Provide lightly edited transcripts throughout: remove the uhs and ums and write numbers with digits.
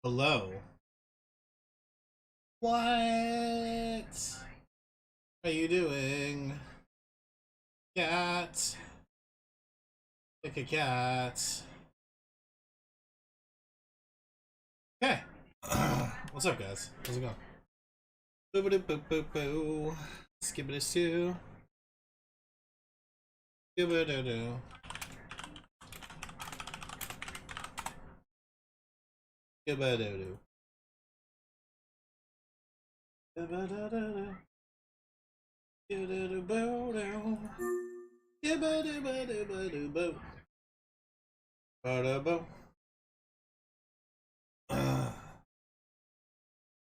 Hello. What are you doing? Cat. Pick a cat. Okay. What's up, guys? How's it going? Boo boo boo boo boo. Skip it too. Boo boo doo doo. Boo boo doo doo. Boo boo doo doo doo. Boo doo doo boo doo. Boo boo doo boo doo boo doo boo. Boo doo boo.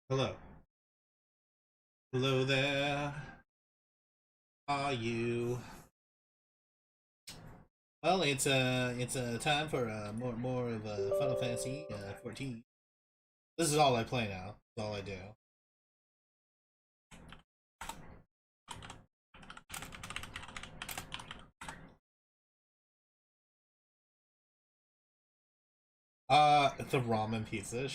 Hello. Hello there. Are you? Well, it's a time for more of Final Fantasy 14. This is all I play now. That's all I do. The ramen pizza.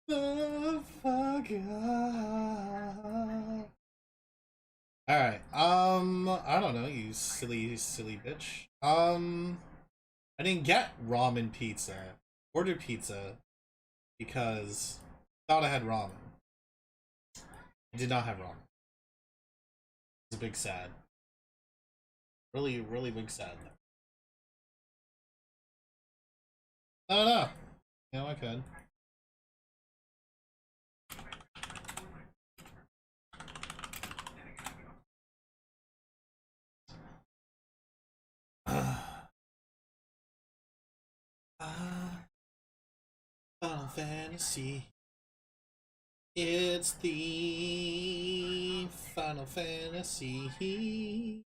The fuck up. Alright, I don't know, you silly bitch. I didn't get ramen pizza. Ordered pizza because I thought I had ramen. I did not have ramen. It's a big sad. Really big sad. No. No, I could. Final Fantasy. It's the Final Fantasy.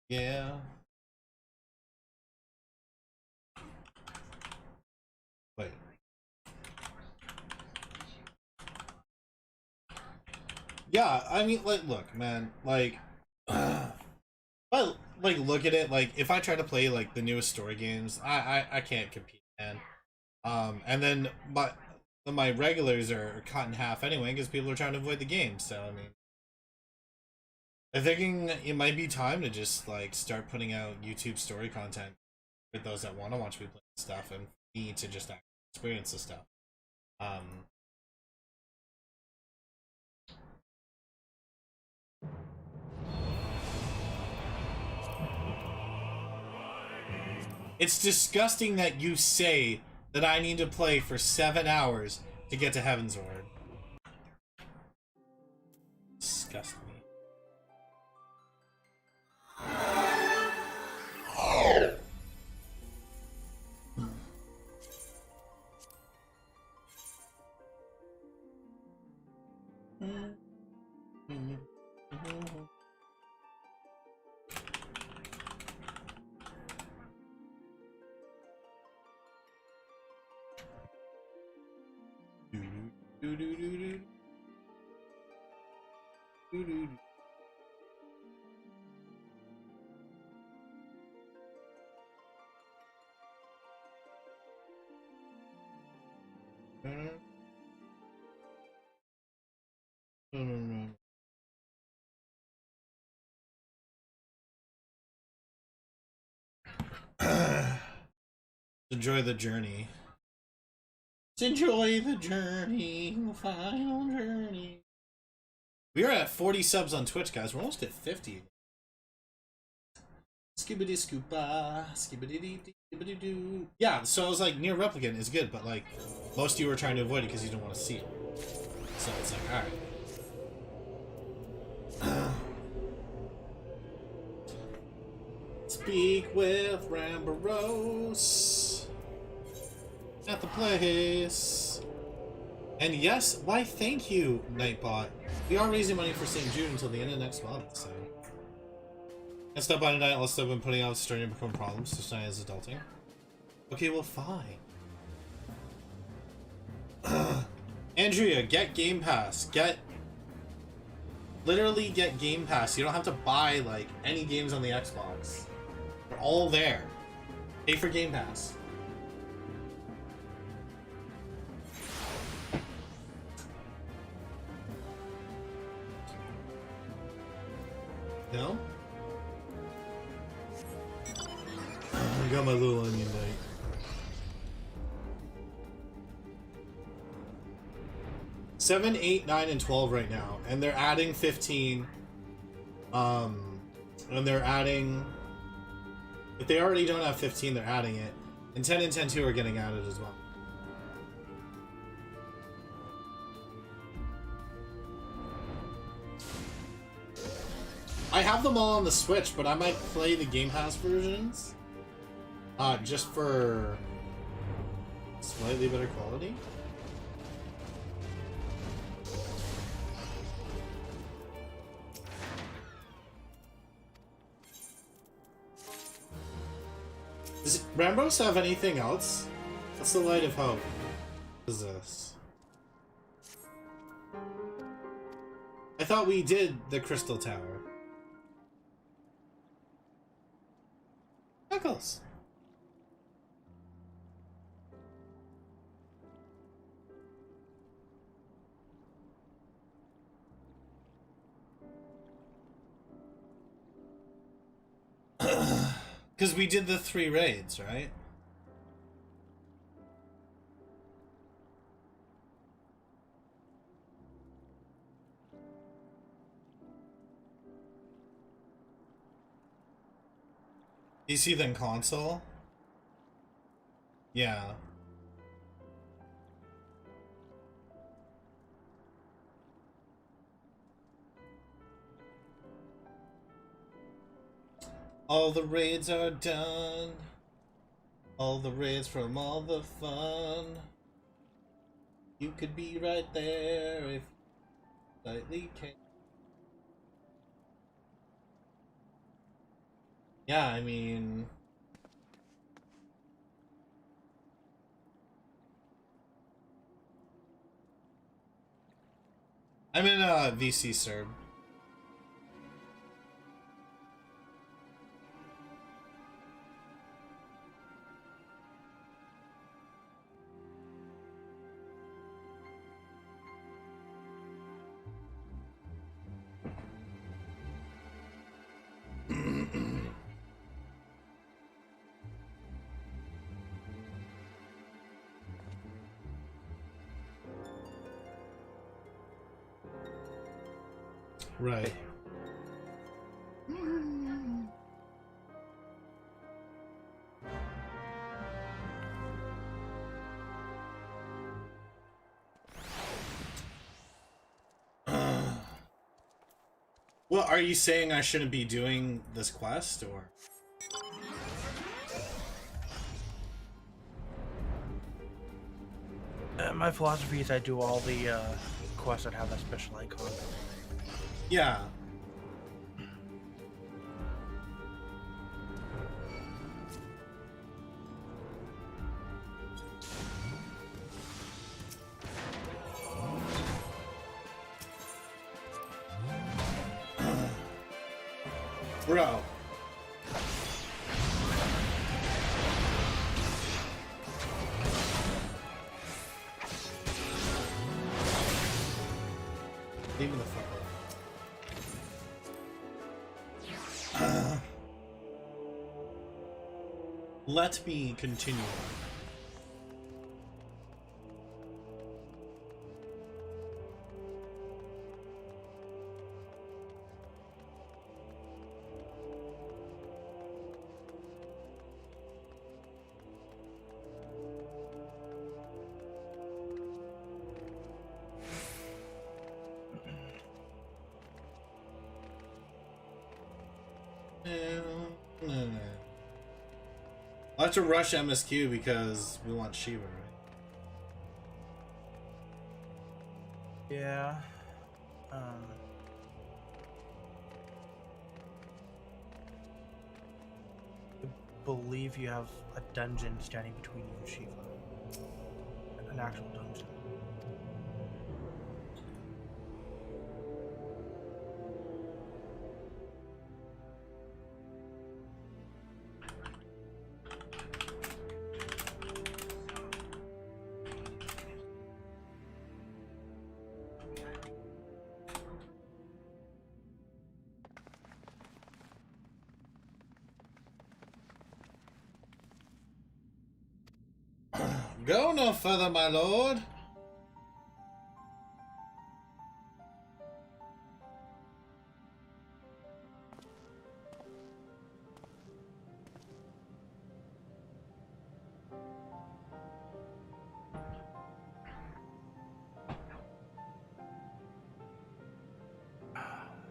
Yeah. Wait. Yeah, I mean, like, look, man, like, but like, look at it, like, if I try to play like the newest story games, I can't compete, man. And then my regulars are cut in half anyway because people are trying to avoid the game. So I mean, I'm thinking it might be time to just like start putting out YouTube story content for those that want to watch me play stuff and me to just experience the stuff. It's disgusting that you say that I need to play for 7 hours to get to Heavensward. Disgust me. Enjoy the journey. Enjoy the journey, the final journey. We are at 40 subs on Twitch, guys. We're almost at 50. Skibbity scoopa, skibbity skibbity doo. Yeah, so I was like, Near Replicant is good, but like, most of you were trying to avoid it because you don't want to see it. So it's like, alright. Speak with Rambaros at the place. And yes, why thank you, Nightbot. We are raising money for stjude until the end of next month, so. Can't stop by tonight, let's stop been putting out starting to become problems, so tonight is adulting. Okay, well fine. Andrea, get Game Pass. Literally get Game Pass. You don't have to buy like any games on the Xbox. They're all there. Pay for Game Pass. No? I got my little onion knight. Seven, 8, 9, and 12 right now, and they're adding 15. And they're adding. If they already don't have 15, they're adding it, and 10 and 10-2 are getting added as well. I have them all on the Switch, but I might play the Game Pass versions, just for slightly better quality. Does Rambos have anything else? What's the Light of Hope? What is this? I thought we did the Crystal Tower. Knuckles. Because we did the 3 raids, right? PC then console? Yeah. All the raids are done. All the raids from all the fun. You could be right there if you slightly can. Yeah, I mean... I'm in a VC serb. Right. Well, are you saying I shouldn't be doing this quest, or? My philosophy is I do all the quests that have that special icon. Yeah. Bro. Leave me the fuck alone. Let me continue. I'll have to rush MSQ because we want Shiva, right? Yeah. I believe you have a dungeon standing between you and Shiva. An actual dungeon. Go no further, my lord.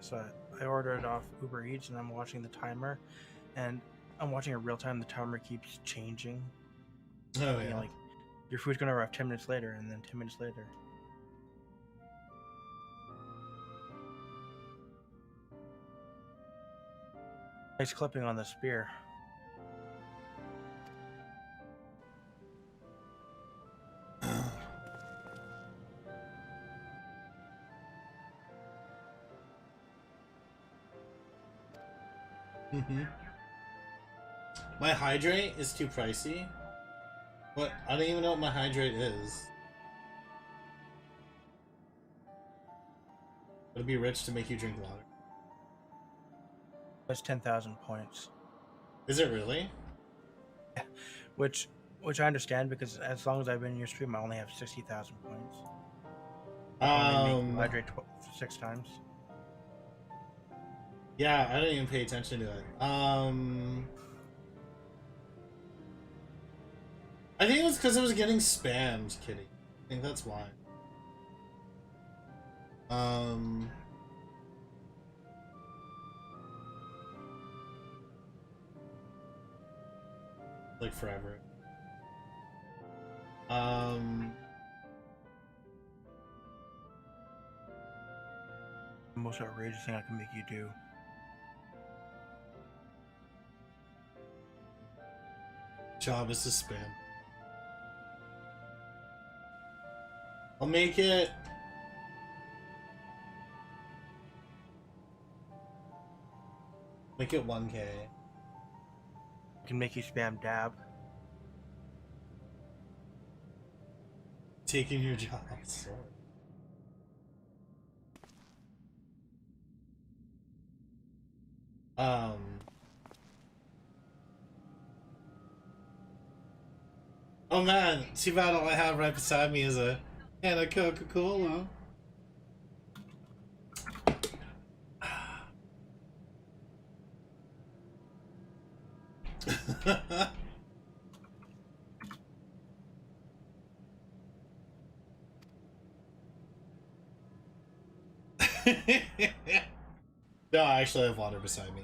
So I ordered off Uber Eats and I'm watching the timer, and I'm watching it real time. The timer keeps changing. Oh You know, yeah. like your food's gonna arrive 10 minutes later, and then 10 minutes later. Nice clipping on the spear. My hydrate is too pricey. What? I don't even know what my hydrate is. It'd be rich to make you drink water. That's 10,000 points. Is it really? Which I understand, because as long as I've been in your stream, I only have 60,000 points. I only make you hydrate 6 times. Yeah, I didn't even pay attention to it. I think it was because it was getting spammed, Kitty. I think that's why. Like forever. The most outrageous thing I can make you do. Job is to spam. I'll make it. Make it 1K. I can make you spam dab. Taking your job. Sorry. Oh man, too bad all I have right beside me is a can of Coca-Cola. No, I actually have water beside me.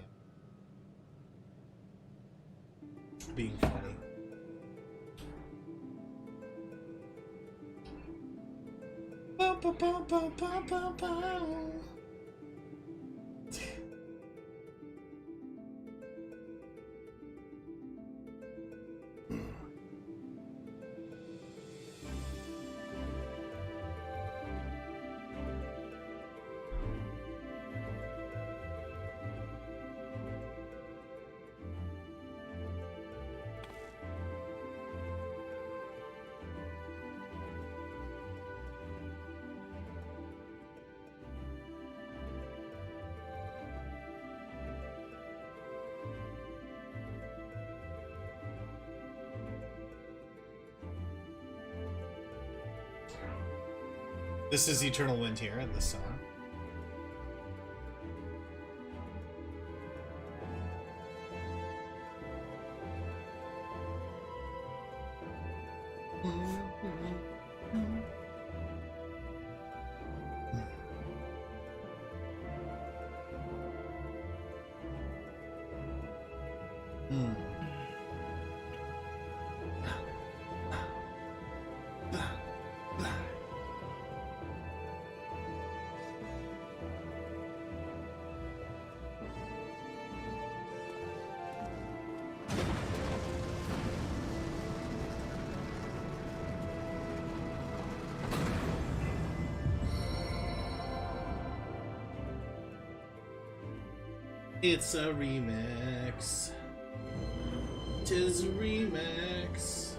Being funny. This is Eternal Wind here in this song. It's a remix. 'Tis a remix.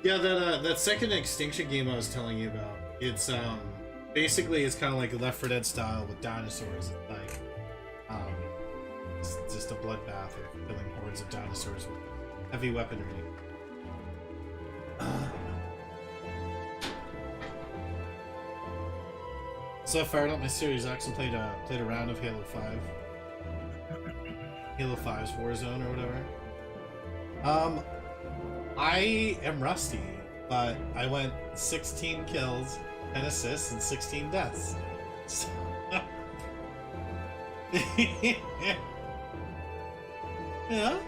Yeah, that second Extinction game I was telling you about. It's Basically, it's kind of like Left 4 Dead style with dinosaurs. Like, it's just a bloodbath of killing hordes of dinosaurs with heavy weaponry. So I fired up my series. I actually played a round of Halo 5. Halo 5's Warzone or whatever. I am rusty, but I went 16 kills, 10 assists, and 16 deaths. So... yeah.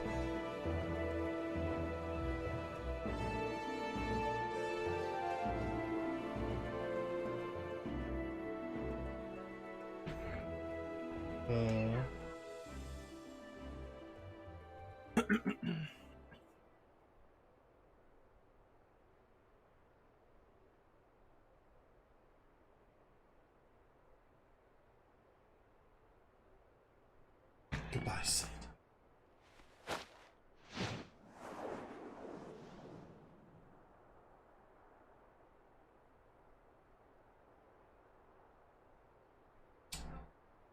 Goodbye, Sid.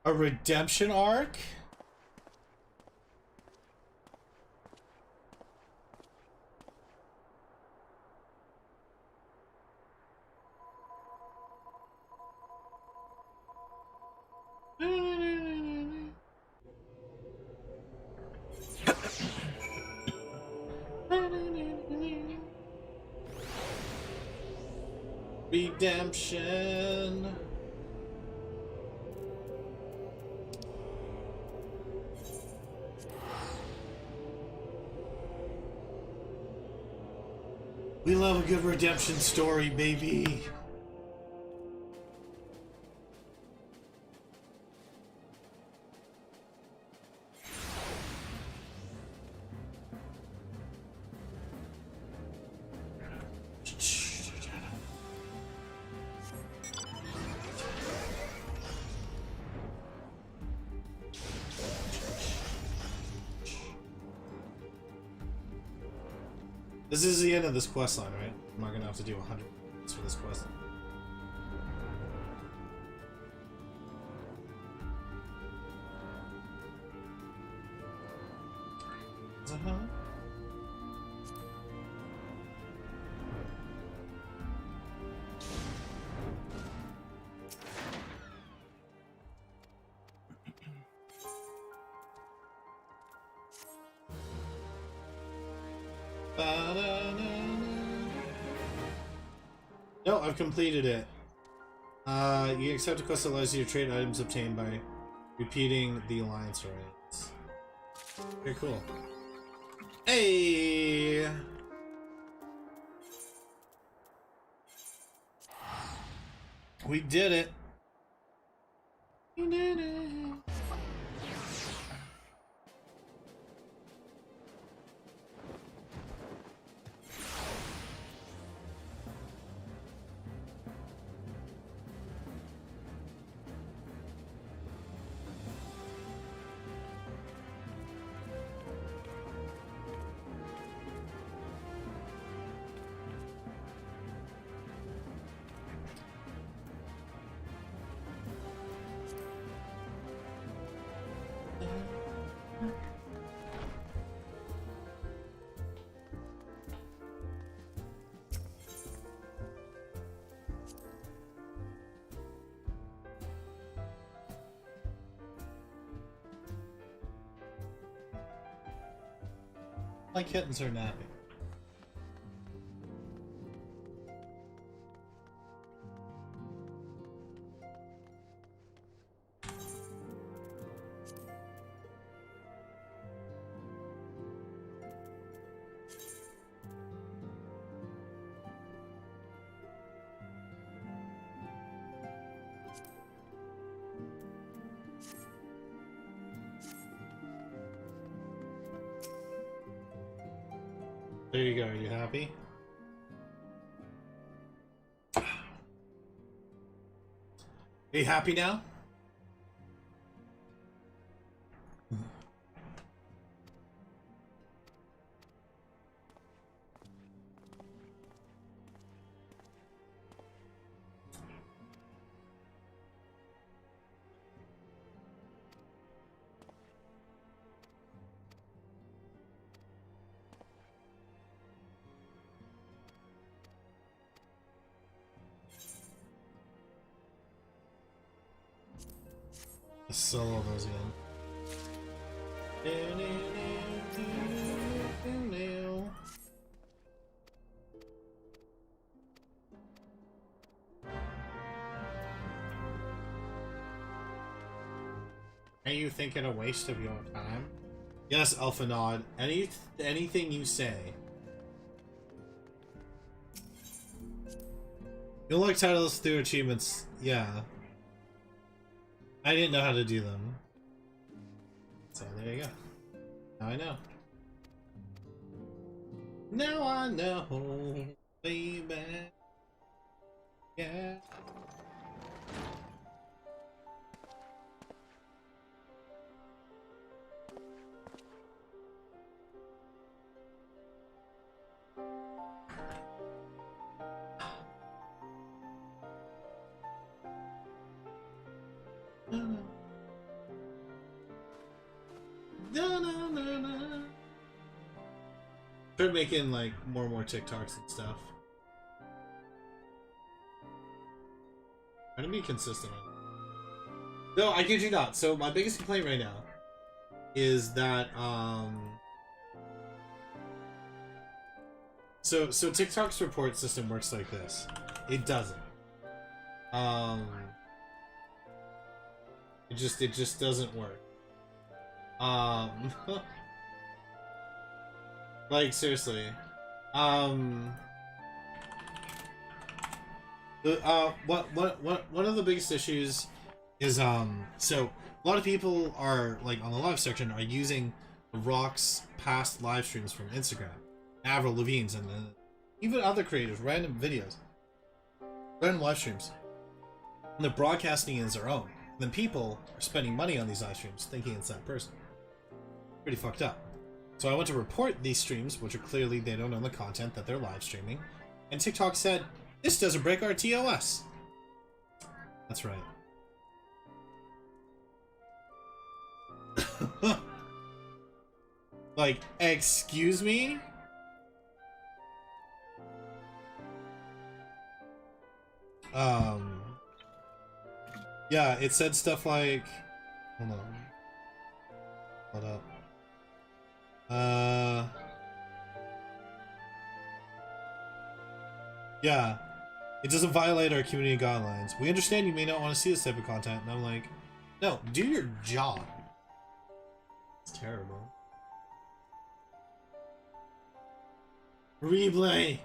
A redemption arc? Redemption. We love a good redemption story, baby. This is the end of this quest line, right? I'm not gonna have to do 100 for this quest. No, I've completed it. You accept a quest that allows you to trade items obtained by repeating the alliance rights. Very cool. Hey! We did it! We did it! My kittens are napping. There you go, are you happy? Are you happy now? Let's solo those again. Are you thinking a waste of your time? Yes, Elphanod. Anything you say. You like titles through achievements. Yeah. I didn't know how to do them. So there you go. Now I know. Now I know, baby. Yeah. Start making like more and more TikToks and stuff. Trying to be consistent on it. No, I kid you not. So my biggest complaint right now is that so TikTok's report system works like this. It doesn't. It just doesn't work. Like seriously. One of the biggest issues is so a lot of people are like on the live section are using Rock's past live streams from Instagram, Avril Lavigne's, and even other creators, random videos, random live streams, and they're broadcasting it as their own. And then people are spending money on these live streams thinking it's that person. Pretty fucked up. So I went to report these streams, which are clearly they don't own the content that they're live streaming, and TikTok said, "This doesn't break our TOS." That's right. Like, excuse me? Yeah, it said stuff like, hold on. Hold up. Yeah, it doesn't violate our community guidelines. We understand you may not want to see this type of content. And I'm like, no, do your job. It's terrible. Replay.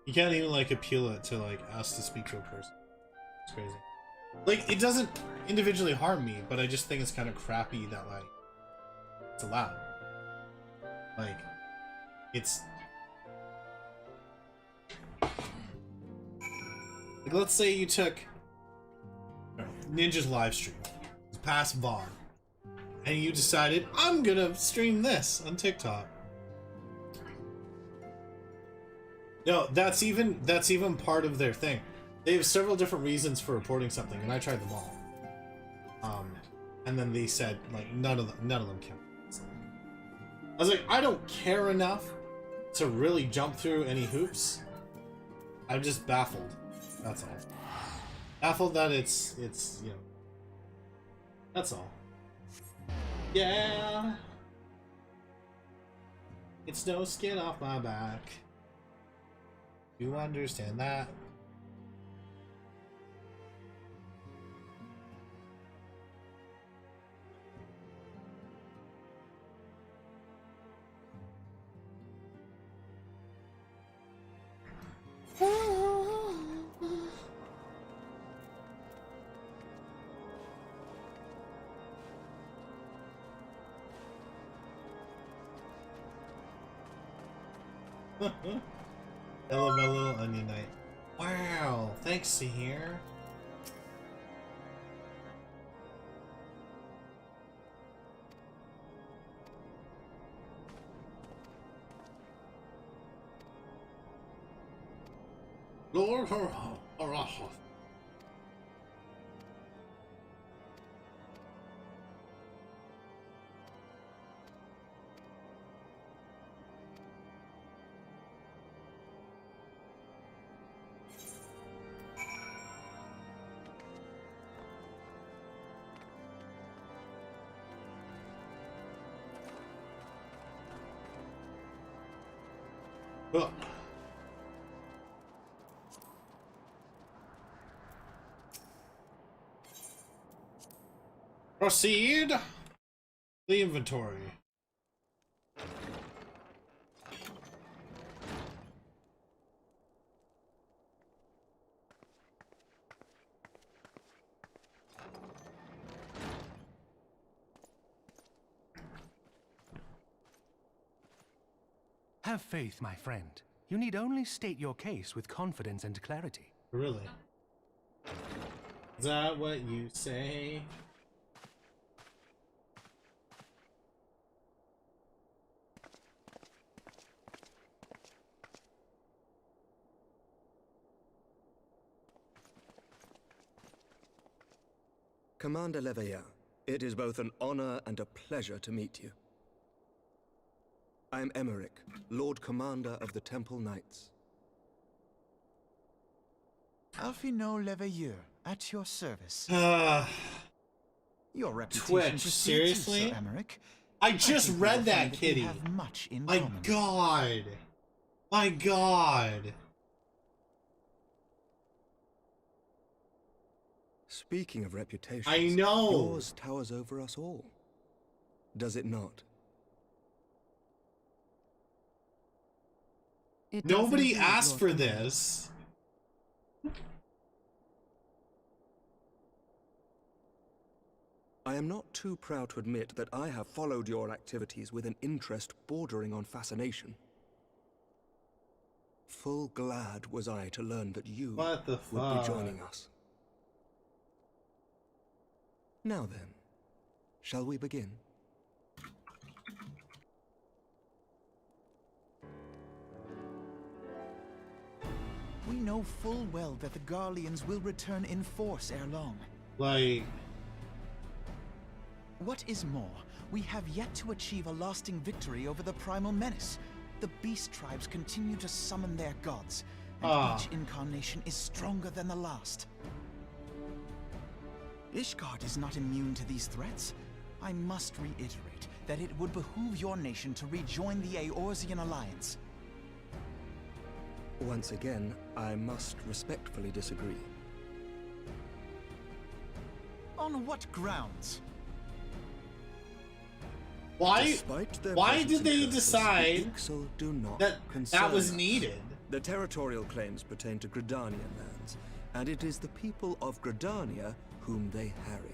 You can't even like appeal it to like ask to speak to a person. It's crazy. Like, it doesn't individually harm me, but I just think it's kind of crappy that like it's allowed. Like, it's like, let's say you took Ninja's live stream, it's past VOD, and you decided I'm gonna stream this on TikTok. No, that's even part of their thing. They have several different reasons for reporting something, and I tried them all. And then they said like none of them count. I was like, I don't care enough to really jump through any hoops. I'm just baffled. That's all. Baffled that it's you know. That's all. Yeah. It's no skin off my back. You understand that? Hello, my little onion knight. Wow, thanks to here. Lord, proceed the inventory. Have faith, my friend. You need only state your case with confidence and clarity. Really? Is that what you say? Commander Leveilleur, it is both an honor and a pleasure to meet you. I am Emmerich, Lord Commander of the Temple Knights. Alphino Leveilleur, at your service. Your reputation Twitch, precedes seriously? you, Sir Emmerich. I just think read you will that, find we kitty. have much in My common. god. My god. Speaking of reputations, I know. yours towers over us all. Does it not? It does Nobody indeed, asked Lord for Commander. this. I am not too proud to admit that I have followed your activities with an interest bordering on fascination. Full glad was I to learn that you What the would fuck? be joining us. Now then, shall we begin? We know full well that the Garleans will return in force ere long. Like, What is more, we have yet to achieve a lasting victory over the Primal Menace. The beast tribes continue to summon their gods, and each incarnation is stronger than the last. Ishgard is not immune to these threats. I must reiterate that it would behoove your nation to rejoin the Eorzean Alliance. Once again, I must respectfully disagree. On what grounds? why Despite their why presence did in they Curthus, decide the Ixal do not that concern was us. needed? The territorial claims pertain to Gridanian lands, and it is the people of Gridania whom they harry.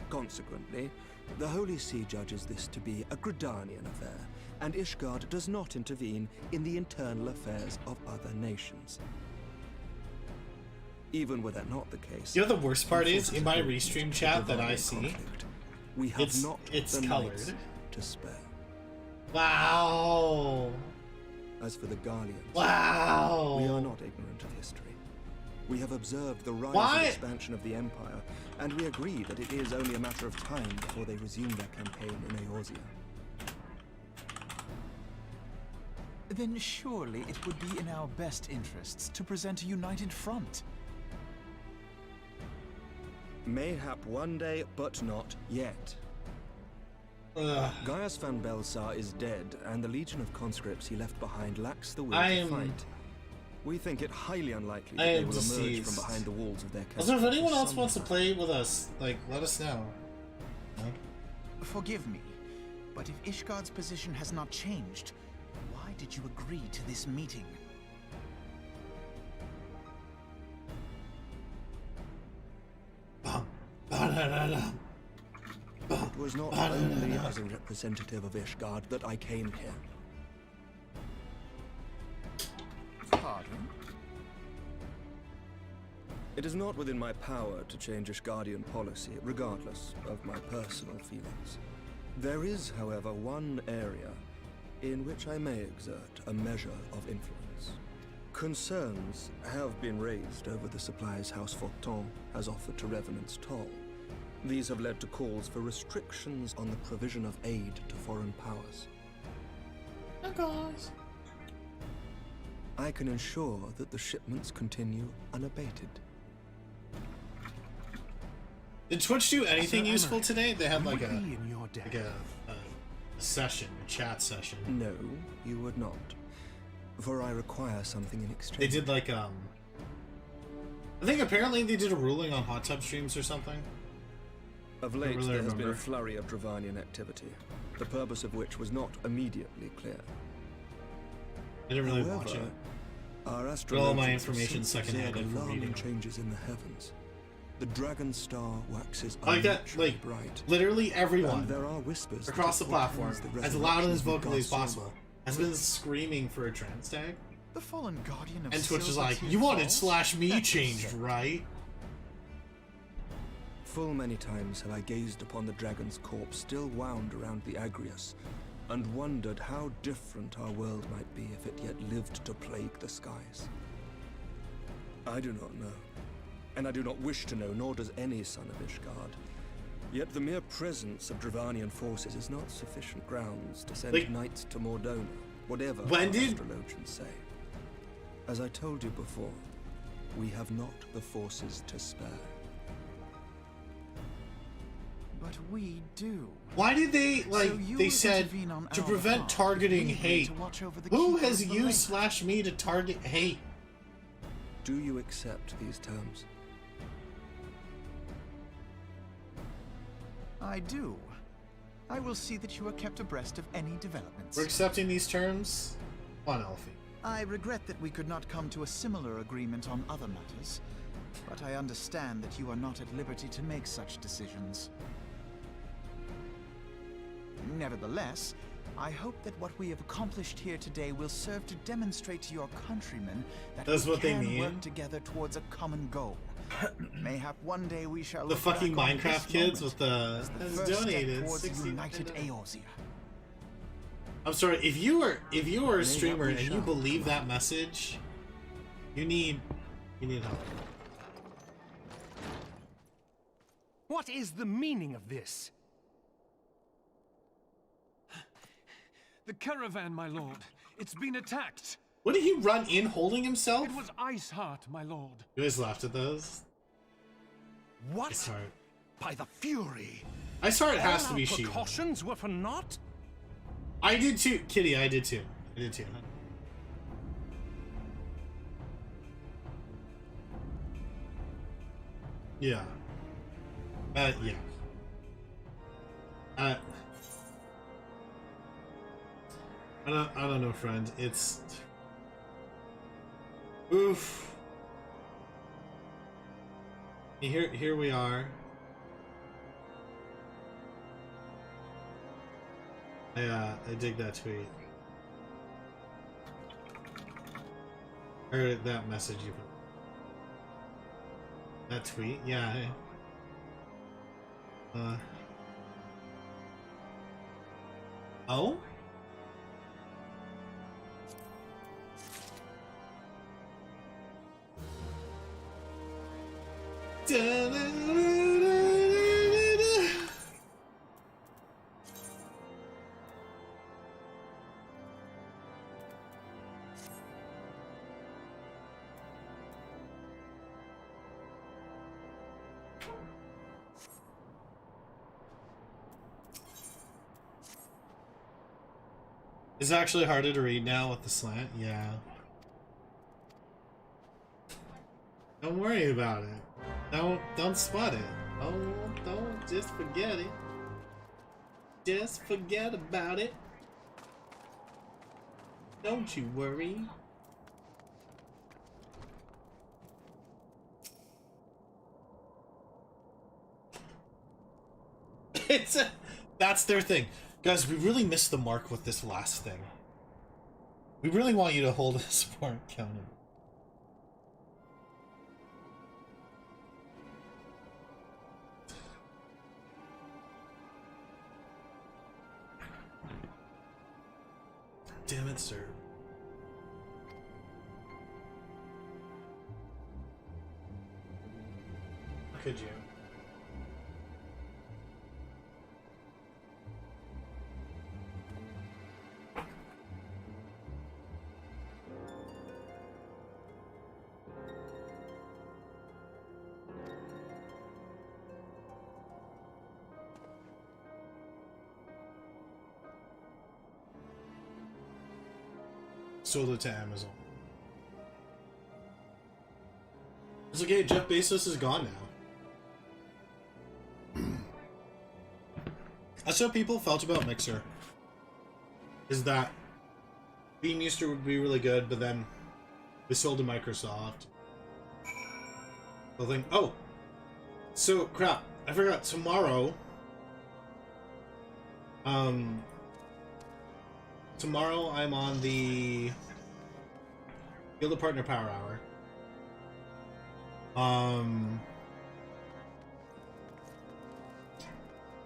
Consequently, the Holy See judges this to be a Gridanian affair, and Ishgard does not intervene in the internal affairs of other nations. Even were that not the case, You know the worst part is, in my unfortunately, restream chat that I Gridanian see, conflict, we have it's- not it's the colored. knights to spare. Wow. As for the Garleans, Wow. we are not ignorant of history. We have observed the rise Why- and expansion of the Empire, and we agree that it is only a matter of time before they resume their campaign in Eorzea. Then surely it would be in our best interests to present a united front. Mayhap one day, but not yet. Ugh. Gaius van Belsar is dead, and the legion of conscripts he left behind lacks the will I to am- fight. We think it highly unlikely I that they am will emerge deceased. from behind the walls of their castle. Also, if anyone for else some wants to time. play with us, like, let us know. No? Forgive me, but if Ishgard's position has not changed, why did you agree to this meeting? Ba-da-da-da. It was not only as a representative of Ishgard that I came here. Pardon? It is not within my power to change Ishgardian policy, regardless of my personal feelings. There is, however, one area in which I may exert a measure of influence. Concerns have been raised over the supplies House Fourteenth has offered to Revenant's Toll. These have led to calls for restrictions on the provision of aid to foreign powers. Oh, guys. I can ensure that the shipments continue unabated. Did Twitch do anything Sir useful Emmerich, today? They had you like would a be in your debt. session, a chat session. No, you would not. For I require something in exchange. They did like I think apparently they did a ruling on hot tub streams or something. Of late, really there has been remember. a flurry of Dravanian activity, the purpose of which was not immediately clear. I didn't really However, watch it. Our all my astrologers have information since secondhand observed from alarming reading. changes in the heavens. The dragon star waxes I like that, unnaturally like, bright. literally And everyone there are whispers that across it the platform, portends the as loud and as resurrection of vocally as God's possible, Silver. has been screaming for a trans tag. The fallen guardian of And Twitch is Silver like, Tear you wanted Falls? /me That's changed, absurd. right? Full many times have I gazed upon the dragon's corpse still wound around the Agrius, and wondered how different our world might be if it yet lived to plague the skies. I do not know, and I do not wish to know, nor does any son of Ishgard. Yet the mere presence of Dravanian forces is not sufficient grounds to send Like, knights to Mordona, whatever when our did- astrologians say. As I told you before, we have not the forces to spare. But we do. Why did they, like, So you they will said intervene on to our prevent behalf, targeting we agree hate? to watch over the Who keeper has of the used lake. /me to target hate? Do you accept these terms? I do. I will see that you are kept abreast of any developments. We're accepting these terms? Come on, Elfie. I regret that we could not come to a similar agreement on other matters, but I understand that you are not at liberty to make such decisions. Nevertheless, I hope that what we have accomplished here today will serve to demonstrate to your countrymen that That's we what they can mean? work together towards a common goal. Mayhap one day we shall The look back fucking on this Minecraft kids moment with the as the has first step donated towards 60. united Eorzea. I'm sorry, if you were a streamer we and you shall, believe that message, you need help. What is the meaning of this? The caravan, my lord. It's been attacked. What did he run in holding himself? It was Iceheart, my lord. You guys laughed at those? What? Iceheart. By the Fury! Iceheart has All to be our Shiva. precautions were for naught? I did too, Kitty. I did too. Yeah. Yeah. I don't know, friend. It's oof. Here we are. I dig that tweet. Or that message you put. That tweet? Yeah. Oh? It's actually harder to read now with the slant, yeah. Don't worry about it. Don't spot it. Don't just forget it. Just forget about it. Don't you worry. That's their thing. Guys, we really missed the mark with this last thing. We really want you to hold us more accountable. Damn it, sir. could you? Sold it to Amazon. It's okay, Jeff Bezos is gone now. That's how people felt about Mixer. Is that Beam used to be really good, but then they sold to Microsoft. Oh! So, crap, I forgot, tomorrow... Tomorrow I'm on the Guild of Partner Power Hour.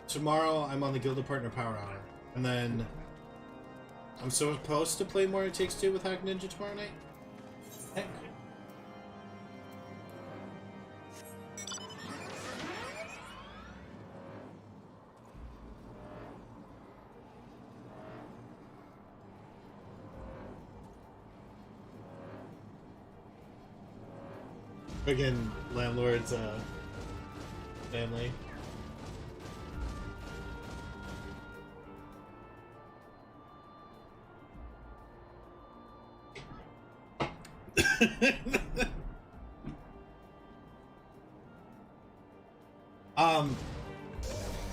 Tomorrow I'm on the Guild of Partner Power Hour. And then I'm supposed to play more It Takes Two with Hack Ninja tomorrow night? Heck. Friggin' landlord's family.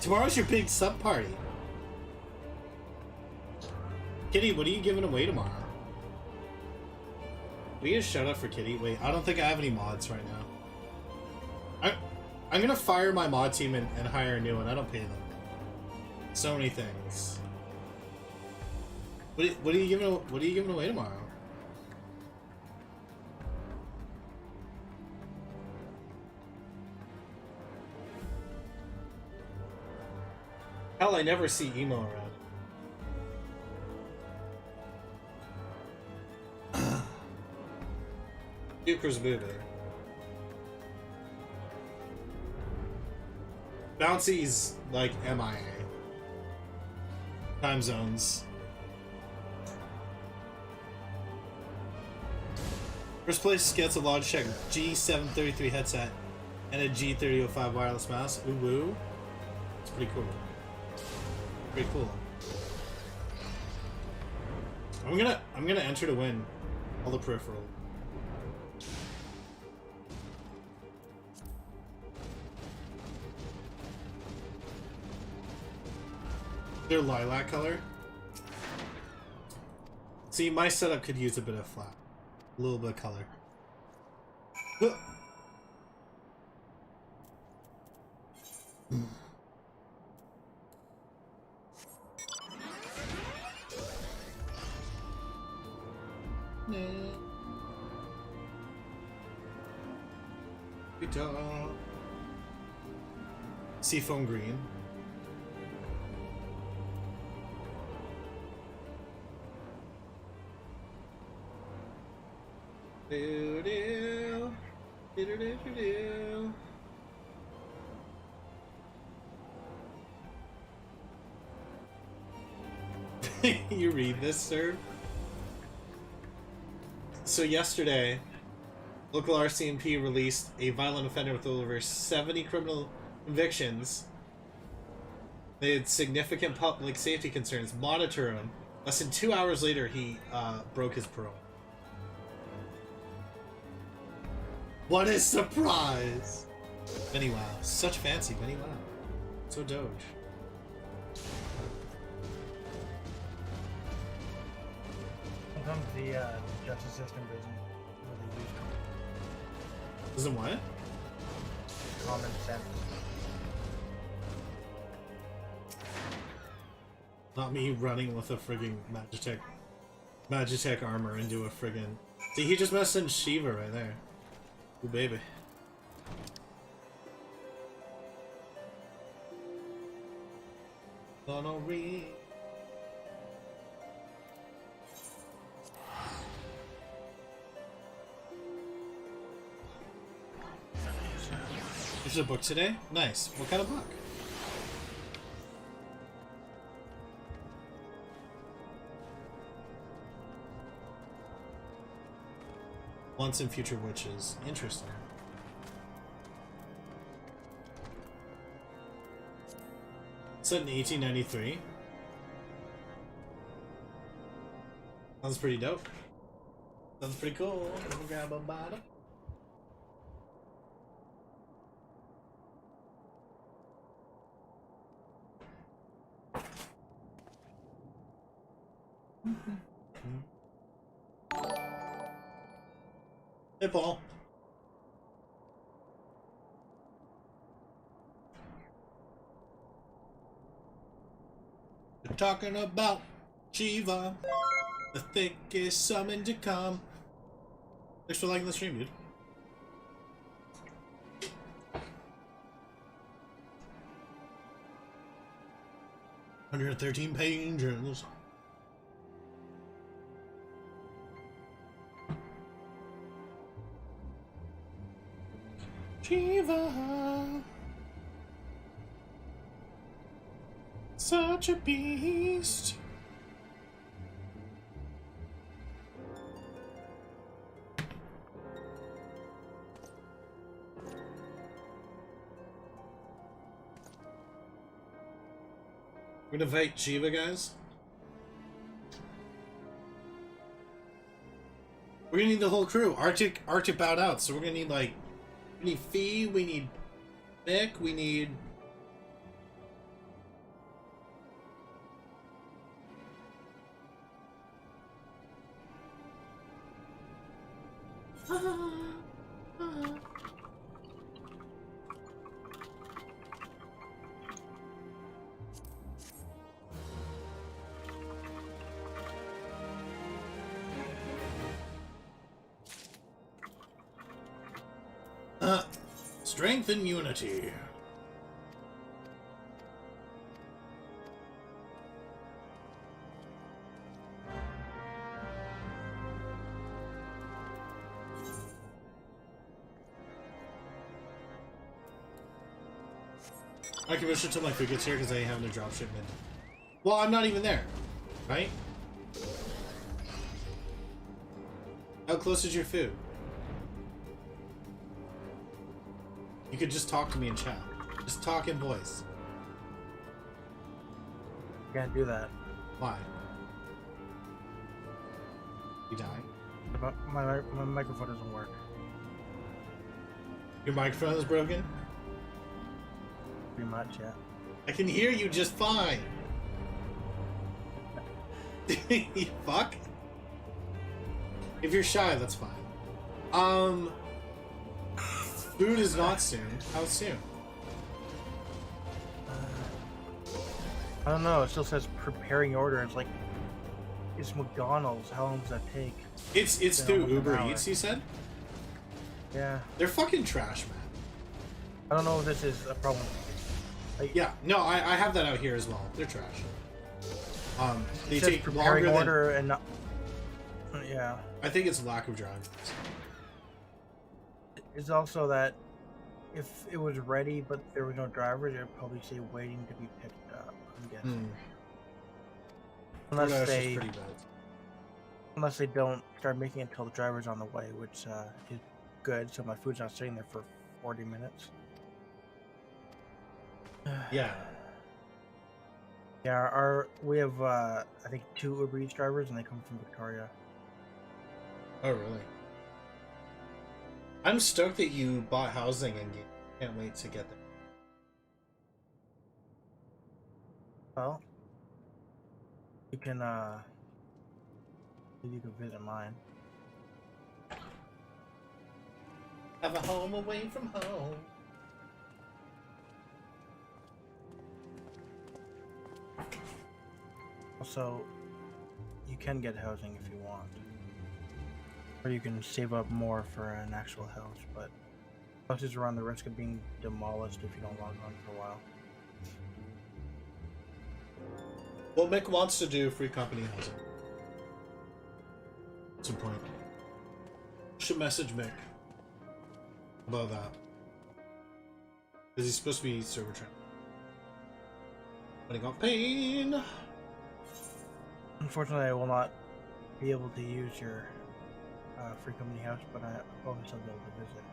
Tomorrow's your big sub party. Kitty, what are you giving away tomorrow? We get a shout out for Kitty. Wait, I don't think I have any mods right now. I'm gonna fire my mod team and hire a new one. I don't pay them. So many things. What are you giving away tomorrow? Hell, I never see emo around. Duker's movie. Bouncy's like MIA. Time zones. First place gets a Logitech G733 headset and a G3005 wireless mouse. Ooh woo. It's pretty cool. Pretty cool. I'm gonna enter to win all the peripherals. They're lilac color. See, my setup could use a bit of flat. A little bit of color. Seafoam green. You read this, sir? So yesterday, local RCMP released a violent offender with over 70 criminal convictions. They had significant public safety concerns. Monitor him. Less than 2 hours later, he broke his parole. What a surprise! Benny Wow. Such fancy, Benny Wow. So Doge. Sometimes the justice system doesn't really use Isn't what? common sense. Not me running with a friggin' Magitech armor into a friggin'... See, he just messed in Shiva right there. Ooh, baby. Gonna read. finished a book today? Nice. What kind of book? Once and Future Witches. Interesting. Set in 1893. Sounds pretty dope. Sounds pretty cool. Let me grab a bottle. Hey, Paul. We're talking about Shiva, the thickest summon to come. Thanks for liking the stream, dude. $113 pages. Shiva, such a beast. We're gonna fight Shiva, guys. We're gonna need the whole crew. Arctic bowed out, so we're gonna need like. We need Fee, we need Mick, we need... Strength and unity. I can wish it till my food gets here because I ain't having a drop shipment. Well, I'm not even there, right? How close is your food? You could just talk to me in chat. Just talk in voice. Can't do that. Why? You die? My microphone doesn't work. Your microphone is broken? Pretty much, yeah. I can hear you just fine. You fuck. If you're shy, that's fine. Food is not soon. How soon? I don't know. It still says preparing your order. It's like, it's McDonald's. How long does that take? It's through Uber Eats, you said? Yeah. They're fucking trash, man. I don't know if this is a problem. Like, Yeah, no, I have that out here as well. They're trash. They it says take preparing longer order than... and not. Yeah. I think it's lack of drive. It's also that if it was ready but there were no drivers, it would probably say waiting to be picked up. I'm guessing. DoorDash is pretty bad. Unless they don't start making it until the driver's on the way, which is good. So my food's not sitting there for 40 minutes. Yeah. Yeah, we have I think 2 Uber Eats drivers, and they come from Victoria. Oh, really? I'm stoked that you bought housing and you can't wait to get there. Well, you can visit mine. Have a home away from home. Also, you can get housing if you want. Or you can save up more for an actual house, but houses are on the risk of being demolished if you don't log on for a while. Well, Mick wants to do free company housing. At some point. Should message Mick about that. Because he's supposed to be server trained. Putting off pain. Unfortunately, I will not be able to use your free company house, but I probably still be able to visit.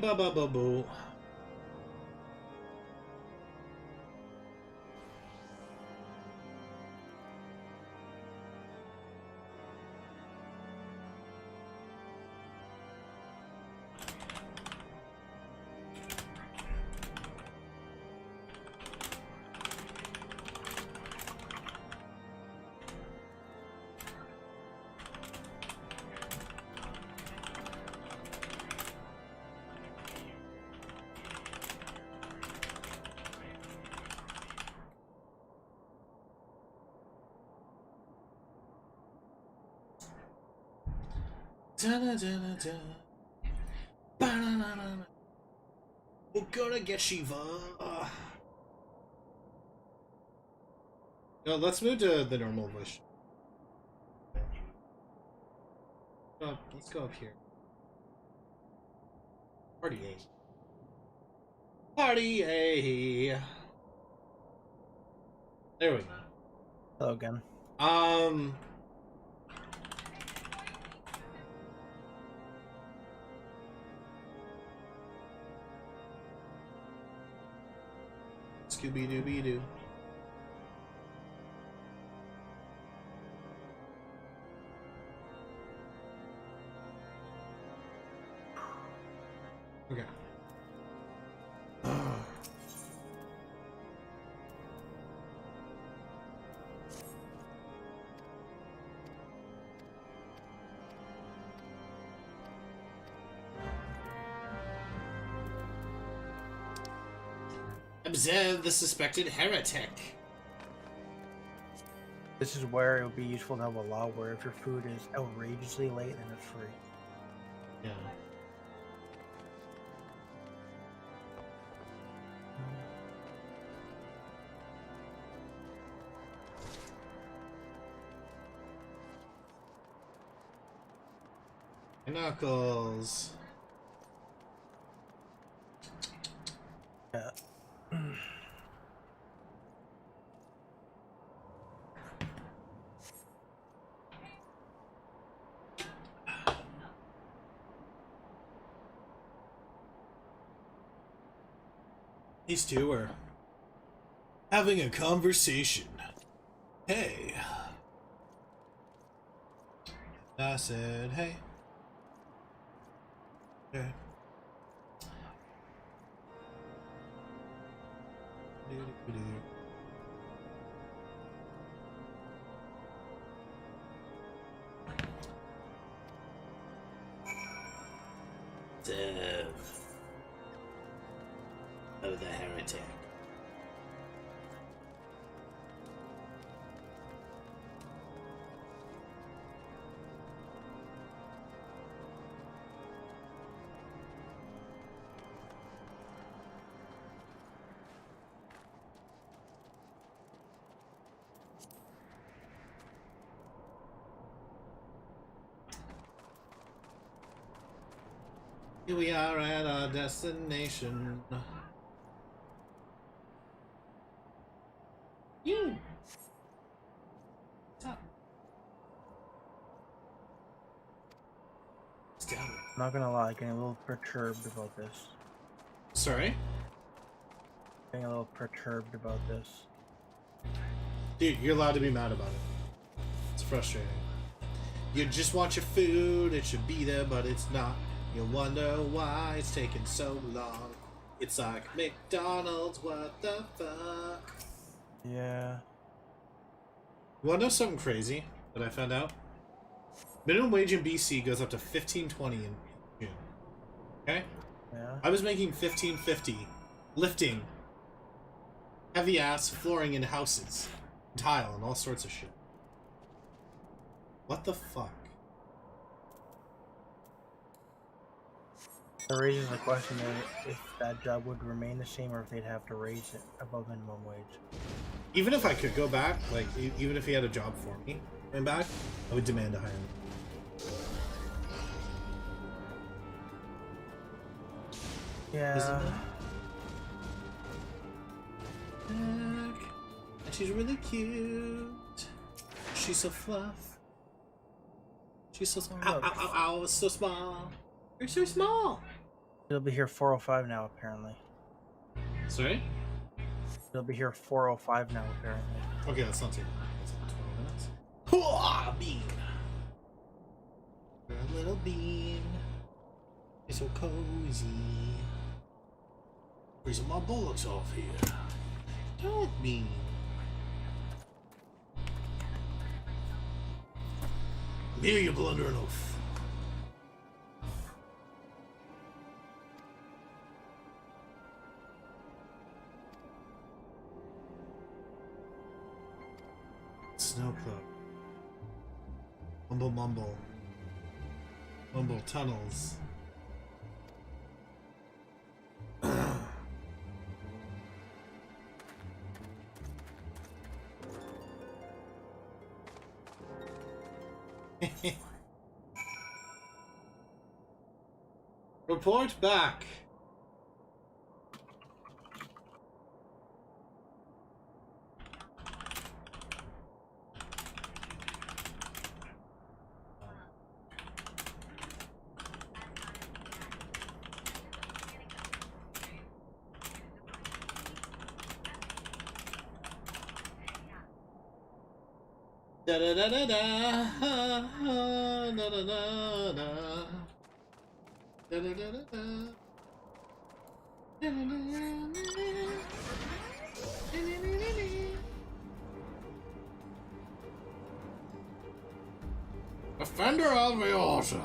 Ba ba ba boo. Da-da-da-da-da. Ba-da-da-da-da. We're gonna get Shiva. No, let's move to the normal voice. Let's go up here. Party A. Party A. There we go. Hello again. Scooby-Dooby-Doo. Okay. Observe the suspected heretic. This is where it would be useful to have a law where if your food is outrageously late, then it's free. Yeah. Knuckles. Yeah. These two are having a conversation. Hey. I said, hey. Okay. Of the heretic. Here we are at our destination. You. Stop. Stop. Not gonna lie, getting a little perturbed about this. Sorry? Getting a little perturbed about this. Dude, you're allowed to be mad about it. It's frustrating. You just want your food, it should be there, but it's not. You wonder why it's taking so long. It's like McDonald's, what the fuck? Yeah. You wanna know something crazy that I found out? Minimum wage in BC goes up to $15.20 in June. Okay? Yeah. I was making $15.50 lifting heavy ass flooring in houses, tile, and all sorts of shit. What the fuck? It raises the question if that job would remain the same or if they'd have to raise it above minimum wage. Even if I could go back, like even if he had a job for me going back, I would demand to hire him. Yeah. And she's really cute. She's so fluff. She's so small. Ow, ow, ow, ow, it's so small. You're so small. It'll be here 4:05 now, apparently. Sorry? It'll be here 4:05 now, apparently. Okay, that's not too bad. That's like 12 minutes. Hooah! Bean! You're a little bean. You're so cozy. Freezing my bullocks off here. Don't bean. Here you blunder an oath. Snow Club. Mumble Mumble. Mumble Tunnels. Report back. Da da da da da da da da da da da da da da. Offender of the order.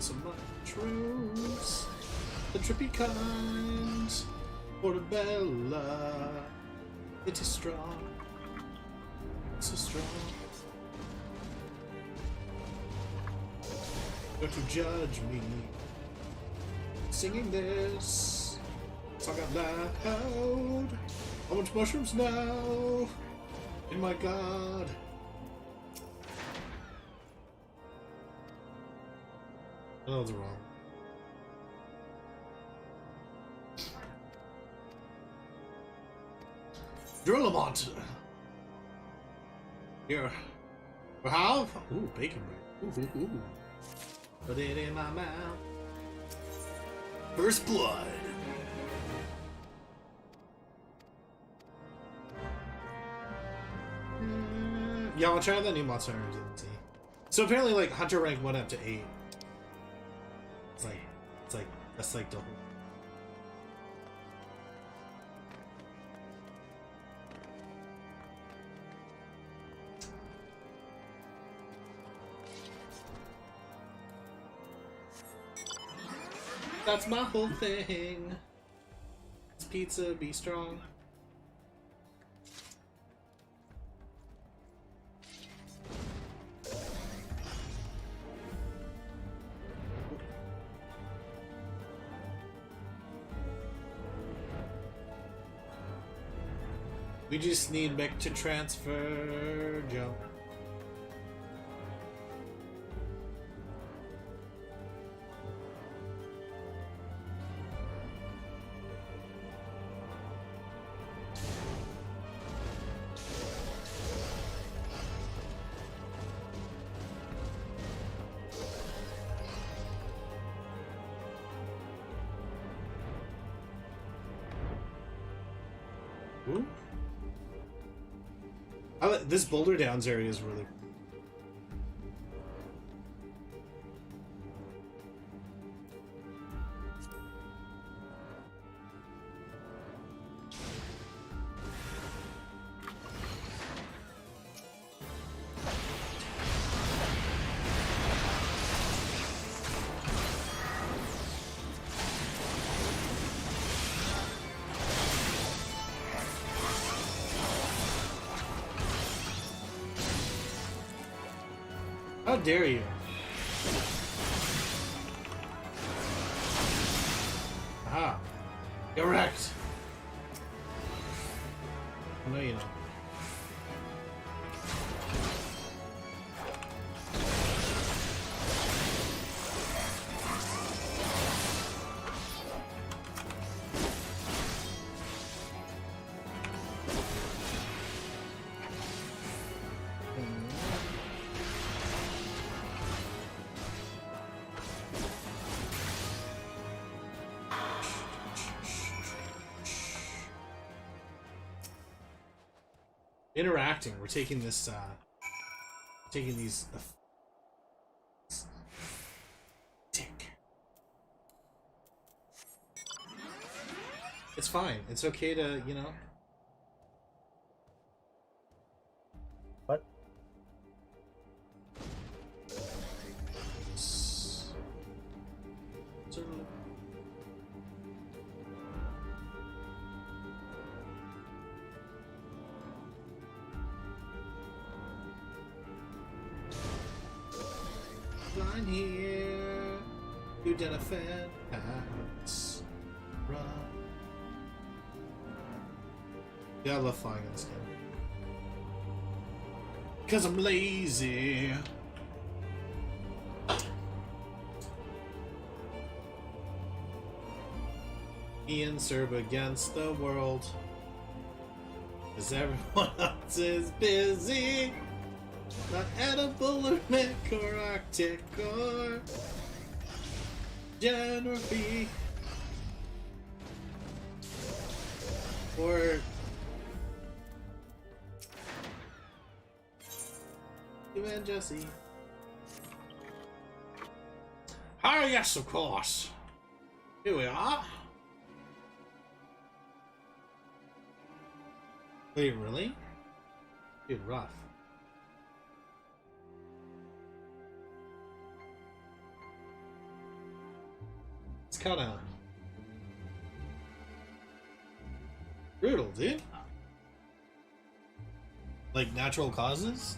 Some mushrooms, the trippy kind, Portobella. It is strong, so strong. Don't you judge me singing this song out loud. How much mushrooms now? Oh my god. I know it's wrong. Drillamont! Here. We have? Ooh, bacon bread. Ooh, ooh, ooh. Put it in my mouth. First blood. Yeah, I'll try out that new Monster Hunter Identity. So apparently, like, Hunter rank went up to 8. That's like double. That's my whole thing. It's pizza, be strong. We just need mech to transfer. Jump. Ooh. This Boulder Downs area is really cool. How dare you? Aha. Correct. No, you don't. Interacting. We're taking this, taking these. Tick. It's fine. It's okay to, you know. What? Line here, you did a fan pass. Run. Yeah, I love flying in this game. Because I'm lazy. Ian Serb against the world. Because everyone else is busy. Not edible or mech or arctic or geography or you and Jesse. Ah, yes, of course. Here we are. Wait, really? Dude, rough. It's kind of brutal, dude. Like natural causes?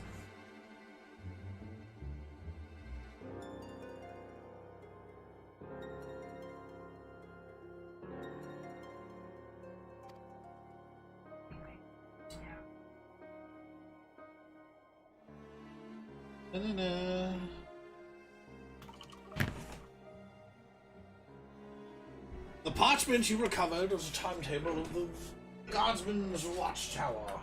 Na-na-na. The parchment you recovered was a timetable of the Guardsman's Watchtower.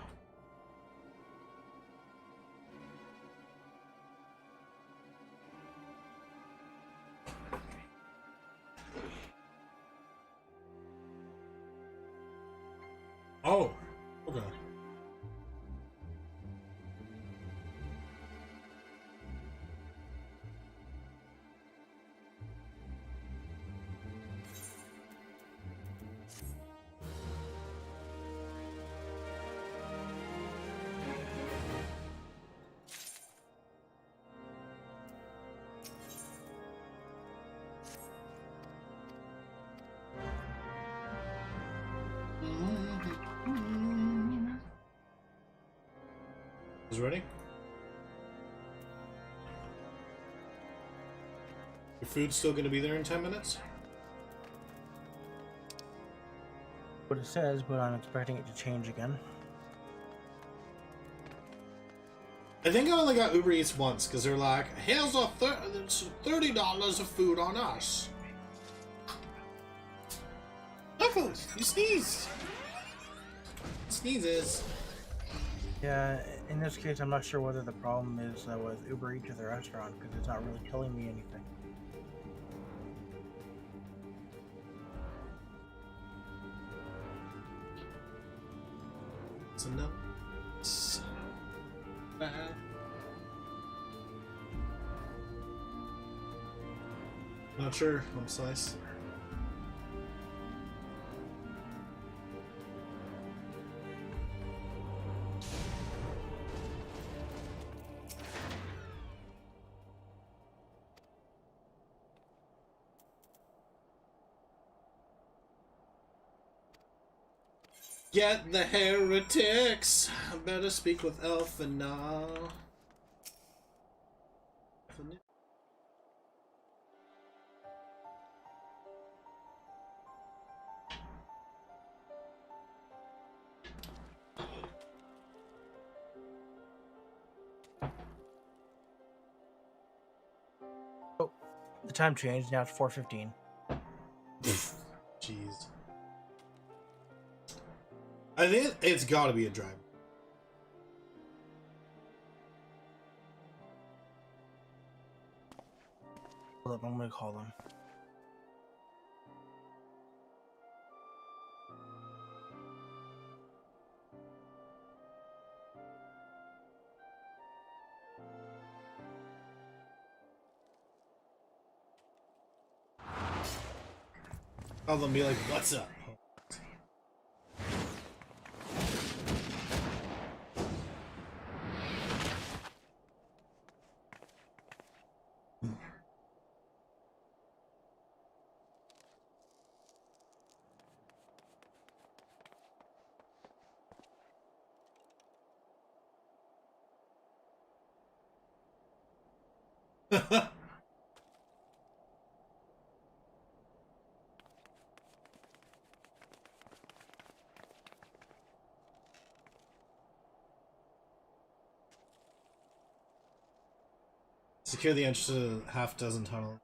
Oh, okay. Is ready? Your food's still gonna be there in 10 minutes? What it says, but I'm expecting it to change again. I think I only got Uber Eats once because they're like, here's a $30 of food on us. Knuckles, you sneezed. Sneezes. Yeah, in this case, I'm not sure whether the problem is with Uber Eats or the restaurant, because it's not really telling me anything. So no. Bad. Not sure. I'm slice. Get the heretics! I better speak with Elfa now. time changed. Now it's 4:15. Jeez. I think it's got to be a drive. Hold up, I'm gonna call them. Call them, be like, "What's up?" Secure the entrance to a half-dozen tunnels.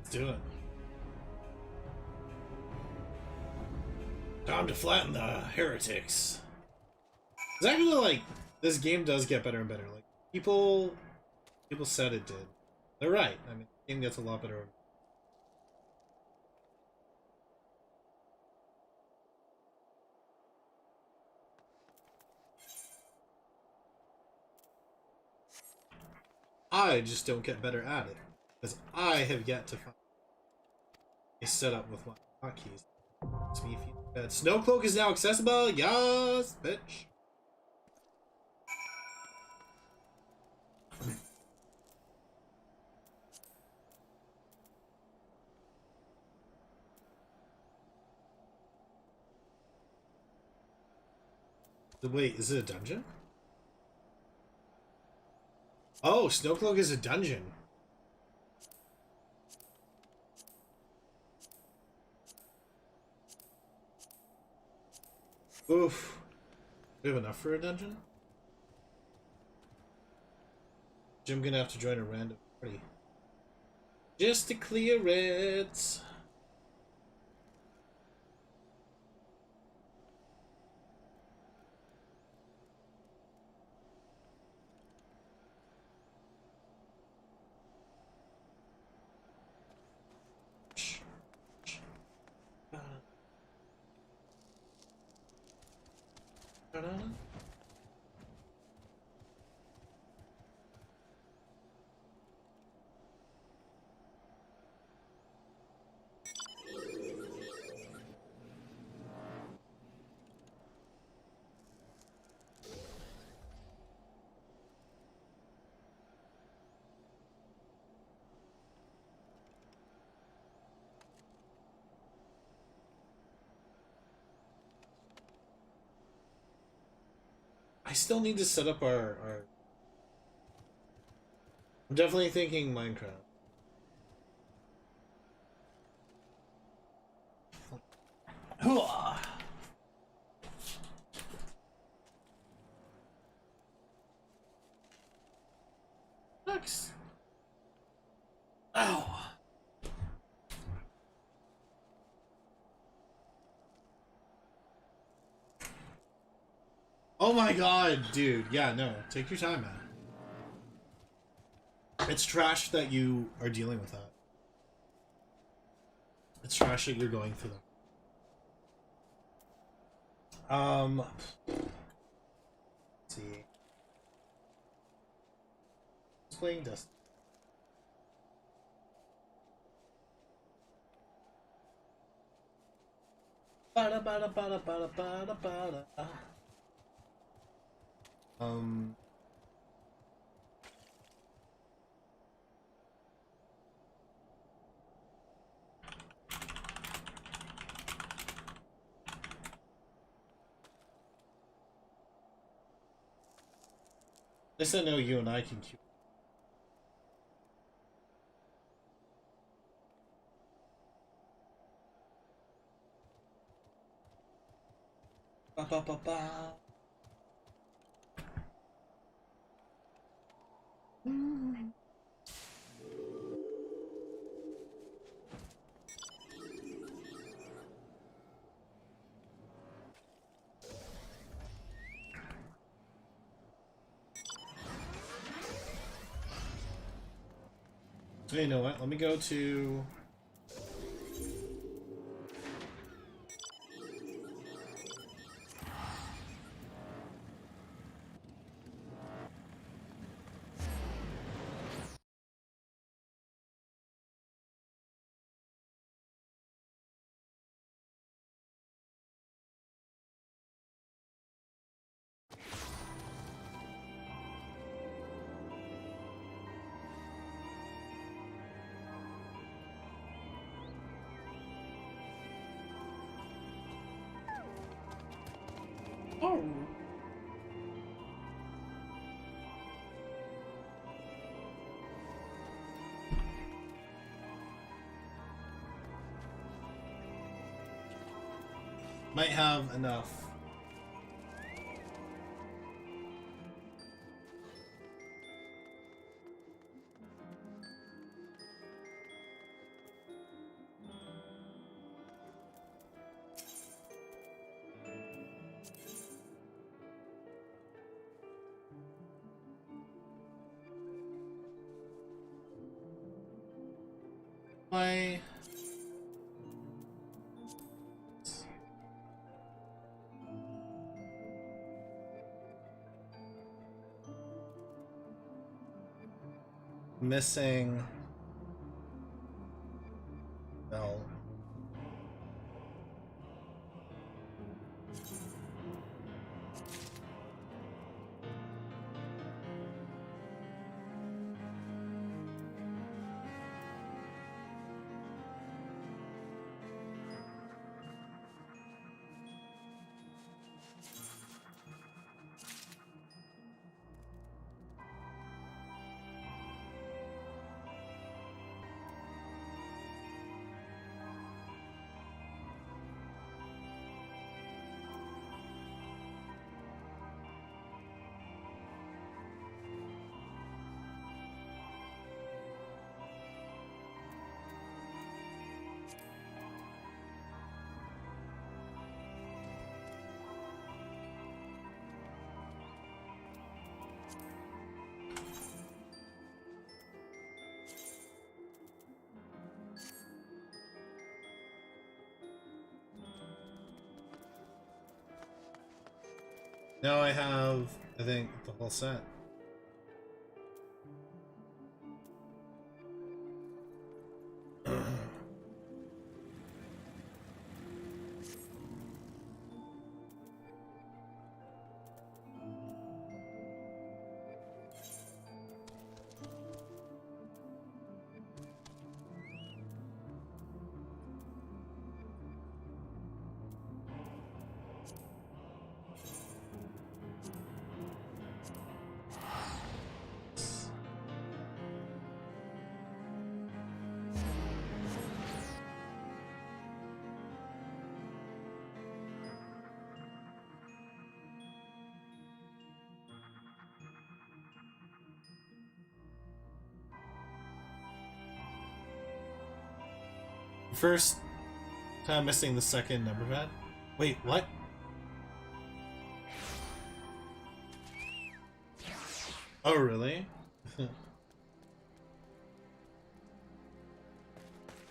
Let's do it. Time to flatten the heretics. It's actually like this game does get better and better. Like people said it did. They're right. I mean, the game gets a lot better. I just don't get better at it because I have yet to find a setup with my hotkeys. Makes me feel bad. Snowcloak is now accessible. Yes, bitch. Wait, is it a dungeon? Oh, Snowcloak is a dungeon. Oof. Do we have enough for a dungeon? Jim gonna have to join a random party. Just to clear it. I still need to set up our... I'm definitely thinking Minecraft. Next. Ow. Oh my god, dude. Yeah, no. Take your time, man. It's trash that you are dealing with that. It's trash that you're going through that. Let's see. Who's playing Destiny? Bada bada bada bada bada bada. At least I know you and I can queue. Ba ba ba ba. So you know what? Let me go to. Oh. Might have enough. Why? Missing bell. Now I have, I think, the whole set. First, kind of missing the second number pad. Wait, what? Oh, really?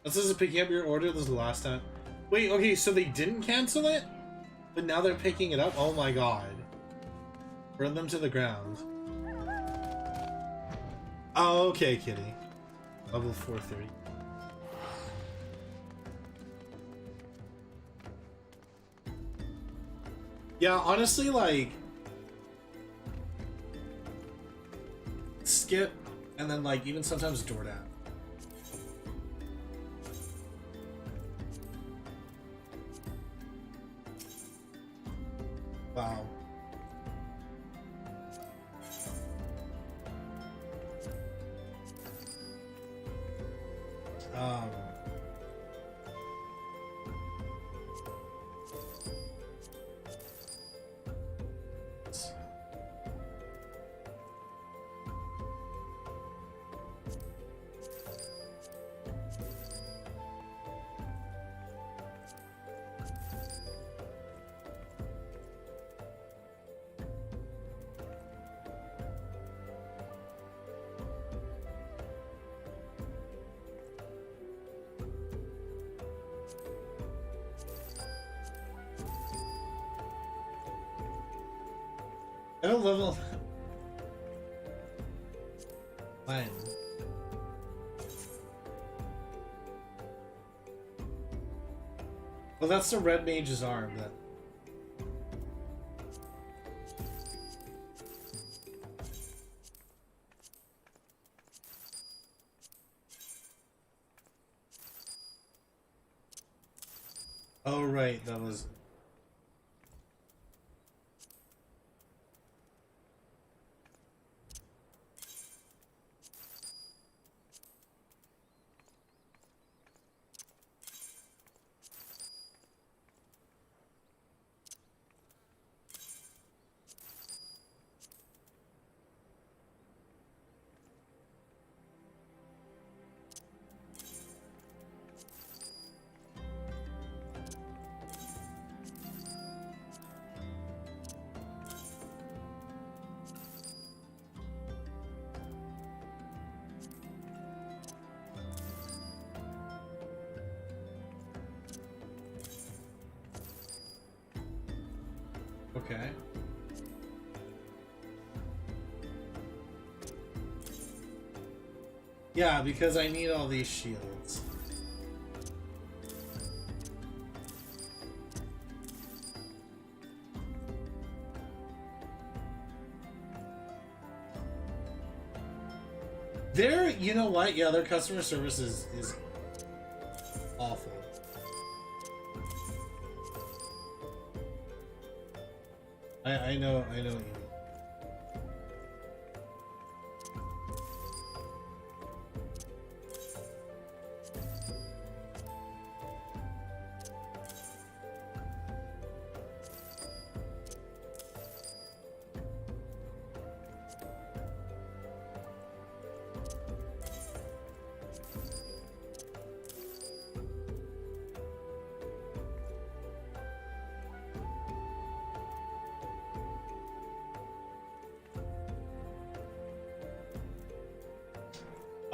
This is picking up your order. This is the last time. Wait, okay, so they didn't cancel it? But now they're picking it up? Oh my god. Burn them to the ground. Oh, okay, kitty. Level 430. Yeah, honestly, like... skip, and then, like, even sometimes DoorDash. Wow. Um... I don't level... Fine. Well, that's the red mage's arm. That... Oh, right, that was... Okay. Yeah, because I need all these shields. Their, you know what? Yeah, their customer service is awful. I know what you mean.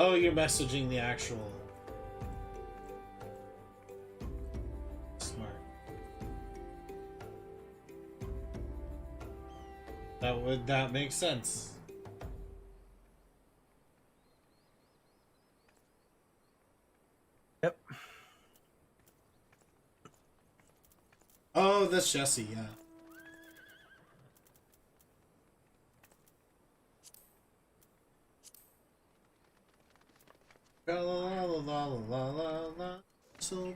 Oh, you're messaging the actual... Smart. That makes sense. Yep. Oh, that's Jesse, yeah. La la la la la la la. So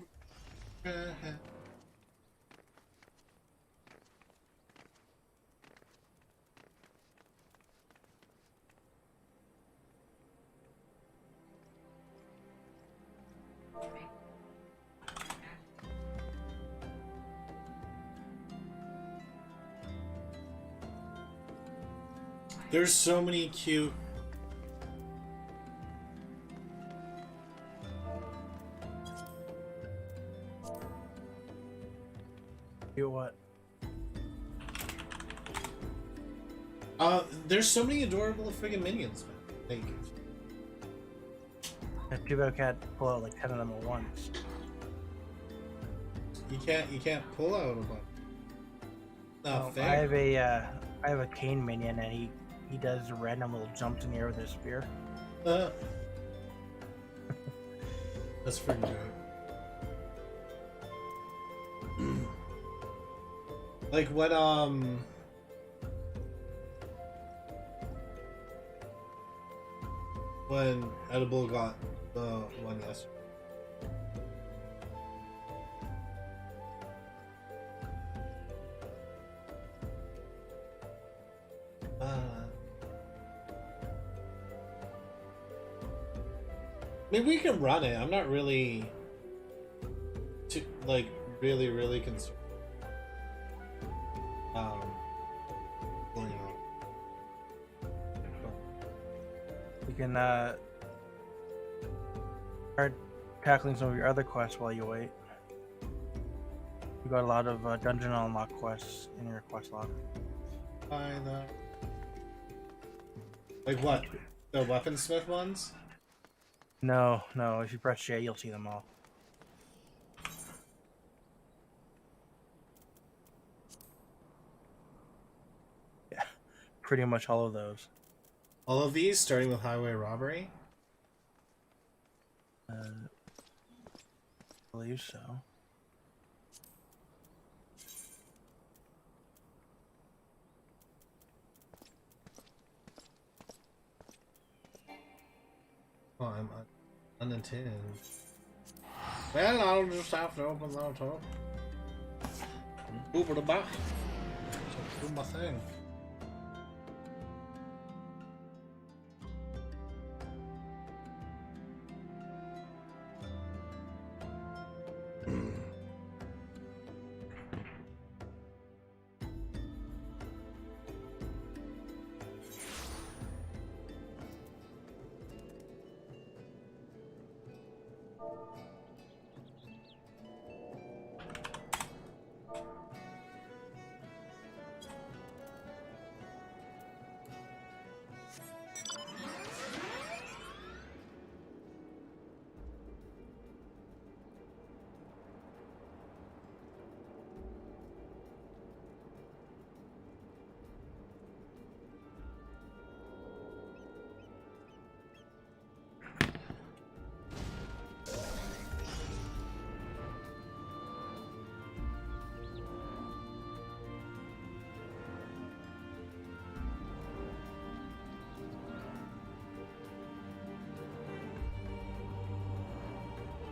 there's so many cute. You what? There's so many adorable friggin' minions, man. Thank you. If too bad I can't pull out like 10 of them at once. You can't pull out a bunch. Not fair. I have a cane minion, and he does random little jumps in the air with his spear. That's freaking great. Like when Edible got the one yesterday. I mean, we can run it. I'm not really really concerned. You know. We can start tackling some of your other quests while you wait. You got a lot of dungeon unlock quests in your quest log. Fine. Like what? The weaponsmith ones? No. If you press J, you'll see them all. Yeah, pretty much all of those. All of these, starting with highway robbery? I believe so. Oh, I'm unintended. Well, I'll just have to open that up. Over the back. Do my thing.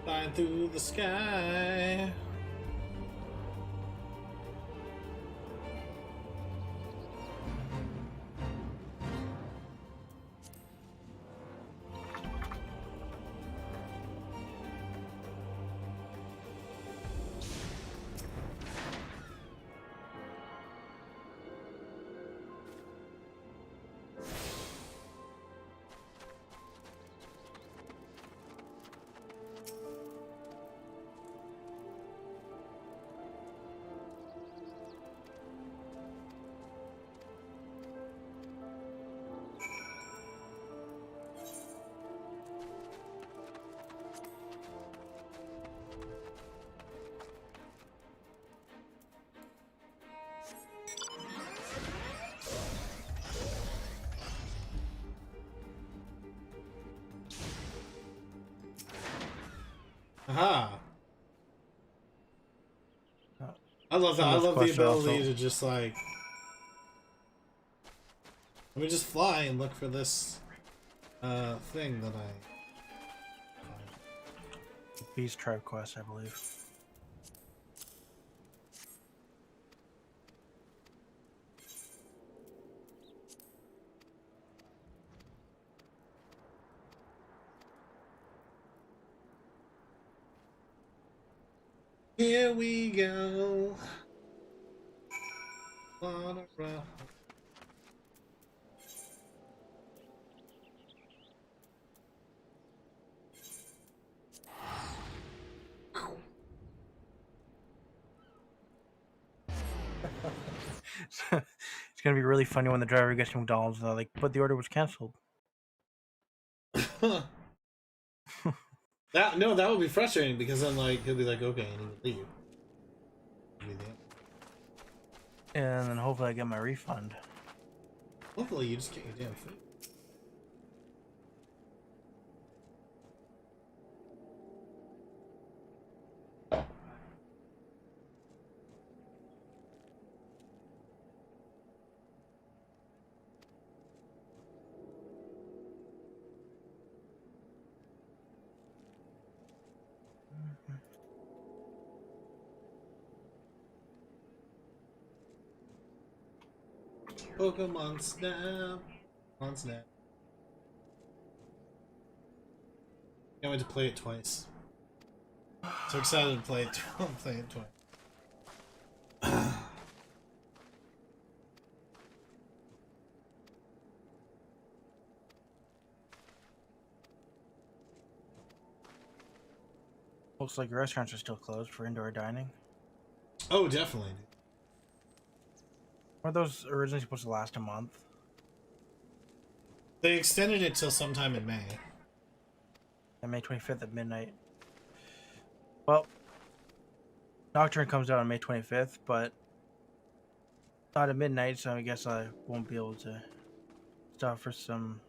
Flying through the sky. Aha! I love that. I love the ability to just like... Let me just fly and look for this thing that I... Beast Tribe quest, I believe. Here we go. On a rock. It's gonna be really funny when the driver gets to McDonald's and they're like, but the order was canceled. That would be frustrating because then like he'll be like, okay, I need to leave. And then hopefully I get my refund. Hopefully you just get your damn food. Pokemon Snap. Pokemon Snap. Can't wait to play it twice. So excited to play it, play it twice. Looks like restaurants are still closed for indoor dining. Oh, definitely. Were those originally supposed to last a month? They extended it till sometime in May. And May 25th at midnight. Well, Nocturne comes out on May 25th, but not at midnight, so I guess I won't be able to stop for some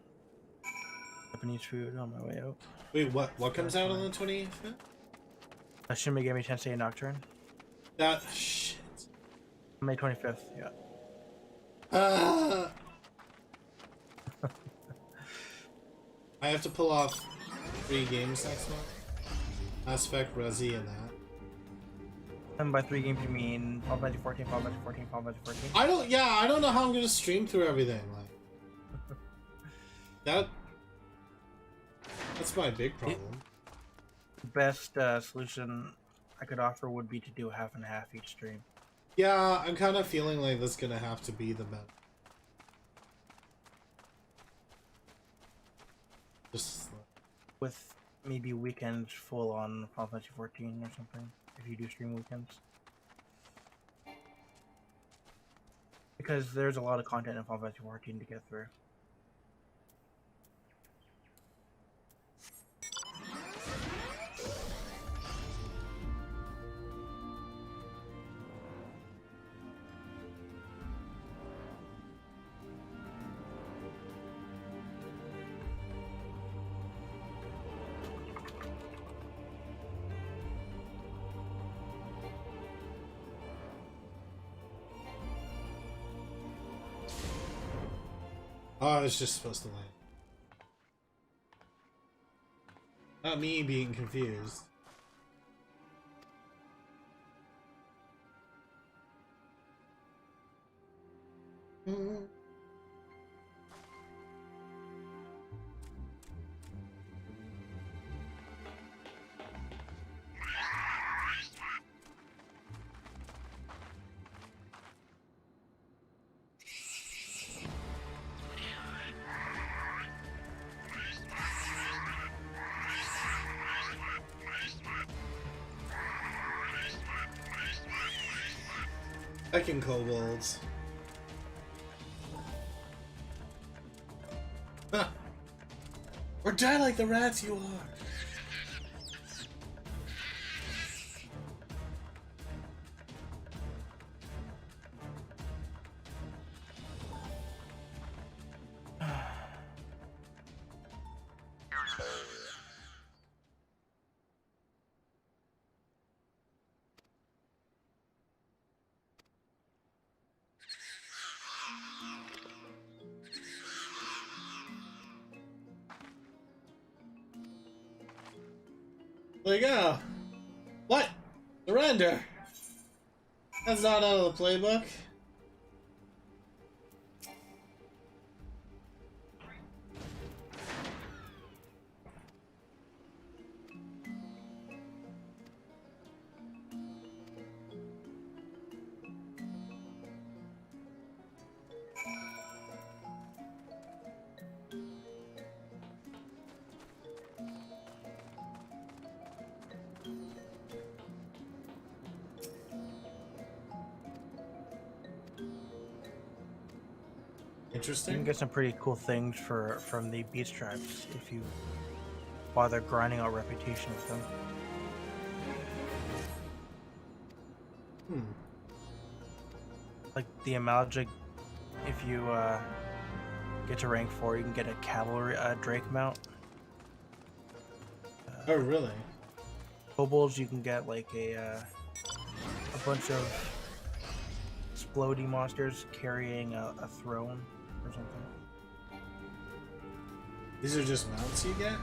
Japanese food on my way out. Wait, what comes out on the 25th? Shin Megami Tensei Nocturne. That shit. May 25th, yeah. I have to pull off 3 games next month. Mass Effect, Resi, and that. And by 3 games you mean Final Fantasy 14, Final Fantasy 14, Final Fantasy 14? I don't know how I'm gonna stream through everything. Like that's my big problem. The best solution I could offer would be to do half and half each stream. Yeah, I'm kind of feeling like that's gonna have to be the best. Just With maybe weekends full on Final Fantasy 14 or something, if you do stream weekends. Because there's a lot of content in Final Fantasy 14 to get through. oh, it's just supposed to land. Not me being confused. Fucking kobolds. Huh. Or die like the rats you are. Like, oh, what? Surrender. That's not out of the playbook. You can Interesting. get some pretty cool things from the beast tribes if you bother grinding out reputation with them. Like the Amalgic, if you get to rank 4, you can get a cavalry Drake mount. Oh, really? Kobolds, you can get like a bunch of explodey monsters carrying a throne or something. These are just mounts you get?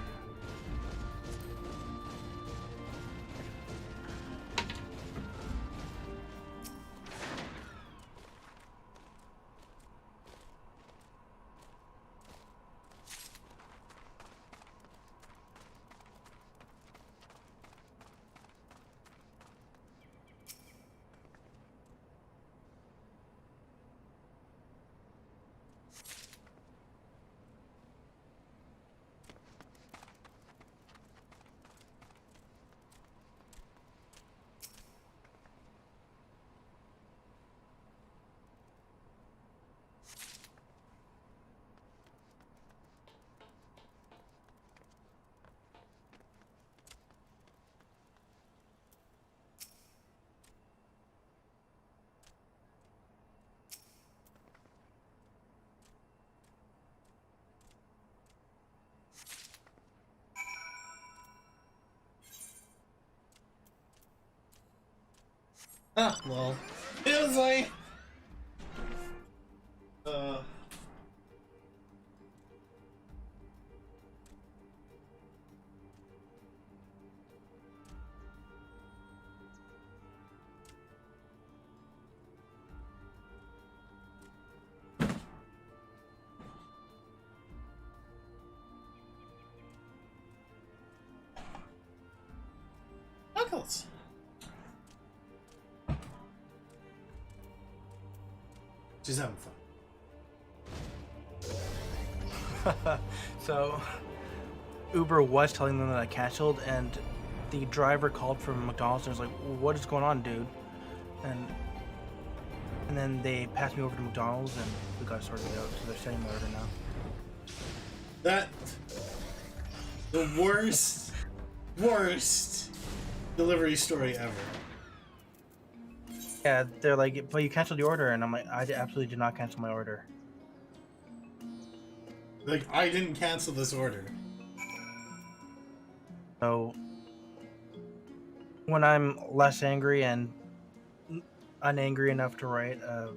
Ah, well, it was like, Knuckles. She's having fun. So Uber was telling them that I canceled, and the driver called from McDonald's and was like, "What is going on, dude?" And then they passed me over to McDonald's and we got sorted out. So they're sending my order now. That the worst delivery story ever. Yeah, they're like, "But you canceled the order," and I'm like, "I absolutely did not cancel my order." Like, I didn't cancel this order. So when I'm less angry and unangry enough to write a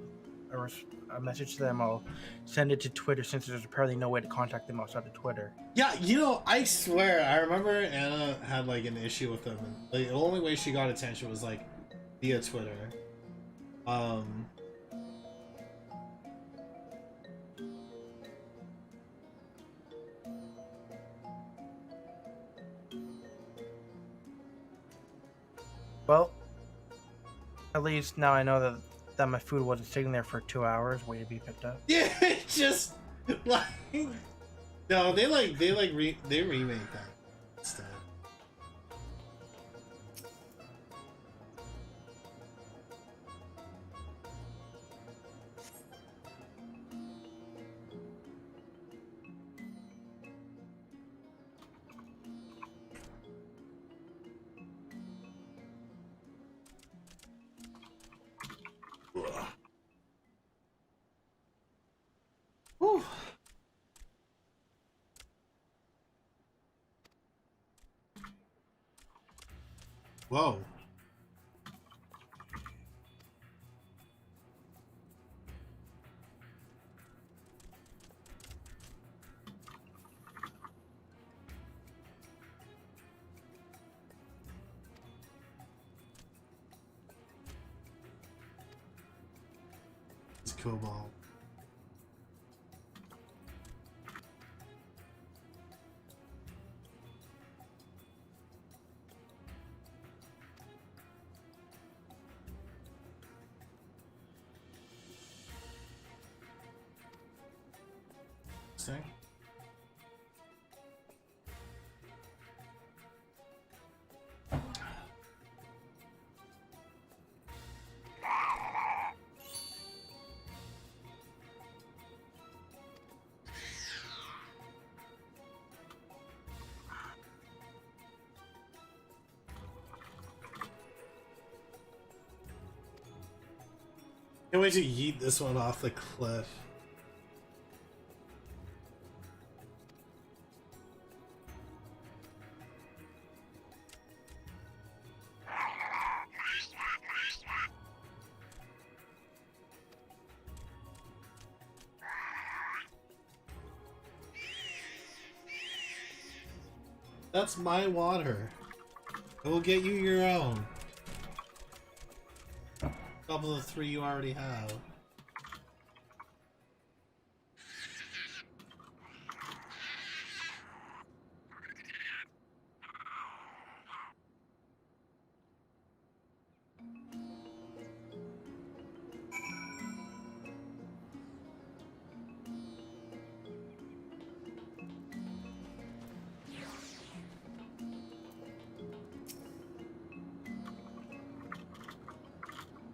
message to them, I'll send it to Twitter, since there's apparently no way to contact them outside of Twitter. Yeah, you know, I swear, I remember Anna had like an issue with them. Like, the only way she got attention was like via Twitter. Well, at least now I know that my food wasn't sitting there for 2 hours waiting to be picked up. Yeah, just like no, they remake that instead. Whew. Whoa. It's Cobalt. Thing. Can't wait to yeet this one off the cliff. That's my water. I will get you your own. Double the 3 you already have.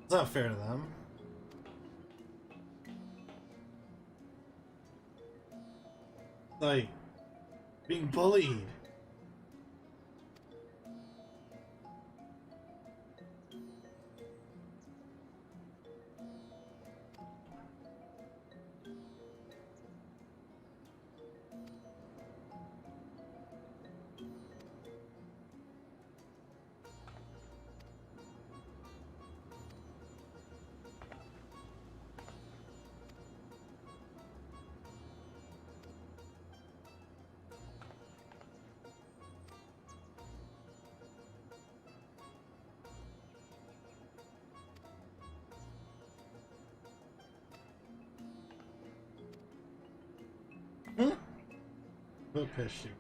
It's not fair to them. Like, being bullied. Who pissed you?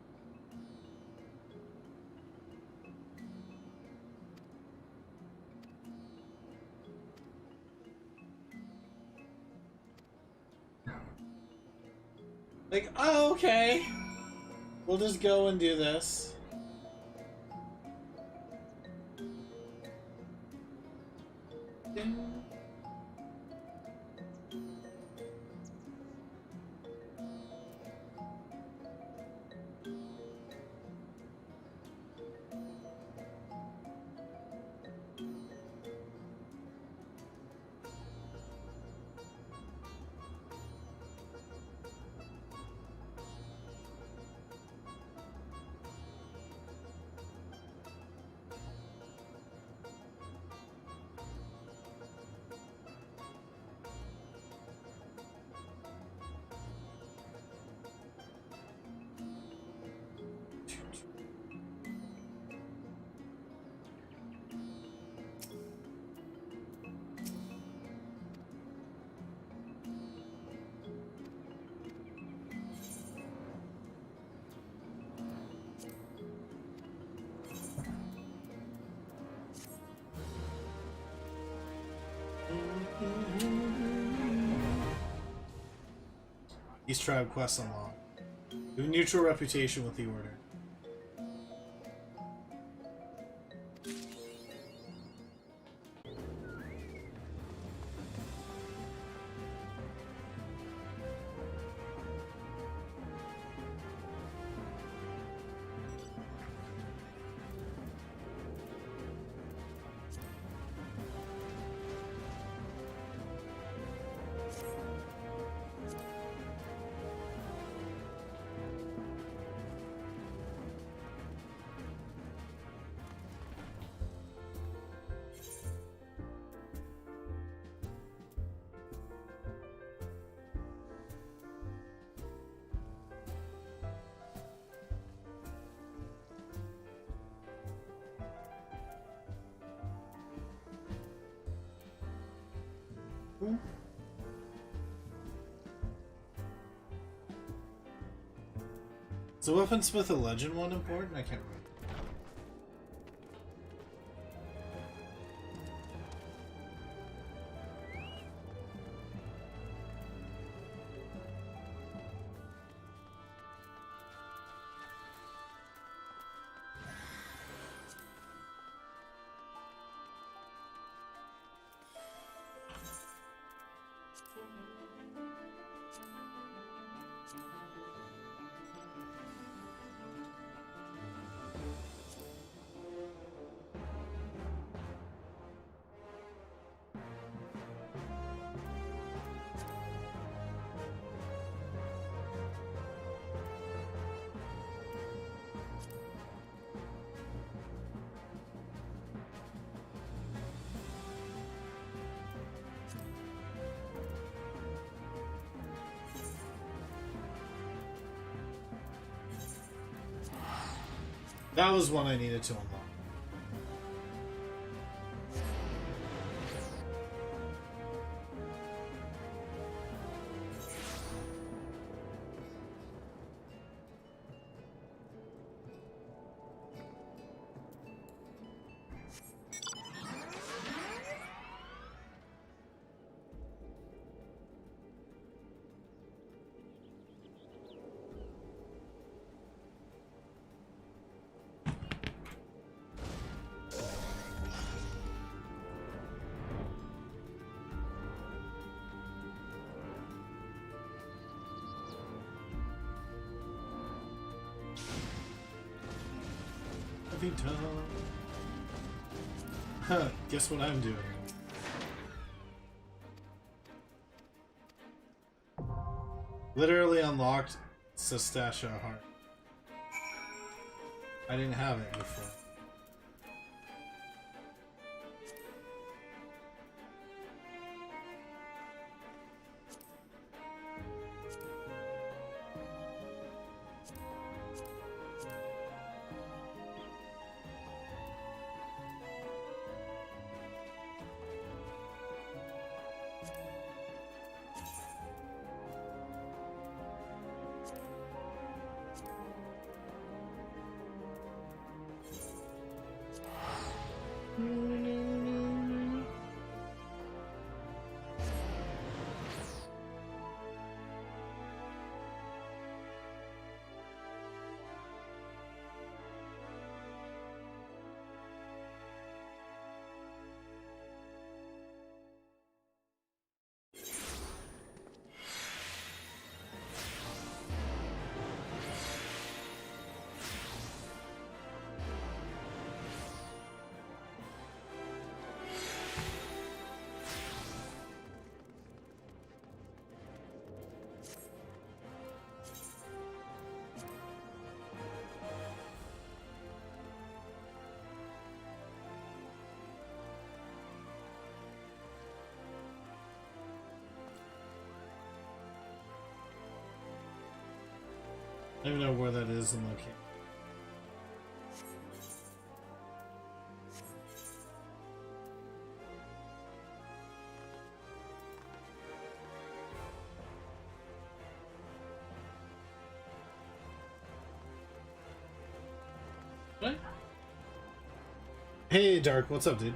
Like, oh, okay. We'll just go and do this. East Tribe quest unlocked. You have a neutral reputation with the Order. Is the Weaponsmith a legend one important? I can't remember. That was one I needed to unlock. Huh, guess what I'm doing? Literally unlocked Sestasha Heart. I didn't have it before. I don't even know where that is in location. What? Hey Dark, what's up, dude?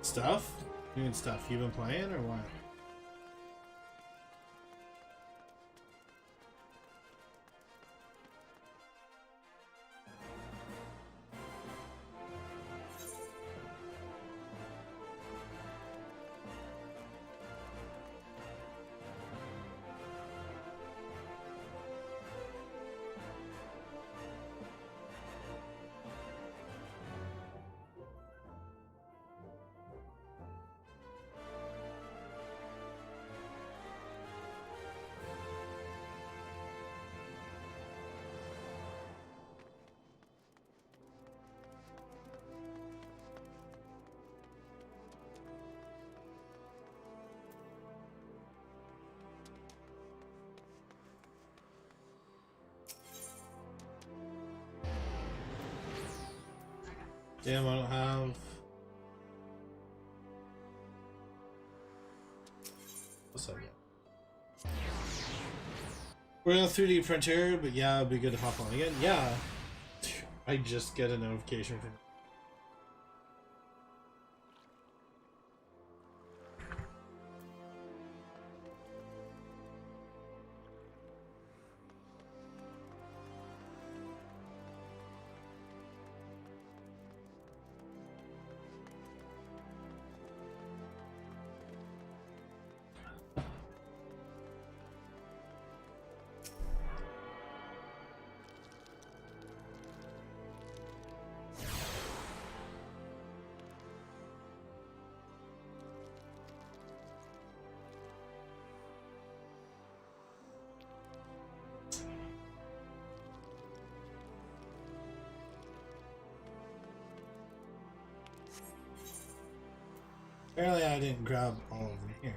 Stuff? You mean stuff you've been playing or what? Damn, I don't have... What's up, yeah? We're on a 3D printer, but yeah, it'd be good to hop on again. Yeah, I just get a notification from... Apparently I didn't grab all of them here.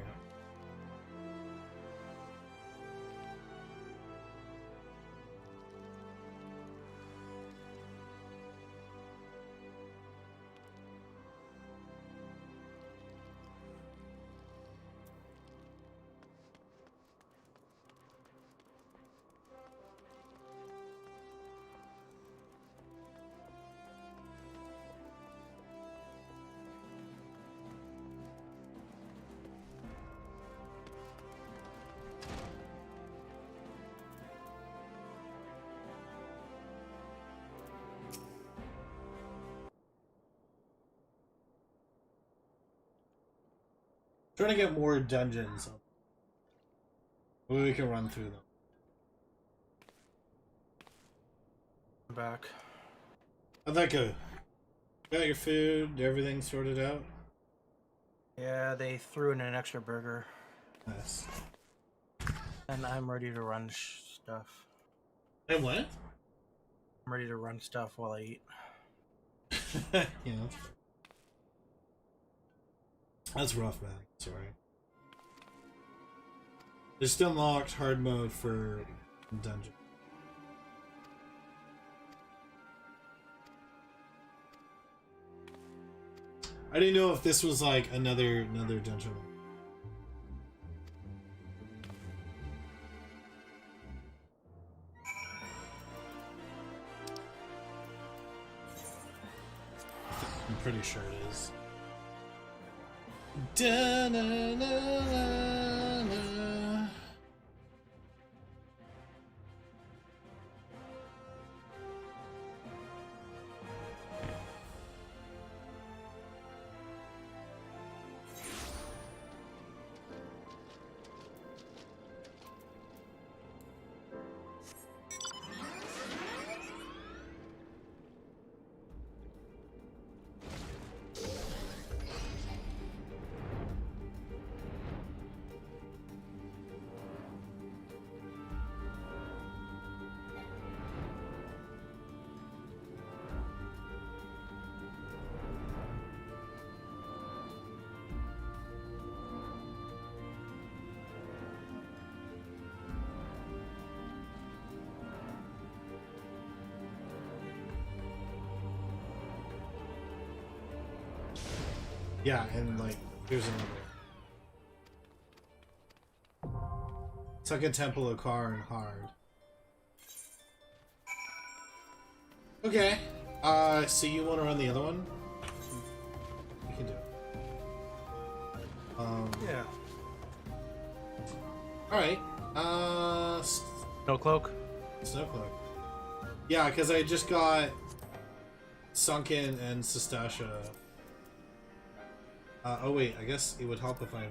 Trying to get more dungeons. Maybe we can run through them. I'm back. How'd that go? Got your food, everything sorted out? Yeah, they threw in an extra burger. Nice. And I'm ready to run stuff. And what? I'm ready to run stuff while I eat. You know. That's rough, man. Sorry. There's still unlocked hard mode for dungeon. I didn't know if this was like another dungeon. I'm pretty sure it is. Da-na-na-na-na. Yeah, and like, here's another. Second Temple of Car and hard. Okay. So you want to run the other one? You can do it. Yeah. Alright. No cloak? Snowcloak. Yeah, because I just got Sunken and Sestasha. Oh wait, I guess it would help if I...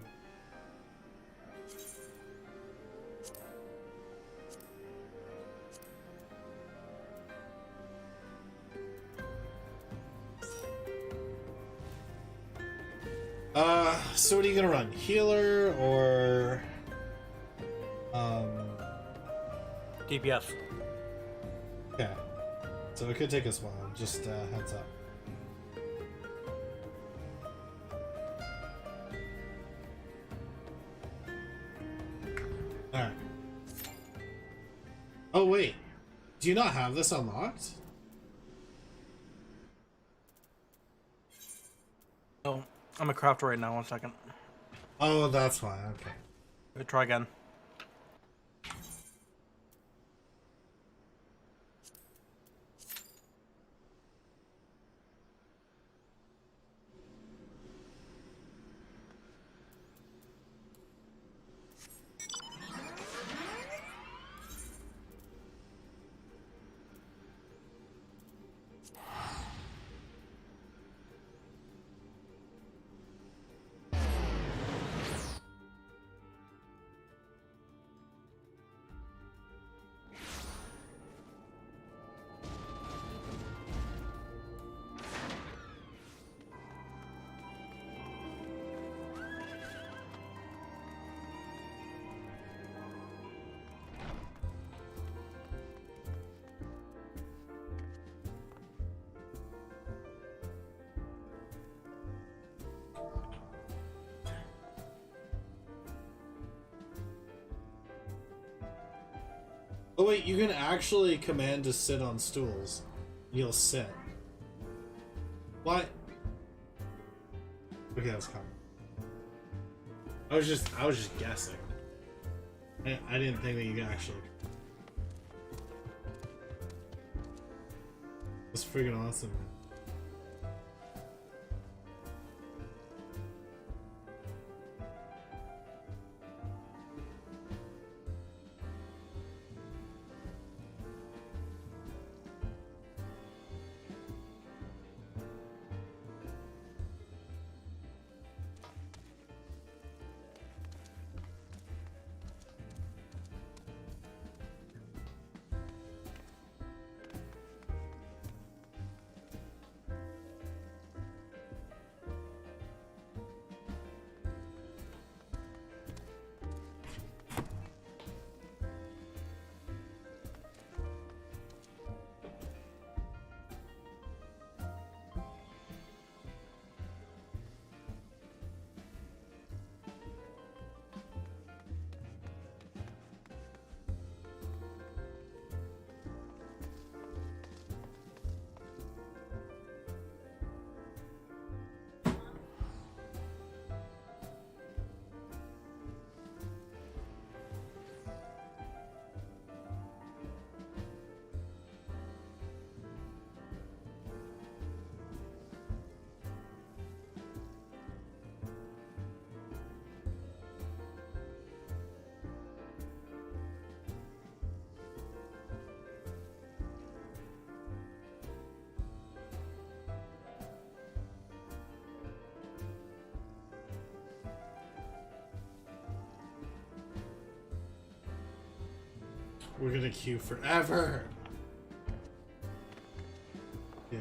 So what are you gonna run? Healer or... DPS. Okay. So it could take us a while, just heads up. Alright. Oh wait, do you not have this unlocked? Oh, I'm a crafter right now, 1 second. Oh, that's fine, okay. Let me try again. Oh wait, you can actually command to sit on stools. You'll sit. What? Okay, that's common. I was just guessing. I didn't think that you could actually. That's freaking awesome, man. We're gonna queue forever. Yeah.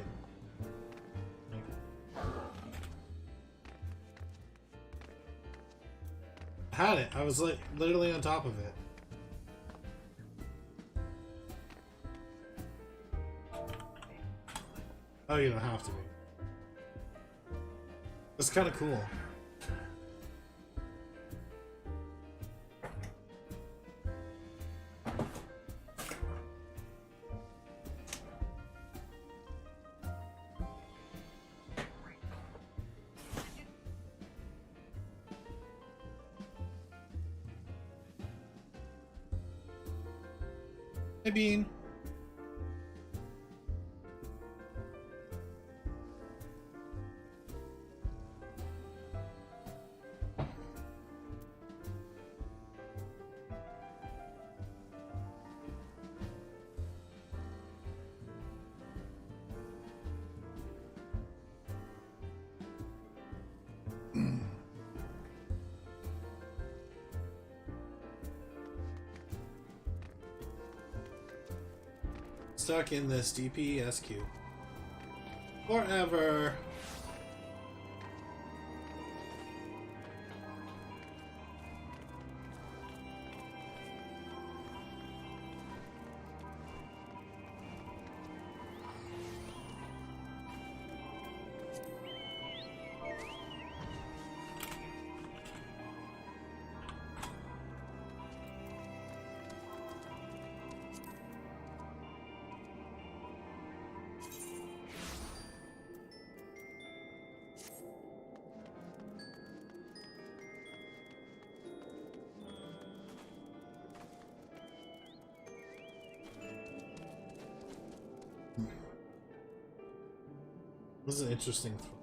I had it. I was like literally on top of it. Oh, you don't have to be. That's kind of cool. Hey, Bean. Stuck in this DPSQ forever. This is an interesting thought.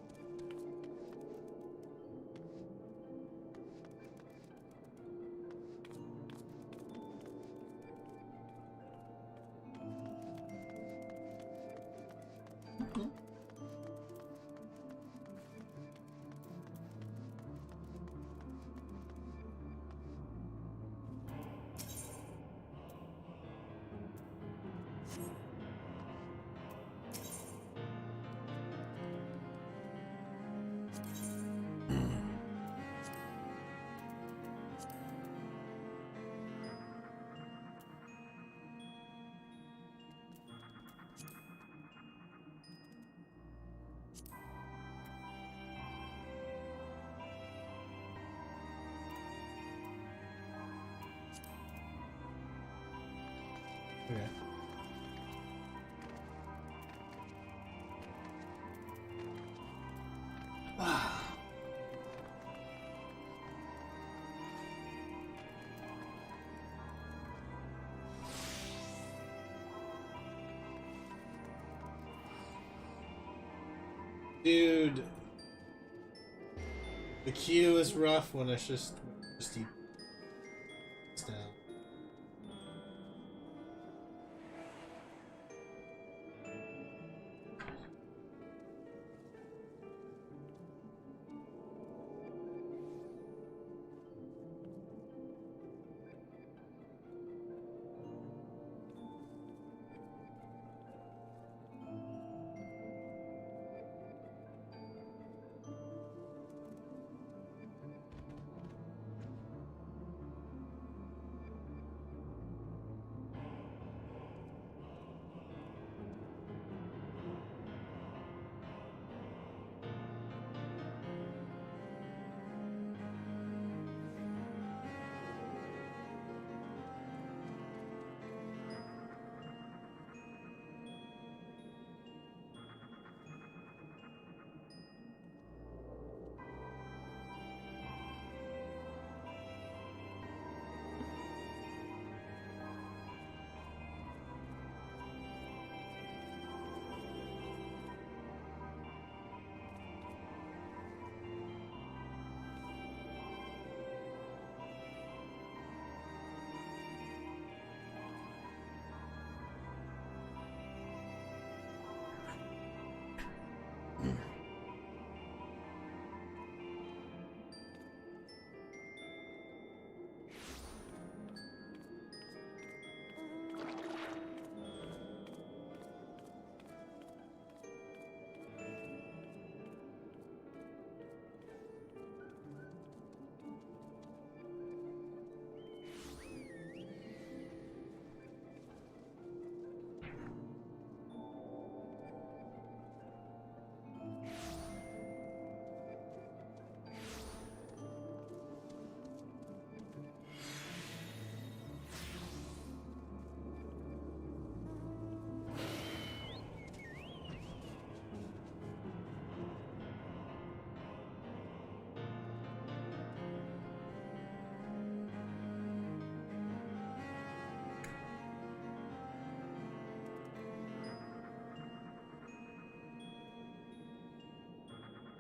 Okay. Dude, the queue is rough when it's just eat down.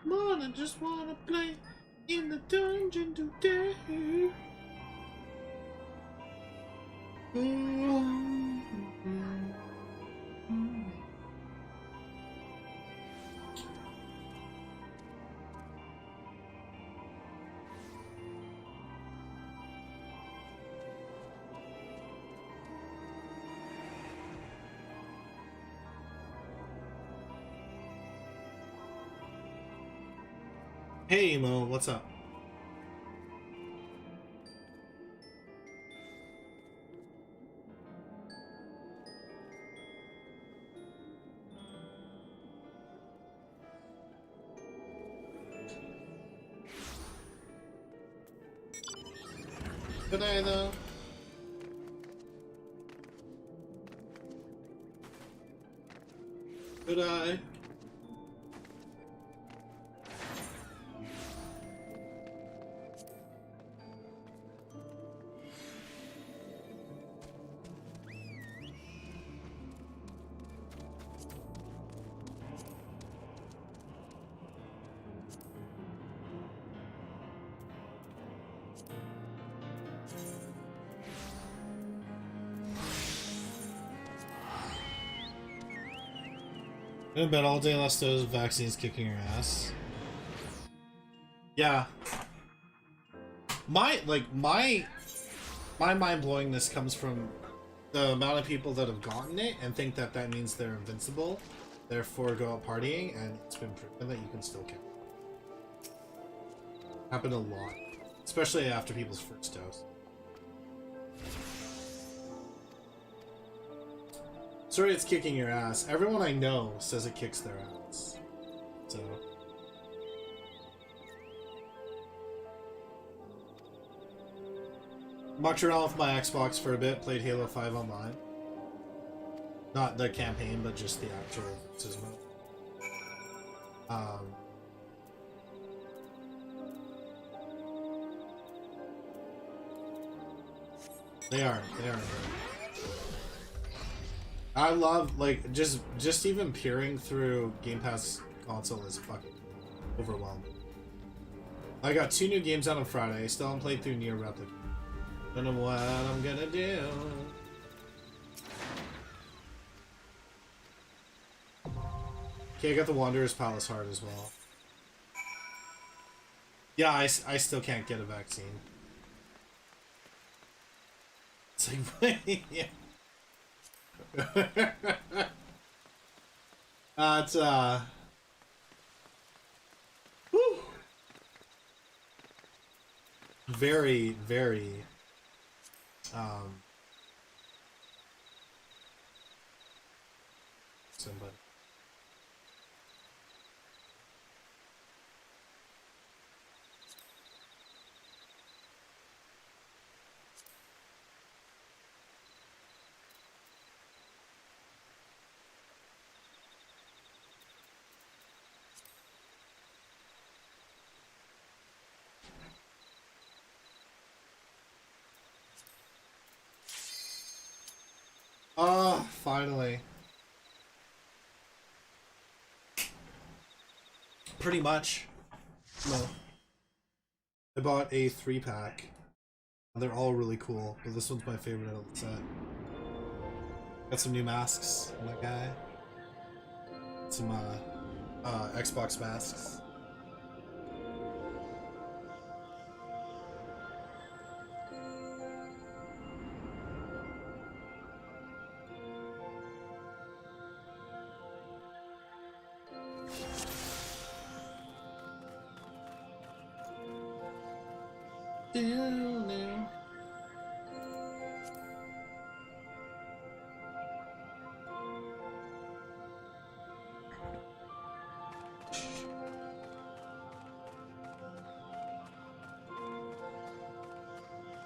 Come on, I just wanna play in the dungeon today. Hey Mo, what's up? Good day though. Good eye. I'm in bed all day unless those vaccines kicking your ass. Yeah. My mind blowingness comes from the amount of people that have gotten it and think that that means they're invincible, therefore go out partying, and it's been proven that you can still kill. Happened a lot, especially after people's first dose. Sorry, it's kicking your ass. Everyone I know says it kicks their ass. So. Mucked around with my Xbox for a bit, played Halo 5 online. Not the campaign, but just the actual versus mode. They are good. I love, like, just even peering through Game Pass console is fucking overwhelming. I got 2 new games out on Friday. I still haven't played through Nier Replicant. Don't know what I'm gonna do. Okay, I got the Wanderer's Palace Heart as well. Yeah, I still can't get a vaccine. It's like, yeah. It's, whew. Very, very, somebody. Ah, finally. Pretty much. No. I bought a 3-pack. They're all really cool, but this one's my favorite out of the set. Got some new masks on that guy. Some Xbox masks.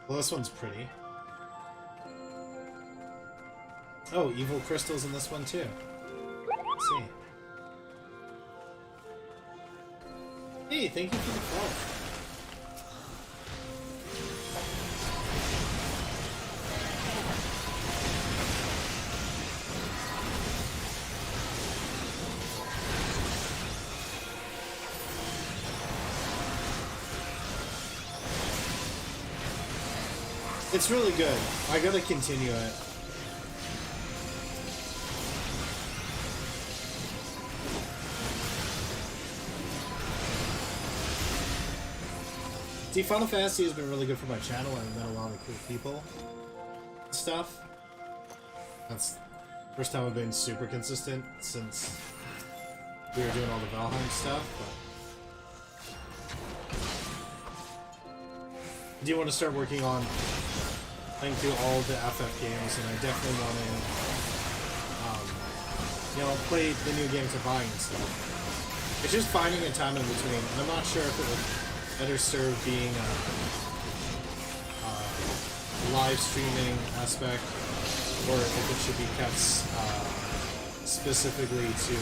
Well, this one's pretty. Oh, evil crystals in this one too. Let's see. Hey, thank you for the follow. It's really good. I gotta continue it. See, Final Fantasy has been really good for my channel. I've met a lot of cool people and stuff. That's the first time I've been super consistent since we were doing all the Valheim stuff, but I do want to start working on playing through all the FF games, and I definitely want to, you know, play the new games I'm buying and stuff. It's just finding a time in between, and I'm not sure if it would better serve being a live streaming aspect, or if it should be kept specifically to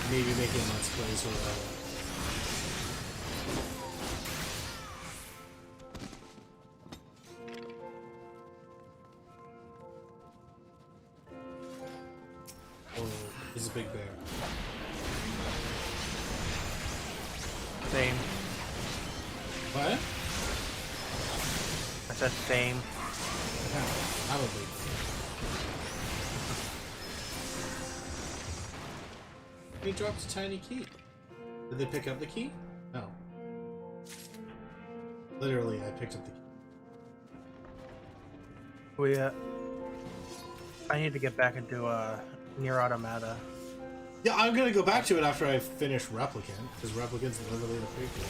maybe making Let's Plays or whatever. Is a big bear. Same. What? I said same. I'm a big bear. He dropped a tiny key. Did they pick up the key? No. Literally, I picked up the key. I need to get back into Nier Automata. Yeah, I'm gonna go back to it after I finish Replicant, because Replicant's literally the prequel.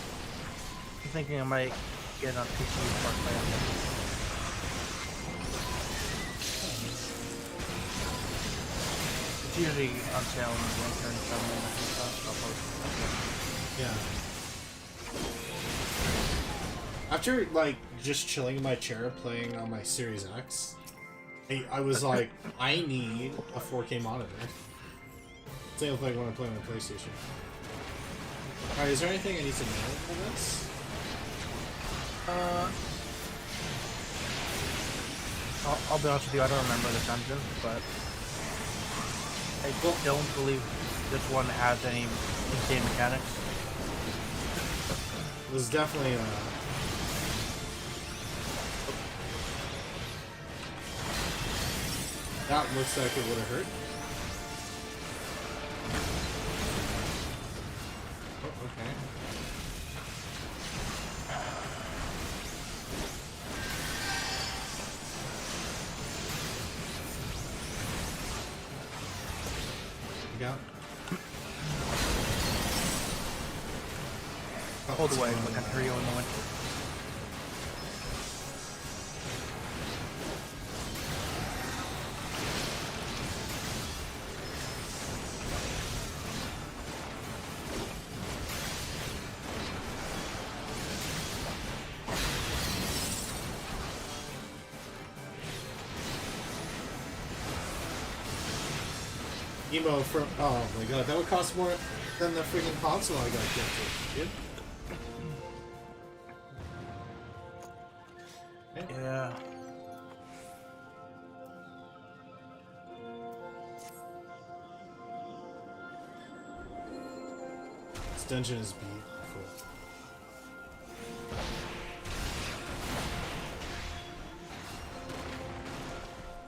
I'm thinking I might get on PC before I play on it. It's usually on sale in the winter and summer and stuff. So I'll post it. Yeah. After like just chilling in my chair playing on my Series X, I was like, I need a 4K monitor. Same with like when I play on my PlayStation. Alright, is there anything I need to know for this? I'll be honest with you, I don't remember the dungeon, but I don't believe this one has any insane mechanics. There's definitely that looks like it would have hurt. Oh, okay. You got? Hold away, look at Rio in the winter. Emo from oh my god, that would cost more than the freaking console I got gifted, dude. Yeah. This dungeon is beautiful.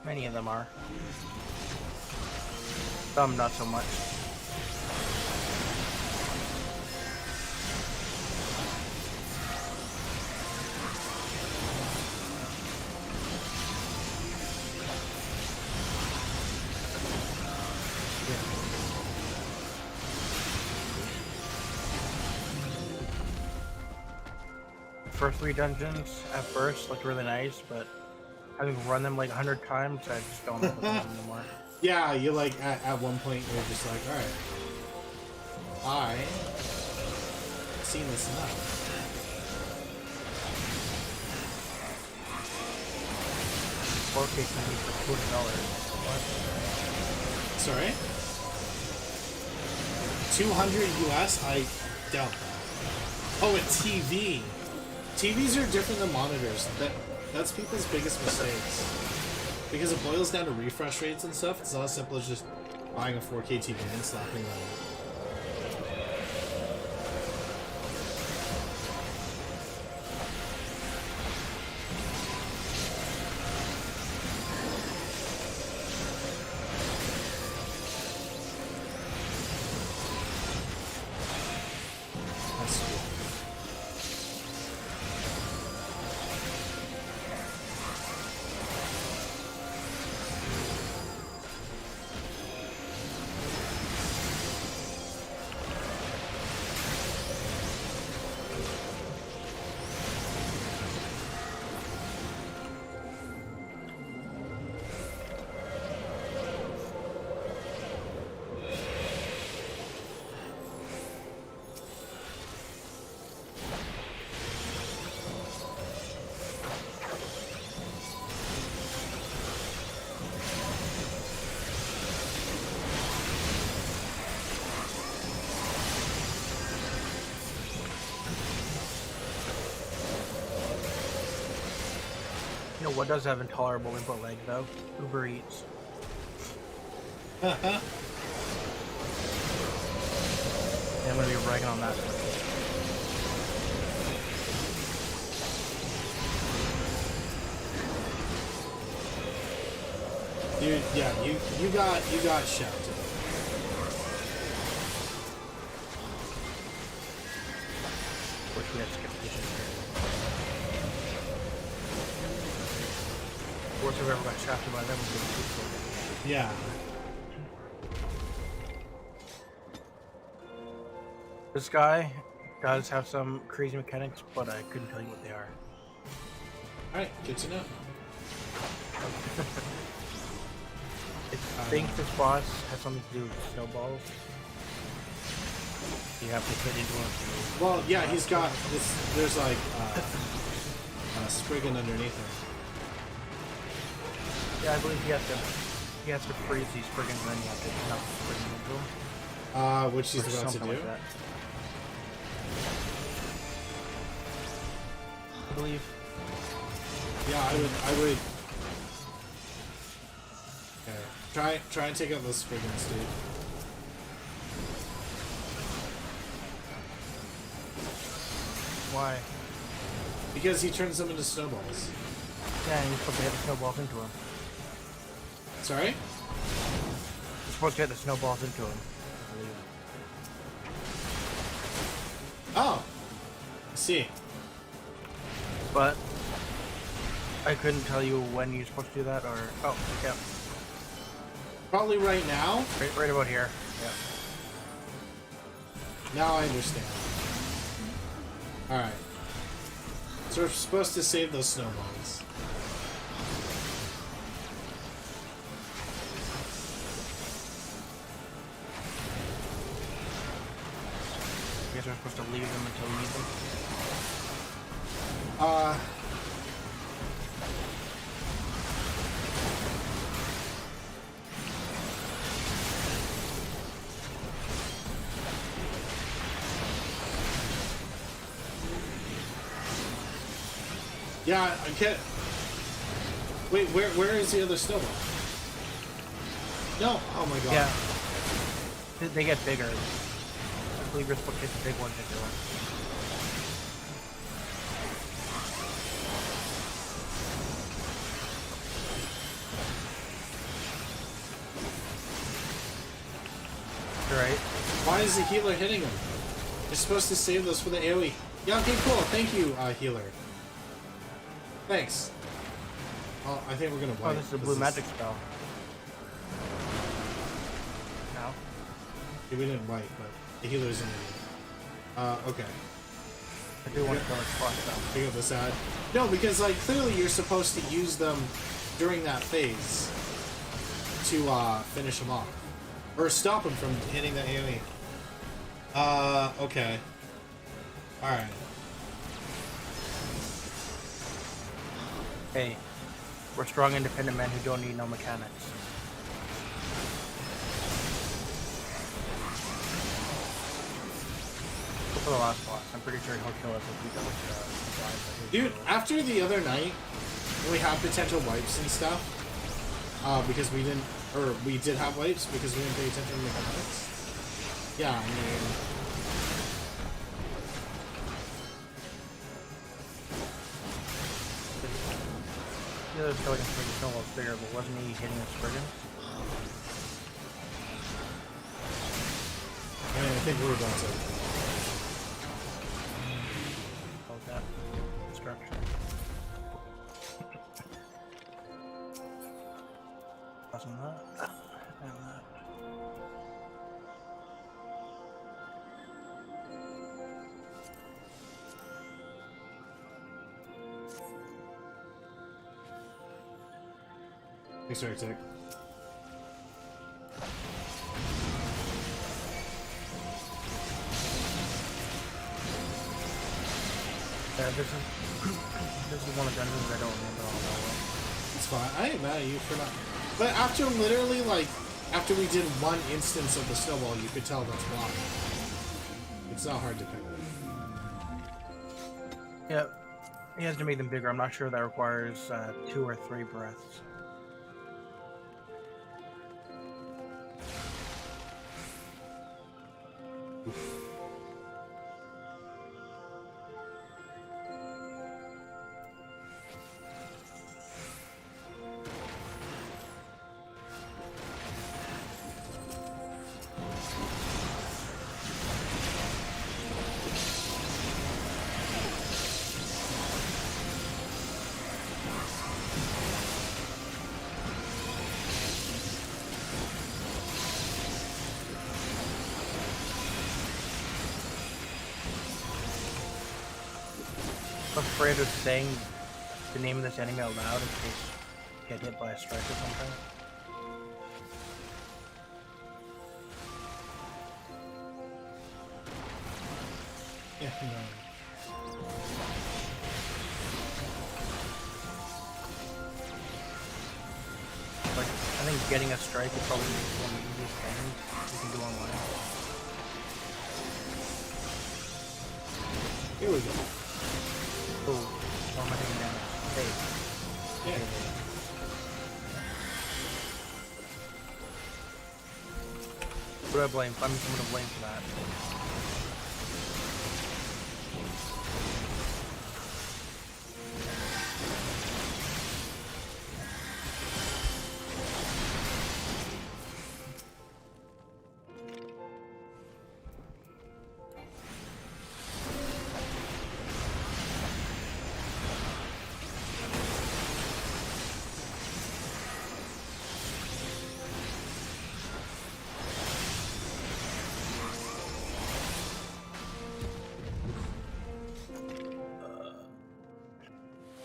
Many of them are. Some not so much. First 3 dungeons at first looked really nice, but having run them like 100 times, I just don't know them anymore. Yeah, you like at one point you're just like, alright. I've seen this enough. $4K can be for $200. What? Sorry? 200 US? I doubt that. Oh, a TV. TVs are different than monitors. That's people's biggest mistakes. Because it boils down to refresh rates and stuff. It's not as simple as just buying a 4K TV and slapping it on. You know what does have intolerable input lag though? Uber Eats. And I'm gonna be ragging on that. Dude, yeah, you got shouted. Wish we had skip here. Worst I've ever got shafted by them was the Yeah. This guy does have some crazy mechanics, but I couldn't tell you what they are. Alright, good to know. I think this boss has something to do with snowballs. You have to fit into him. Well, yeah, he's got this. There's like Spriggan underneath him. Yeah, I believe he has to freeze these Spriggans, and then you have to knock the Spriggan into him. Which he's Or about to something do. like that. I believe. Yeah, I would. Okay, try and take out those Spriggans, dude. Why? Because he turns them into snowballs. Yeah, and you're supposed to hit the snowballs into him. Sorry? You're supposed to hit the snowballs into him, I believe. Oh, I see. But I couldn't tell you when you're supposed to do that, or yeah, Probably right now. right about here. Yeah. Now I understand. Alright. So we're supposed to save those snowballs. I guess we're supposed to leave them until we need them. Yeah, I can't. Wait, where is the other snowball? No. Oh my god. Yeah. They get bigger. I believe you're supposed to hit the big ones into them. Right. Why is the healer hitting him? You're supposed to save those for the AoE. Yeah, okay, cool. Thank you, healer. Thanks. Oh, I think we're gonna wipe. Oh, this is a blue magic spell. No. Yeah, we didn't wipe, but the healer's in it. Okay. I do want to kill a spot spell. Pick up this ad. No, because like clearly you're supposed to use them during that phase to finish them off. Or stop him from hitting the AoE. Okay. Alright. Hey, we're strong, independent men who don't need no mechanics. Go for the last boss. I'm pretty sure he'll kill us if we don't survive. Dude, after the other night, when we had potential wipes and stuff, because we didn't, or we did have wipes because we didn't pay attention to mechanics. Yeah, I mean... The other skeleton Spriggan snowball's bigger, but wasn't he hitting a Spriggan? I mean, I think we're about to... Hold that. Destruction. Wasn't that? And that. Thanks, Arctic. Yeah, this is one of the dungeons I don't remember all that well. It's fine. I ain't mad at you for not... But after literally, like, after we did one instance of the snowball, you could tell that's why. It's not hard to pick. Yeah, he has to make them bigger. I'm not sure if that requires 2 or 3 breaths. I'm afraid of saying the name of this enemy out loud in case you get hit by a strike or something. Yeah, no. Like, I think getting a strike is probably one of the easiest things you can do online. Here we go. Oh, how am I taking damage? Hey. Yeah. Who do I blame? Find me someone to blame for that.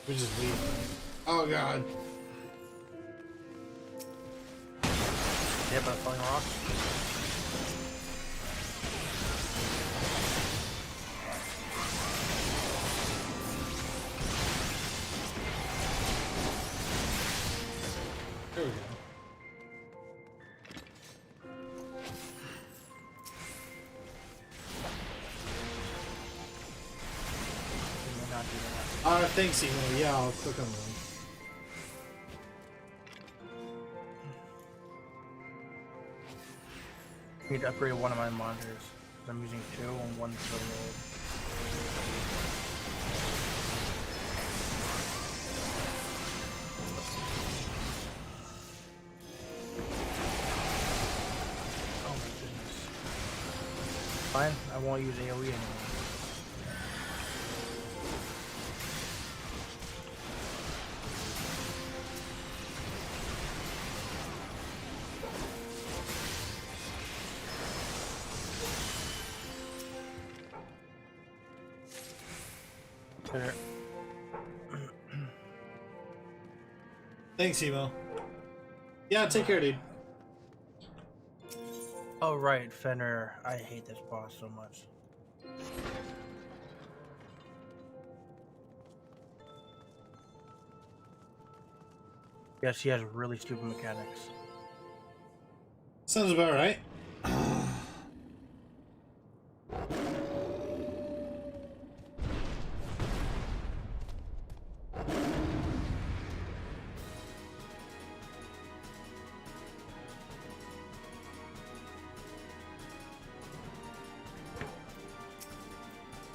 We just leave. Oh god. Yeah, but falling rocks. There we go. May not do that. Thanks, Emo. Yeah, I'll click on the link. I need to upgrade one of my monitors. I'm using 2 and 1's really old. Oh my goodness. Fine, I won't use AoE anymore. There. Thanks, Emo. Yeah, take care, dude. Oh right, Fenrir. I hate this boss so much. Yes, he has really stupid mechanics. Sounds about right.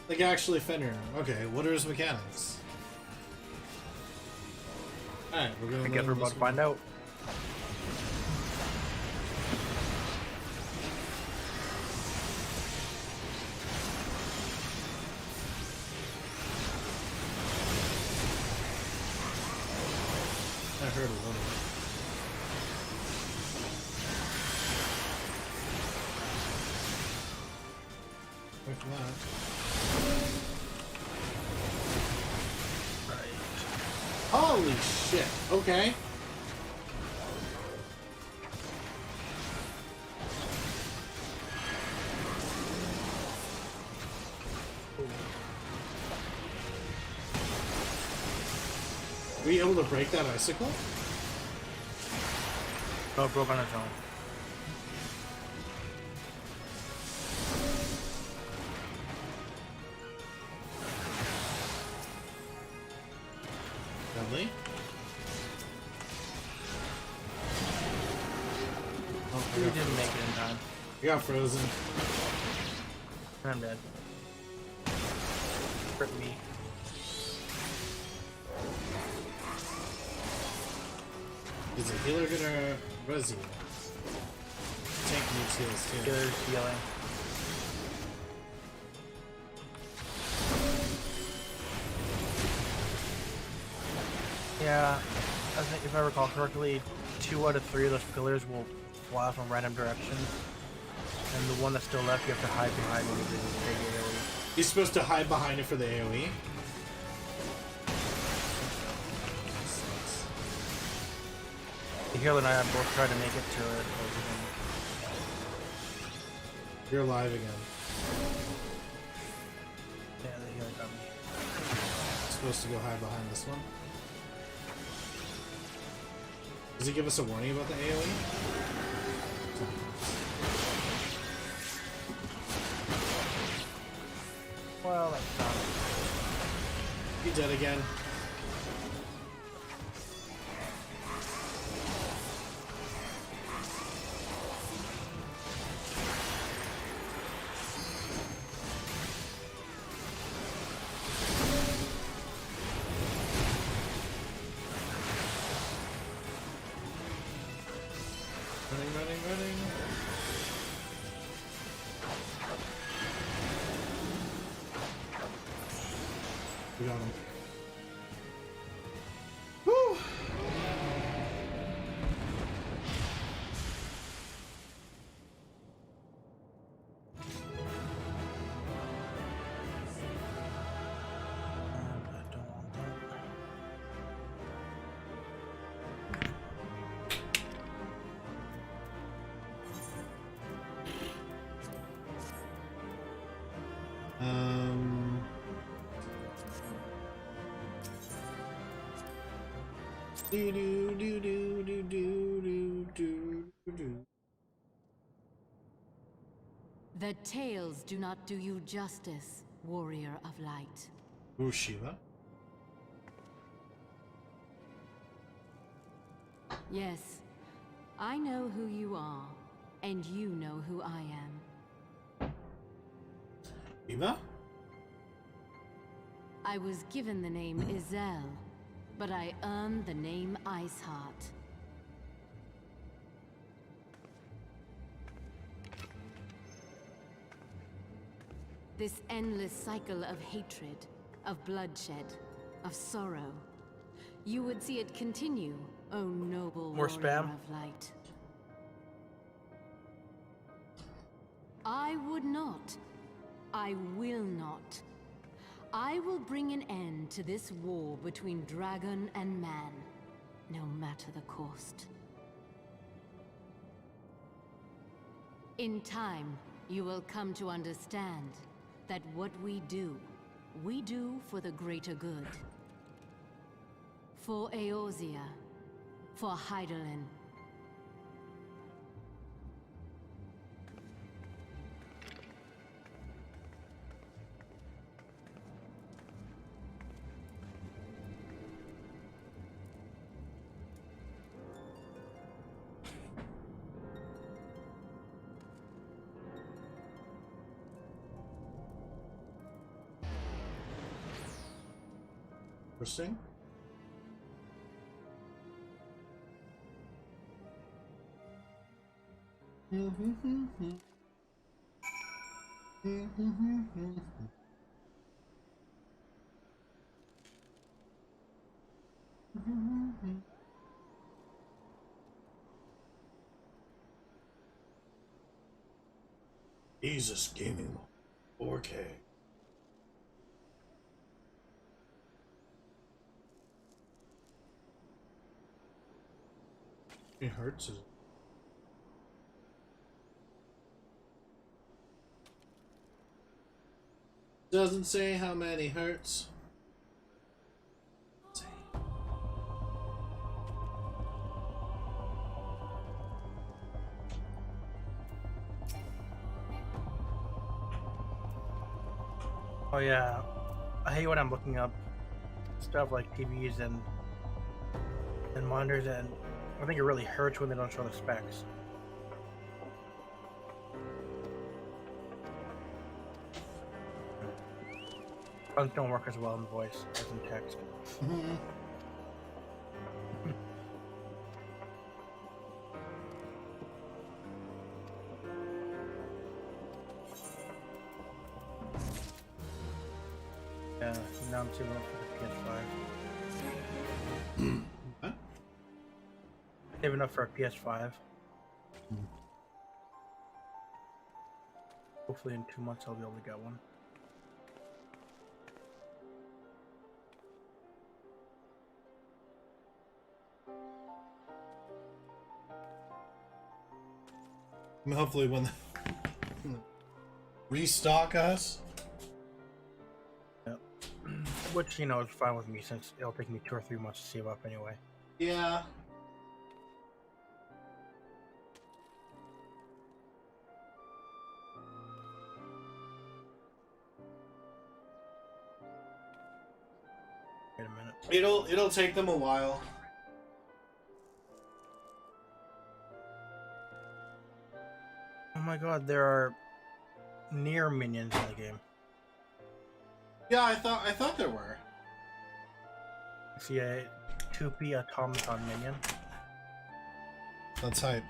Like actually Fenrir. Okay, what are his mechanics? Alright, we're gonna I guess we're about to find out. I heard a little. Wait for that. Holy shit, okay. Were you able to break that icicle? No, it broke on its own. Really? Oh, You didn't make it in time. I got frozen. I'm dead. Rip me. Is a healer gonna res you? Tank needs heals too. Killer's healing. Yeah, I think if I recall correctly, 2 out of 3 of those pillars will fly off in random directions, and the one that's still left you have to hide behind when you do the big AoE. You're supposed to hide behind it for the AoE? The healer and I both tried to make it to it. You're alive again. supposed to go hide behind this one. Does he give us a warning about the AoE? Well, that's not. He dead again. Running. We got him. Whew. I don't want that. The tales do not do you justice, warrior of light. Ooh, Shiva. Yes, I know who you are, and you know who I am. Shiva? I was given the name Izel, but I earned the name Iceheart. This endless cycle of hatred, of bloodshed, of sorrow. You would see it continue, O noble More warrior spam? of light. I would not. I will not. I will bring an end to this war between dragon and man, no matter the cost. In time, you will come to understand that what we do for the greater good. For Eorzea, for Hydaelyn. Interesting. Jesus Gaming 4K. It hurts. Doesn't say how many hertz. Oh yeah, I hate when I'm looking up stuff like TVs and monitors, and I think it really hurts when they don't show the specs. Buttons don't work as well in voice as in text. Yeah, now I'm saving up for the PS5. What? Saving up for a PS5. Hopefully in 2 months I'll be able to get one. I mean, hopefully when they restock us. Yep. which, you know, is fine with me since it'll take me 2 or 3 months to save up anyway. Yeah. Wait a minute. It'll take them a while. Oh my god, there are near minions in the game. Yeah, I thought there were. I see a 2P automaton minion. That's hype.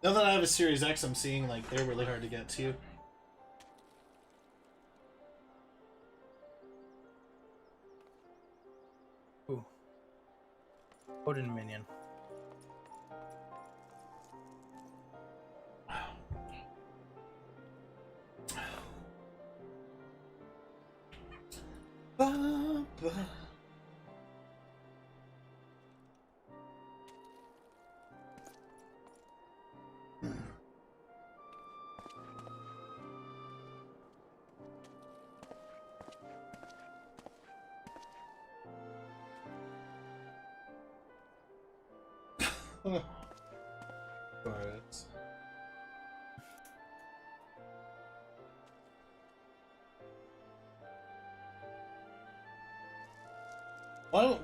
Now that I have a Series X, I'm seeing like they're really hard to get to. Ooh. Odin minion.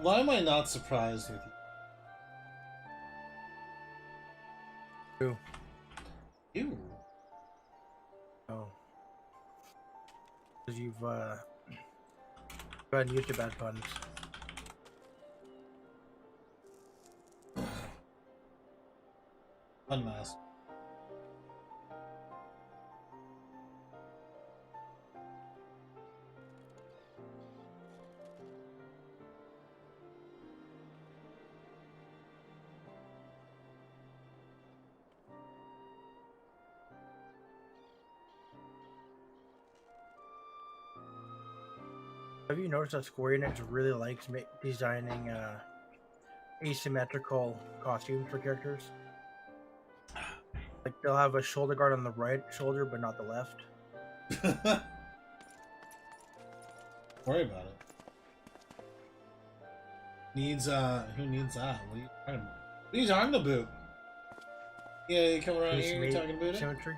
Why am I not surprised with Who? you? Oh. Because you've, go ahead and use your bad puns. Unmasked. Have you noticed that Square Enix really likes designing asymmetrical costumes for characters? Like they'll have a shoulder guard on the right shoulder, but not the left. Worry about it. Needs who needs that? What are you talking about? Who are you talking about? Yeah, you come around here, you're talking about it? Symmetry.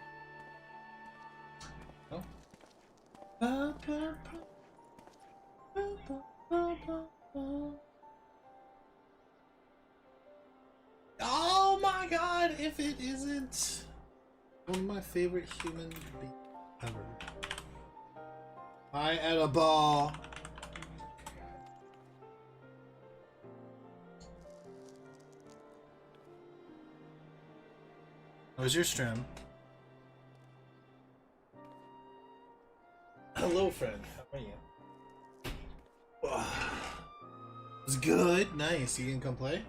Oh my god, if it isn't one of my favorite human beings ever. I at a ball. How's your stream? Hello, friend. How are you? It's good. Nice. You can come play?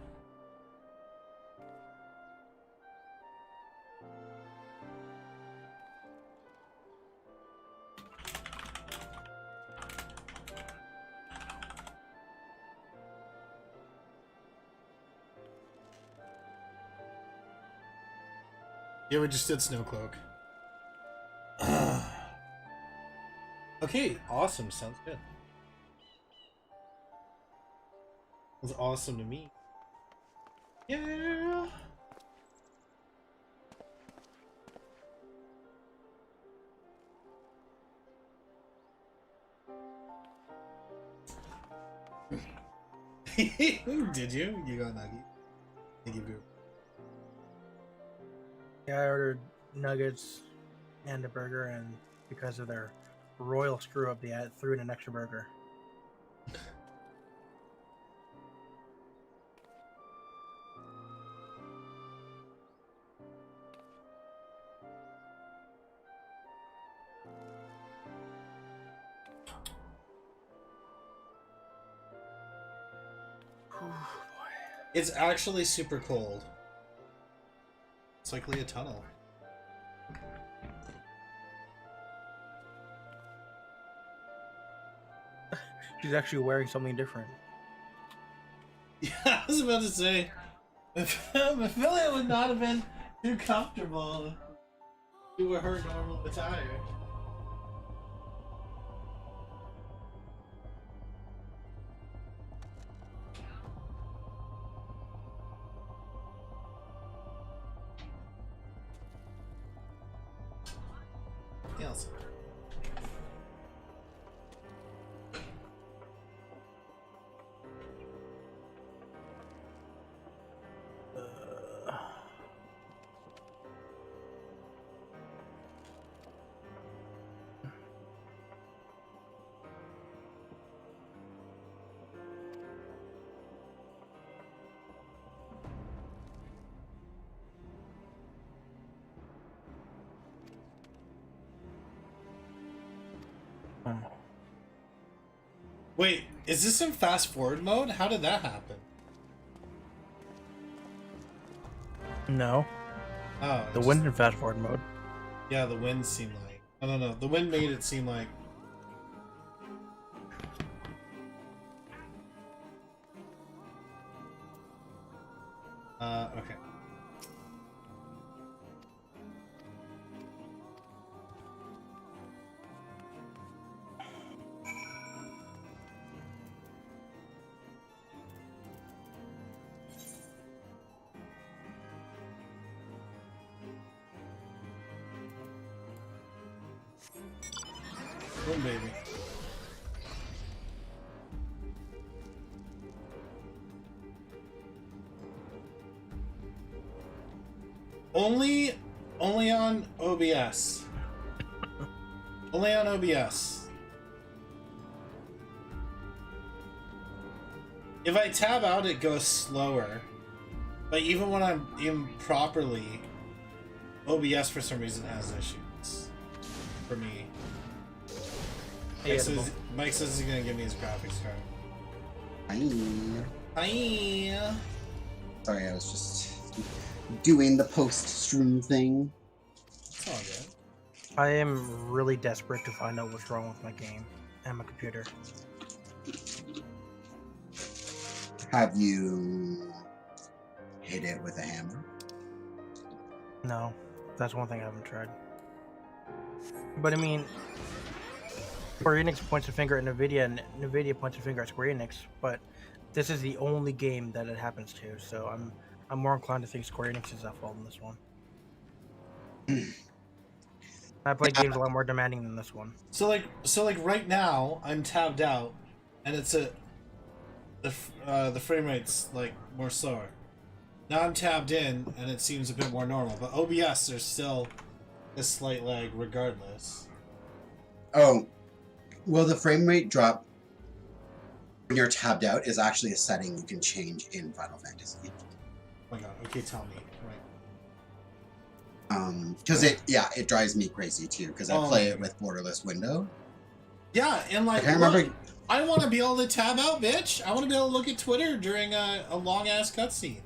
You ever just did Snowcloak? Okay, awesome. Sounds good. Was awesome to me. Yeah. Did you? You got nugget. Thank you, group. Yeah, I ordered nuggets and a burger, and because of their royal screw up, they threw in an extra burger. It's actually super cold. It's like a tunnel. She's actually wearing something different. Yeah, I was about to say, Ophelia would not have been too comfortable to wear her normal attire. else. Wait, is this in fast forward mode? How did that happen? No. Oh, The wind in fast forward mode. Yeah, the wind seemed like. I don't know. The wind made it seem like. Okay. Boom, baby. Only on OBS. Only on OBS. If I tab out, it goes slower. But even when I'm improperly, OBS for some reason has issues. For me. Mike says he's gonna give me his graphics card. Hi. Sorry, I was just doing the post-stream thing. It's all good. I am really desperate to find out what's wrong with my game and my computer. Have you hit it with a hammer? No, that's one thing I haven't tried. But I mean, Square Enix points a finger at Nvidia, and Nvidia points a finger at Square Enix. But this is the only game that it happens to, so I'm more inclined to think Square Enix is at fault in this one. I play games a lot more demanding than this one. So like right now I'm tabbed out, and it's the frame rate's like more slower. Now I'm tabbed in, and it seems a bit more normal. But OBS, there's still a slight lag regardless. Oh, well, the frame rate drop when you're tabbed out is actually a setting you can change in Final Fantasy. Oh my god, okay, tell me. Right. Because it drives me crazy too, because I play it with borderless window. Yeah, and like, I can't remember. I want to be able to tab out, bitch. I want to be able to look at Twitter during a long-ass cutscene.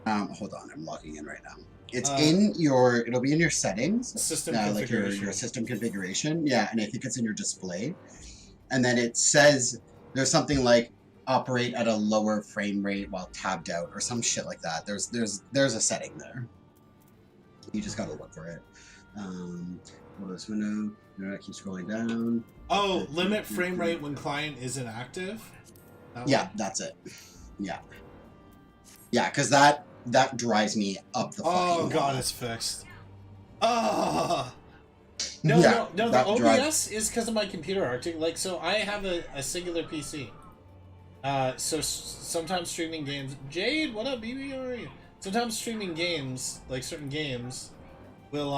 Hold on, I'm logging in right now. It's in your, it'll be in your settings. System like your system configuration. Yeah, and I think it's in your display. And then it says there's something like operate at a lower frame rate while tabbed out or some shit like that. There's a setting there. You just gotta look for it. This window. Keep scrolling down. Oh, limit frame rate when client isn't active? That's it. Yeah. Yeah, because that drives me up the fucking god, it's fixed. No, the OBS is because of my computer arctic. Like, so I have a singular PC. So sometimes streaming games. Jade, what up, BB? How are you? Sometimes streaming games, like certain games, will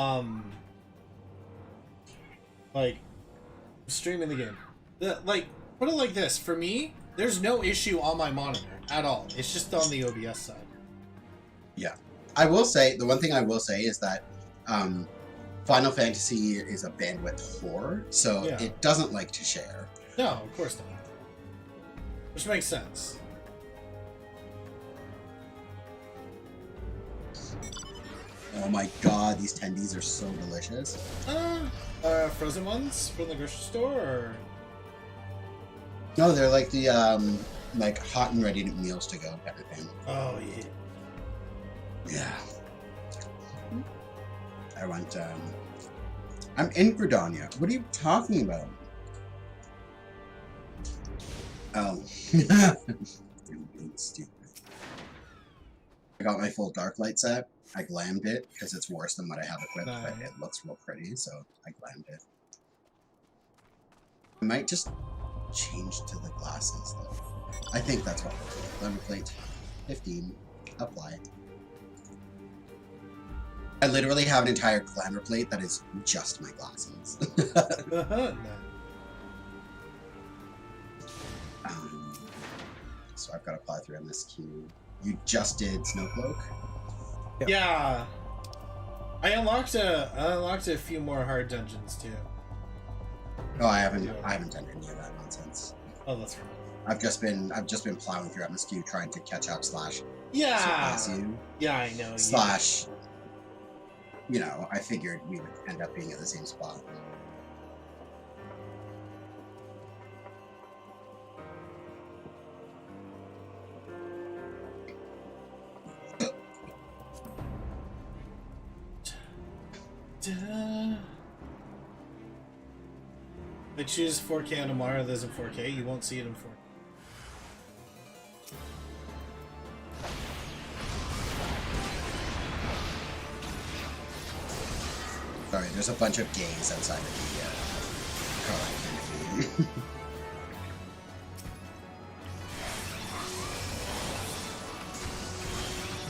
like streaming the game. Like, put it like this: for me, there's no issue on my monitor at all. It's just on the OBS side. Yeah, I will say the one thing I will say is that Final Fantasy is a bandwidth whore, so it doesn't like to share. No, of course not. Which makes sense. Oh my god, these tendies are so delicious. Frozen ones from the grocery store, or? No, they're like the like hot and ready meals to go kind of thing. Oh yeah. Yeah. I want I'm in Gridania. What are you talking about? Oh. You're being stupid. I got my full Darklight set. I glammed it because it's worse than what I have equipped, but Nice. it looks real pretty, so I glammed it. I might just change to the glasses, though. I think that's what we'll do. Glamour plate 15. Apply. I literally have an entire glamour plate that is just my glasses. So I've got to apply through MSQ. You just did Snowcloak? Yeah. I unlocked a few more hard dungeons too. Oh, I haven't done any of that nonsense. Oh, that's right. I've just been plowing through MSQ trying to catch up / Yeah. surpass you. Yeah, I know. / you know, I figured we would end up being at the same spot. I choose 4K on tomorrow. There's in 4K. You won't see it in 4K. Sorry, there's a bunch of gays outside of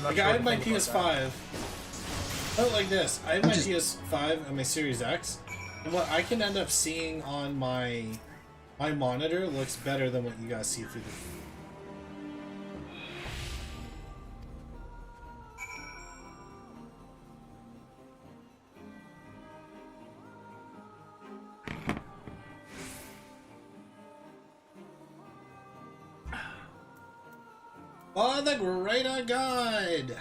the Like, I have my PS5. Put it like this. I have my PS5 and my Series X, and what I can end up seeing on my monitor looks better than what you guys see through the... Oh, the Greater God!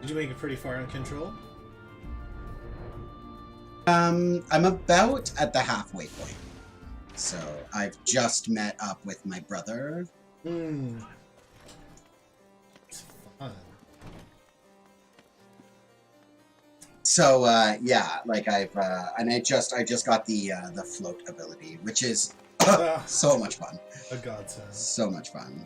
Did you make it pretty far on Control? I'm about at the halfway point. So I've just met up with my brother. It's fun. So yeah, like I just got the float ability, which is so much fun. A godsend. So much fun.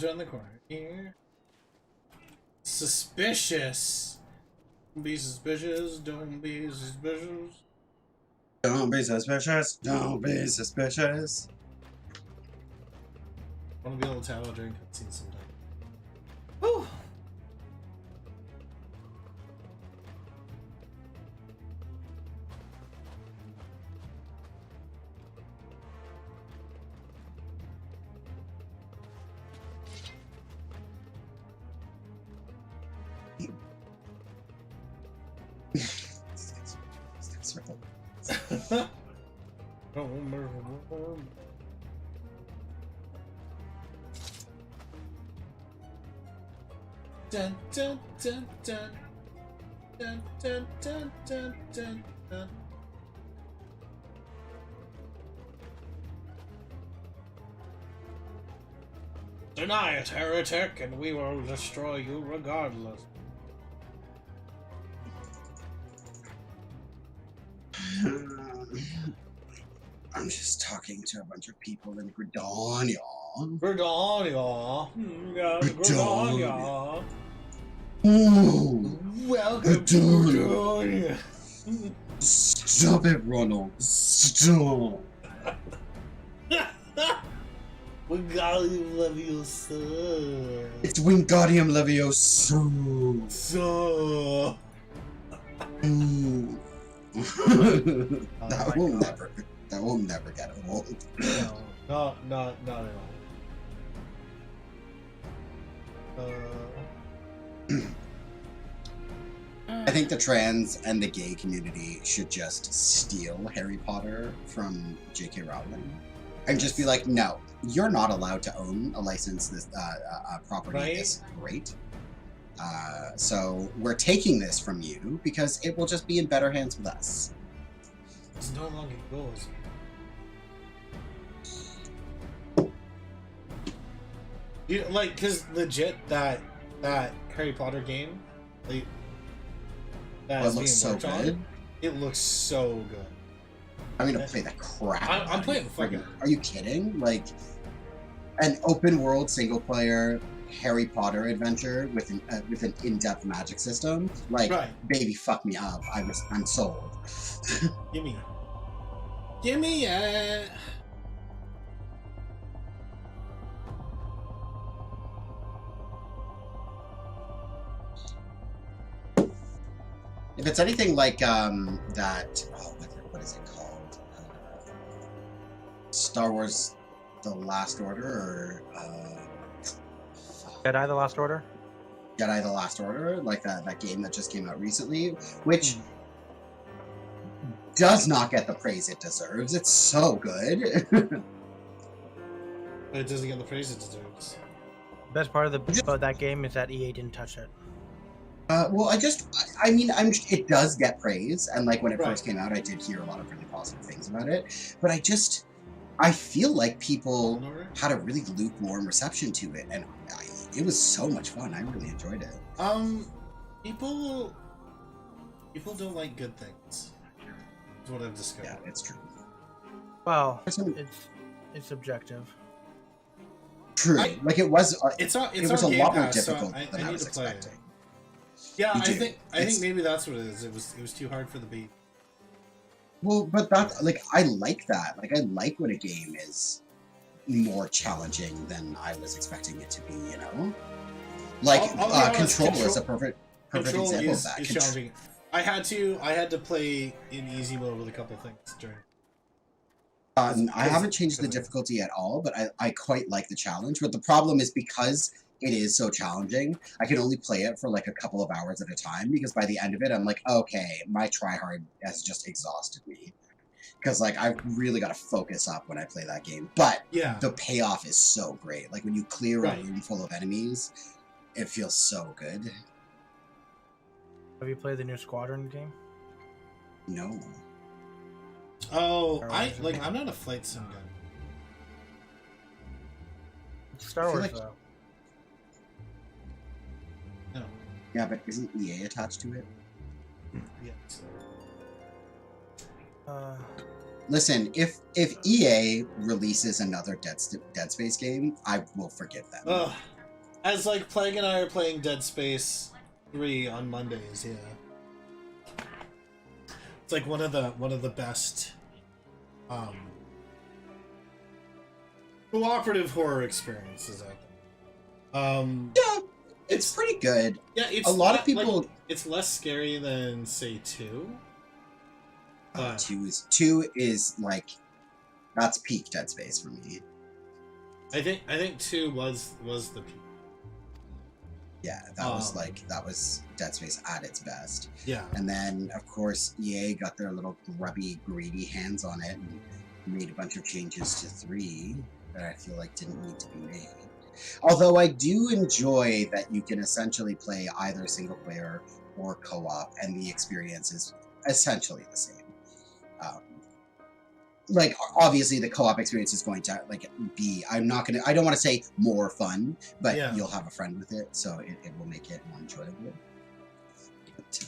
Around the corner here. Suspicious. Don't be suspicious. Don't be suspicious. Don't be suspicious. Don't be suspicious. I want to be able to tattle during cutscenes sometime. Whew. Dun, dun, dun, dun. Dun, dun, dun, dun, dun, dun. Deny it, heretic, and we will destroy you regardless. I'm just talking to a bunch of people in Gridania. Gridania. Gridania. Ooh, Welcome to Gridania. Stop it, Ronald. Stop. Wingardium Leviosa. It's Wingardium Leviosa. So. Ooh. That will never get old. No, not at all. I think the trans and the gay community should just steal Harry Potter from J.K. Rowling. and just be like, no, you're not allowed to own a licensed property Right. this great. So we're taking this from you because it will just be in better hands with us. It's no longer yours. You like, cause legit that Harry Potter game, like, that Oh, it is looks being so worked good. on, it looks so good. I'm gonna play the crap. I'm out of playing it. the fuck out of it. Are you kidding? Like an open world single player Harry Potter adventure with an in-depth magic system? Like, Right. baby, fuck me up. I'm sold. Gimme it. If it's anything like that, what is it called? Star Wars: The Last Order, or Jedi: The Last Order. Jedi: The Last Order, like that game that just came out recently, which does not get the praise it deserves. It's so good. But it doesn't get the praise it deserves. Best part about that game is that EA didn't touch it. Well, I mean, it does get praise, and like when it Right. first came out, I did hear a lot of really positive things about it. But I feel like people had a really lukewarm reception to it, and it was so much fun. I really enjoyed it. People don't like good things. That's what I've discovered. Yeah, it's true. Well, Some- it's subjective. True. Like it was. It's on. It It's was a on Game lot more Pass, so difficult I than I need was to play expecting. it. Yeah, You I do. think It's- maybe that's what it is. It was too hard for the beat. Well, but that, like, I like that. Like, I like when a game is more challenging than I was expecting it to be. You know, like I'll be honest, Control is a perfect Control example is of that. challenging. I had to play in easy mode with a couple things during. I haven't changed the because of- difficulty at all, but I quite like the challenge. But the problem is because it is so challenging, I can only play it for like a couple of hours at a time, because by the end of it, I'm like, okay, my tryhard has just exhausted me. Because like I've really got to focus up when I play that game. But Yeah. the payoff is so great. Like when you clear Right. a room full of enemies, it feels so good. Have you played the new Squadron game? No. Oh, Star I Wars, like. isn't it? I'm not a flight sim guy. It's Star I feel Wars like- though. No. Yeah, but isn't EA attached to it? Yes. Listen, if EA releases another Dead Space game, I will forgive them. Ugh. As like Plague and I are playing Dead Space 3 on Mondays. Yeah. It's like one of the best cooperative horror experiences out there. Yeah, it's pretty good. Yeah, it's A lot of like, people- it's less scary than say 2. But 2 is like, that's peak Dead Space for me. I think 2 was the peak. Yeah, that was Dead Space at its best. Yeah. And then of course EA got their little grubby, greedy hands on it and made a bunch of changes to 3 that I feel like didn't need to be made. Although I do enjoy that you can essentially play either single player or co-op, and the experience is essentially the same. Like obviously the co-op experience is going to like be, I don't want to say more fun, but Yeah. you'll have a friend with it, so it will make it more enjoyable. But,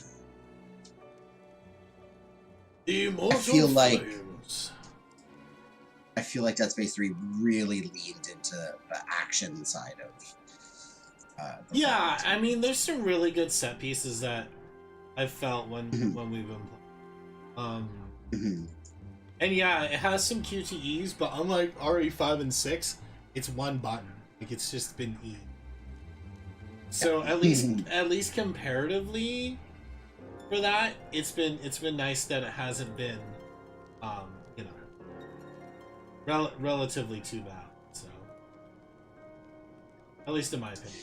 Immortal feel like- Flames. I feel like Dead Space 3 really leaned into the action side of the Yeah, franchise. I mean, there's some really good set pieces that I've felt when Mhm. we've been playing. Mhm. And yeah, it has some QTEs, but unlike RE5 and 6, it's one button. Like it's just been E. So at least comparatively for that, it's been nice that it hasn't been you know, relatively too bad. So at least in my opinion.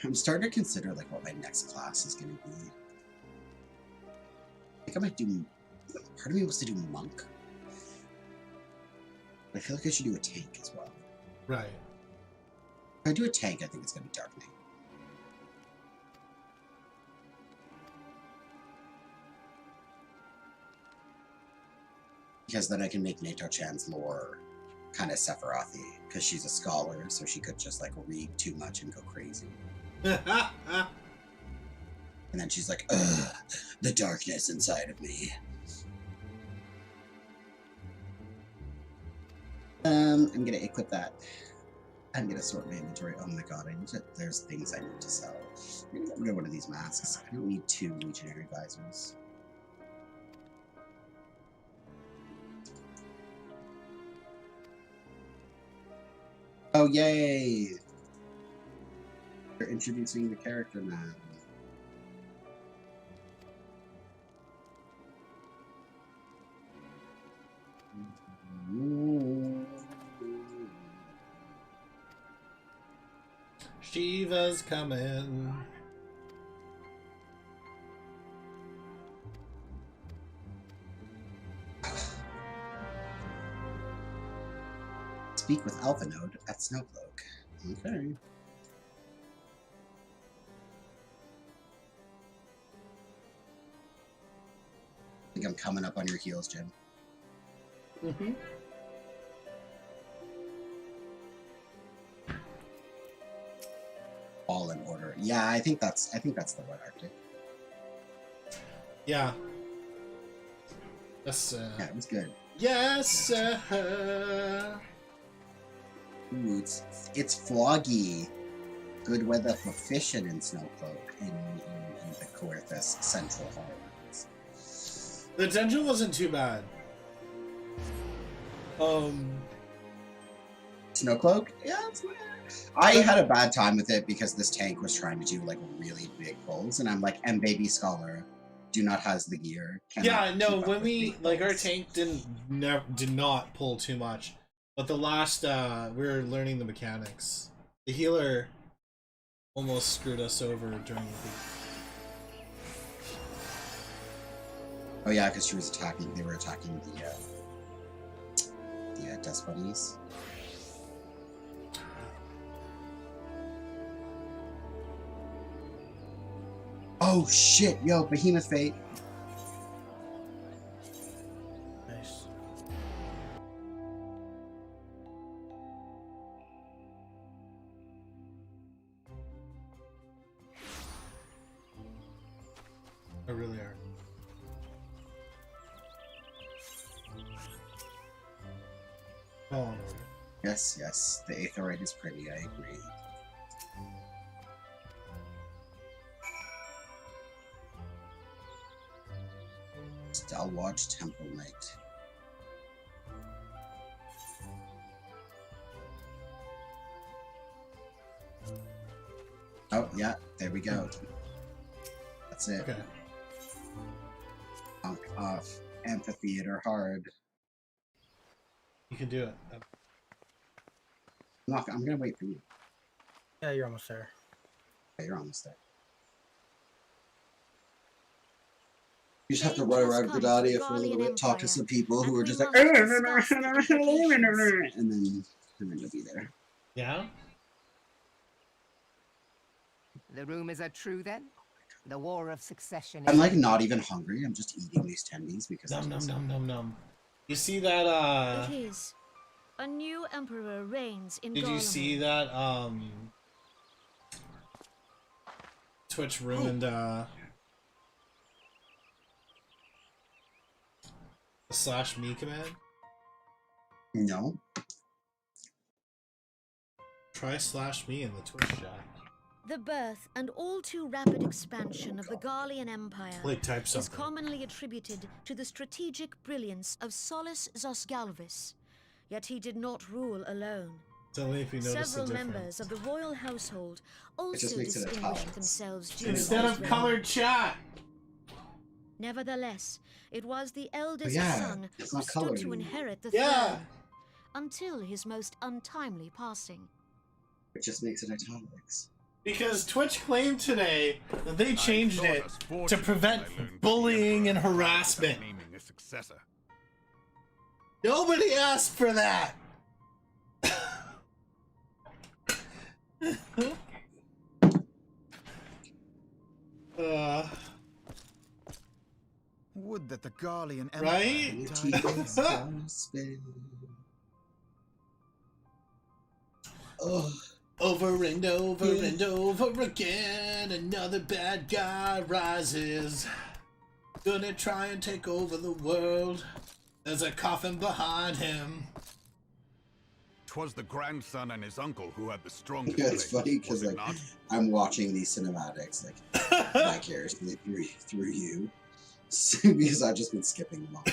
I'm starting to consider like what my next class is going to be. I think I might do. Part of me wants to do monk. I feel like I should do a tank as well. Right. If I do a tank, I think it's gonna be Dark Knight. Because then I can make Nato-chan's lore kind of Sephiroth-y, because she's a scholar, so she could just like read too much and go crazy. And then she's like, ugh, the darkness inside of me. I'm gonna equip that. I'm gonna sort my inventory. Oh my god, there's things I need to sell. I'm gonna get rid of one of these masks. I don't need 2 legionary visors. Oh, yay! They're introducing the character now. Shiva's coming. Speak with Alpha Node at Snowcloak. Okay. I think I'm coming up on your heels, Jim. Mm-hmm. All in order. Yeah, I think that's the one, Arctic. Yeah. Yes, Yeah, it was good. yes, Ooh, it's foggy. Good weather for fishing in Snowcloak in the Coerthus Central Highlands. The dungeon wasn't too bad. Snowcloak? Yeah, it's I had a bad time with it because this tank was trying to do like really big pulls, and I'm like, baby scholar, do not has the gear. Yeah, no, keep up when with we big like our pulls." tank did not pull too much, but the last we were learning the mechanics. The healer almost screwed us over during the. Oh yeah, because she was attacking. They were attacking the Dust Bunnies. Oh shit, yo, Behemoth Fate. Nice. I really are. Oh, no. Yes, yes, the Aetheroid is pretty, I agree. Stalwart Temple Knight. Oh, yeah, there we go. That's it. Okay. Punk off. Amphitheater hard. You can do it. I'm gonna wait for you. Yeah, you're almost there. Okay, you're almost there. You just have to run around Gridania for a little bit, talk to some people who are just like, and then you'll be there. Yeah? The rumors are true then? The War of Succession I'm like not even hungry. I'm just eating these tendies because Num num num num num. You see that It is. A new emperor reigns in did you Garlemald. see that Twitch ruined the /me command? No. Try /me in the Twitch chat. The birth and all too rapid expansion of the Garlean Empire Like type is something. commonly attributed to the strategic brilliance of Solus Zosgalvis. Yet he did not rule alone. Tell me if you notice Several the members difference. of the royal household also just makes it distinguished italics. themselves during Instead his of reign. colored chat. Nevertheless, it was the eldest yeah, son it's who not stood colored to anymore. inherit the Yeah. throne, until his most untimely passing. It just makes it italics. Because Twitch claimed today that they changed it to prevent bullying and harassment. Nobody asked for that. Would that the Garlean Right? Oh. Over and over and over again, another bad guy rises. Gonna try and take over the world. There's a coffin behind him. 'Twas the grandson and his uncle who had the strongest. Yeah, it's funny because like I'm watching these cinematics like vicariously through you because I've just been skipping them all.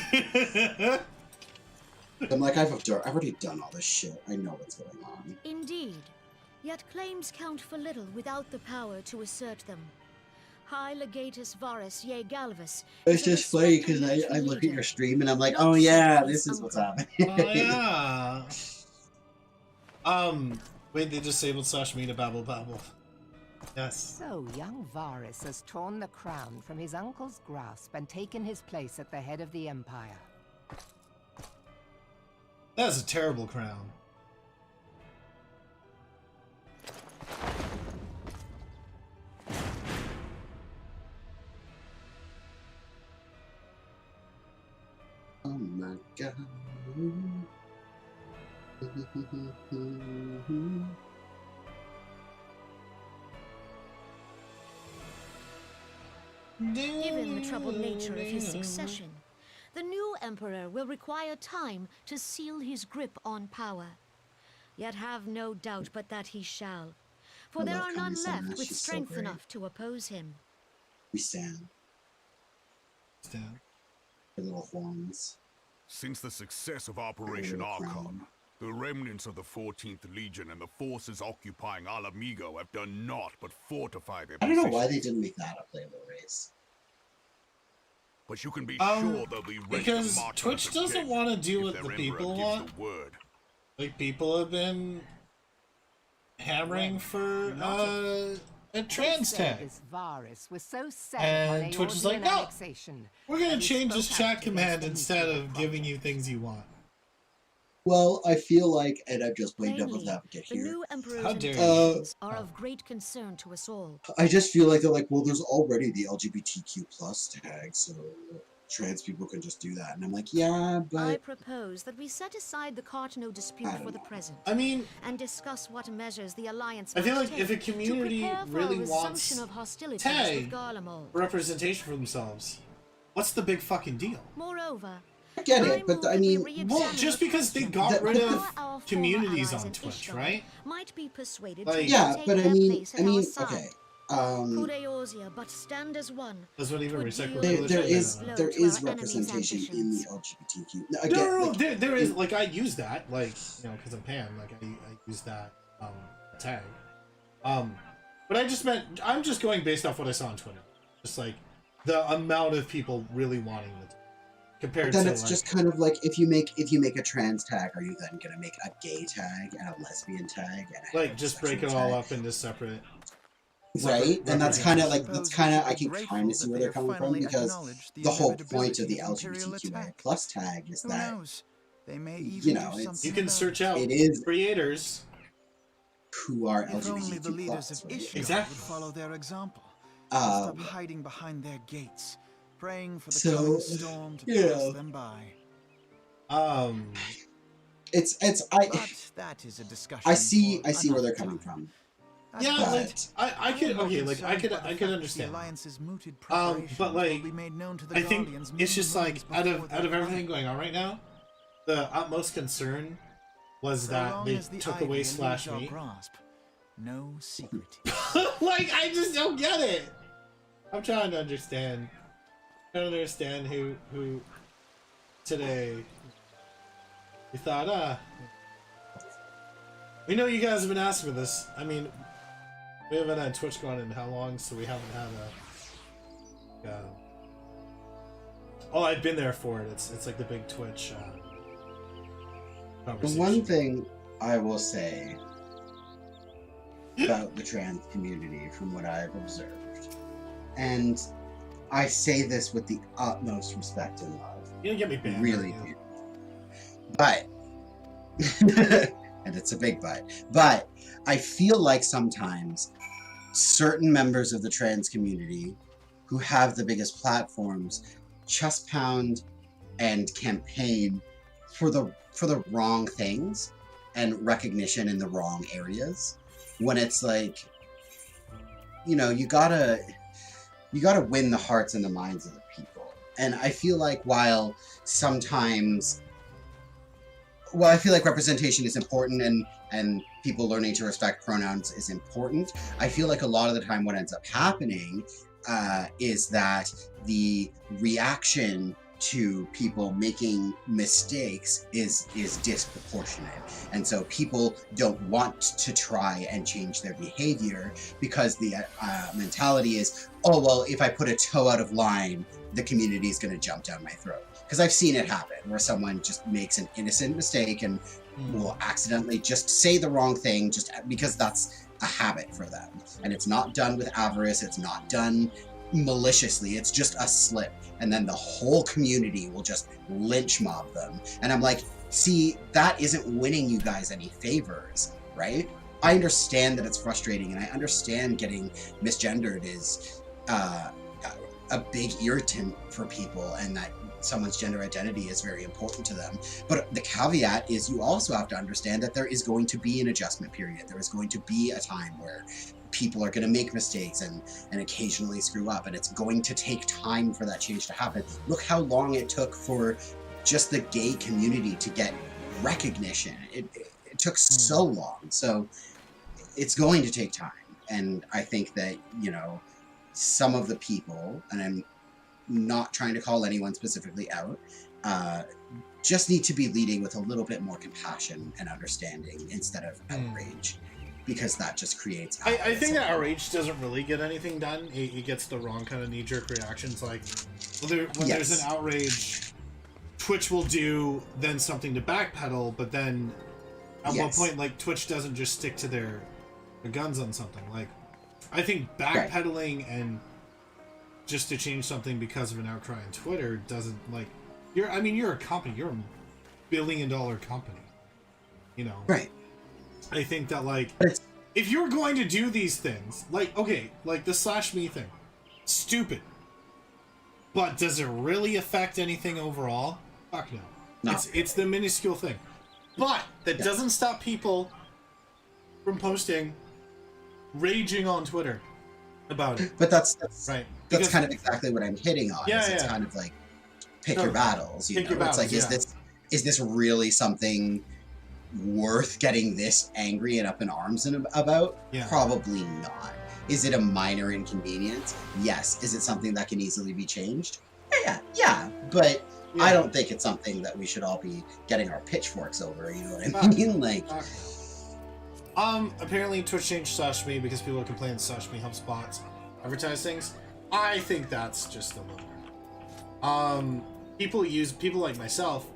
I'm like I've already done all this shit. I know what's going on. Indeed. Yet claims count for little without the power to assert them. High Legatus Varus Ye Galvus. It's just funny because I look at your stream and I'm like, oh yeah, this is what's happening. Oh yeah. Wait, they disabled /me to babble babble. Yes. So young Varus has torn the crown from his uncle's grasp and taken his place at the head of the Empire. That is a terrible crown. Oh my god. Given the troubled nature of his succession, the new emperor will require time to seal his grip on power. Yet have no doubt but that he shall, for there are none left with strength enough to oppose him. We stand. Stand. The little horns. Since the success of Operation Archon, the remnants of the 14th Legion and the forces occupying Alamigo have done naught but fortify their I don't know position. why they didn't make that a playable race. But you can be sure they'll be ready because to march Twitch doesn't want to do what the people want. Like people have been hammering for a trans tag. And Twitch is like, no, we're gonna change this chat command instead of giving you things you want. Well, I feel like, and I've just played devil's advocate here. The new emperor's How dare intentions are of great concern to us all. I just feel like they're like, well, there's already the LGBTQ plus tag, so trans people can just do that. And I'm like, yeah, but I propose that we set aside the Cartno dispute for the present. I mean, and discuss what measures the alliance. I feel must like if a take community to prepare for really a wants resumption of hostilities tag with Garlemald. representation for themselves, what's the big fucking deal? Moreover, I get it, but I mean, well, just because they got rid of communities on Twitch, right? Might be persuaded like, to yeah, take but I their mean, place at our side. okay. Kudeosia, but stand as one. That's what even recycled. There is representation in the LGBTQ. No, again, like, there is. Like I use that, like because I'm pan. Like I use that tag. But I just meant I'm just going based off what I saw on Twitter. Just like the amount of people really wanting it. Compared then to it's like, just kind of like if you make a trans tag, are you then gonna make a gay tag and a lesbian tag and a like just break it all up into separate. Right, and that's kind of like I can kind of see where they're coming from because the whole point of the LGBTQIA plus tag is that you can search out creators who are LGBTQ plus, right? Exactly. Follow their example. Stop hiding behind their gates, praying for the coming storm to pass them by. But that is a discussion. I see where they're coming from. Yeah, like I could understand. But like I think it's just like out of everything going on right now, the utmost concern was that they took away /me. No secret. Like I just don't get it. I'm trying to understand. Who today we thought we know you guys have been asking for this. I mean, we haven't had Twitch going in how long, so we haven't had a oh, I've been there for it. It's like the big Twitch The conversation. one thing I will say about the trans community from what I've observed, and I say this with the utmost respect and love. You don't get me banned. Really do. But and it's a big but I feel like sometimes certain members of the trans community who have the biggest platforms chest pound and campaign for the wrong things and recognition in the wrong areas, when it's like, you know, you gotta win the hearts and the minds of the people. And I feel like while I feel like representation is important and people learning to respect pronouns is important, I feel like a lot of the time what ends up happening is that the reaction to people making mistakes is disproportionate. And so people don't want to try and change their behavior because the mentality is, oh, well, if I put a toe out of line, the community is going to jump down my throat. Because I've seen it happen where someone just makes an innocent mistake and will accidentally just say the wrong thing just because that's a habit for them. And it's not done with avarice. It's not done maliciously. It's just a slip. And then the whole community will just lynch mob them. And I'm like, see, that isn't winning you guys any favors, right? I understand that it's frustrating, and I understand getting misgendered is a big irritant for people, and that someone's gender identity is very important to them. But the caveat is you also have to understand that there is going to be an adjustment period. There is going to be a time where people are going to make mistakes and occasionally screw up, and it's going to take time for that change to happen. Look how long it took for just the gay community to get recognition. It took so long. So it's going to take time. And I think that, you know, some of the people, and I'm not trying to call anyone specifically out, just need to be leading with a little bit more compassion and understanding instead of outrage. Because that just creates... I think that outrage doesn't really get anything done. It gets the wrong kind of knee-jerk reactions. Like, when there's an outrage, Twitch will do then something to backpedal, but then at one point, like, Twitch doesn't just stick to their guns on something. Like, I think backpedaling and just to change something because of an outcry on Twitter doesn't, like... You're a company. You're a billion-dollar company. You know? Right. I think that, like, if you're going to do these things, like, okay, like the /me thing, stupid. But does it really affect anything overall? Fuck no. It's the minuscule thing. But that doesn't stop people from posting, raging on Twitter about it. But that's right. That's kind of exactly what I'm hitting on. It's kind of like pick your battles. You know, it's like, is this really something worth getting this angry and up in arms about? Probably not. Is it a minor inconvenience? Yes. Is it something that can easily be changed? Yeah. But I don't think it's something that we should all be getting our pitchforks over. You know what I mean? Like, apparently Twitch changed /me because people complain that /me helps bots advertise things. I think that's just a little. People like myself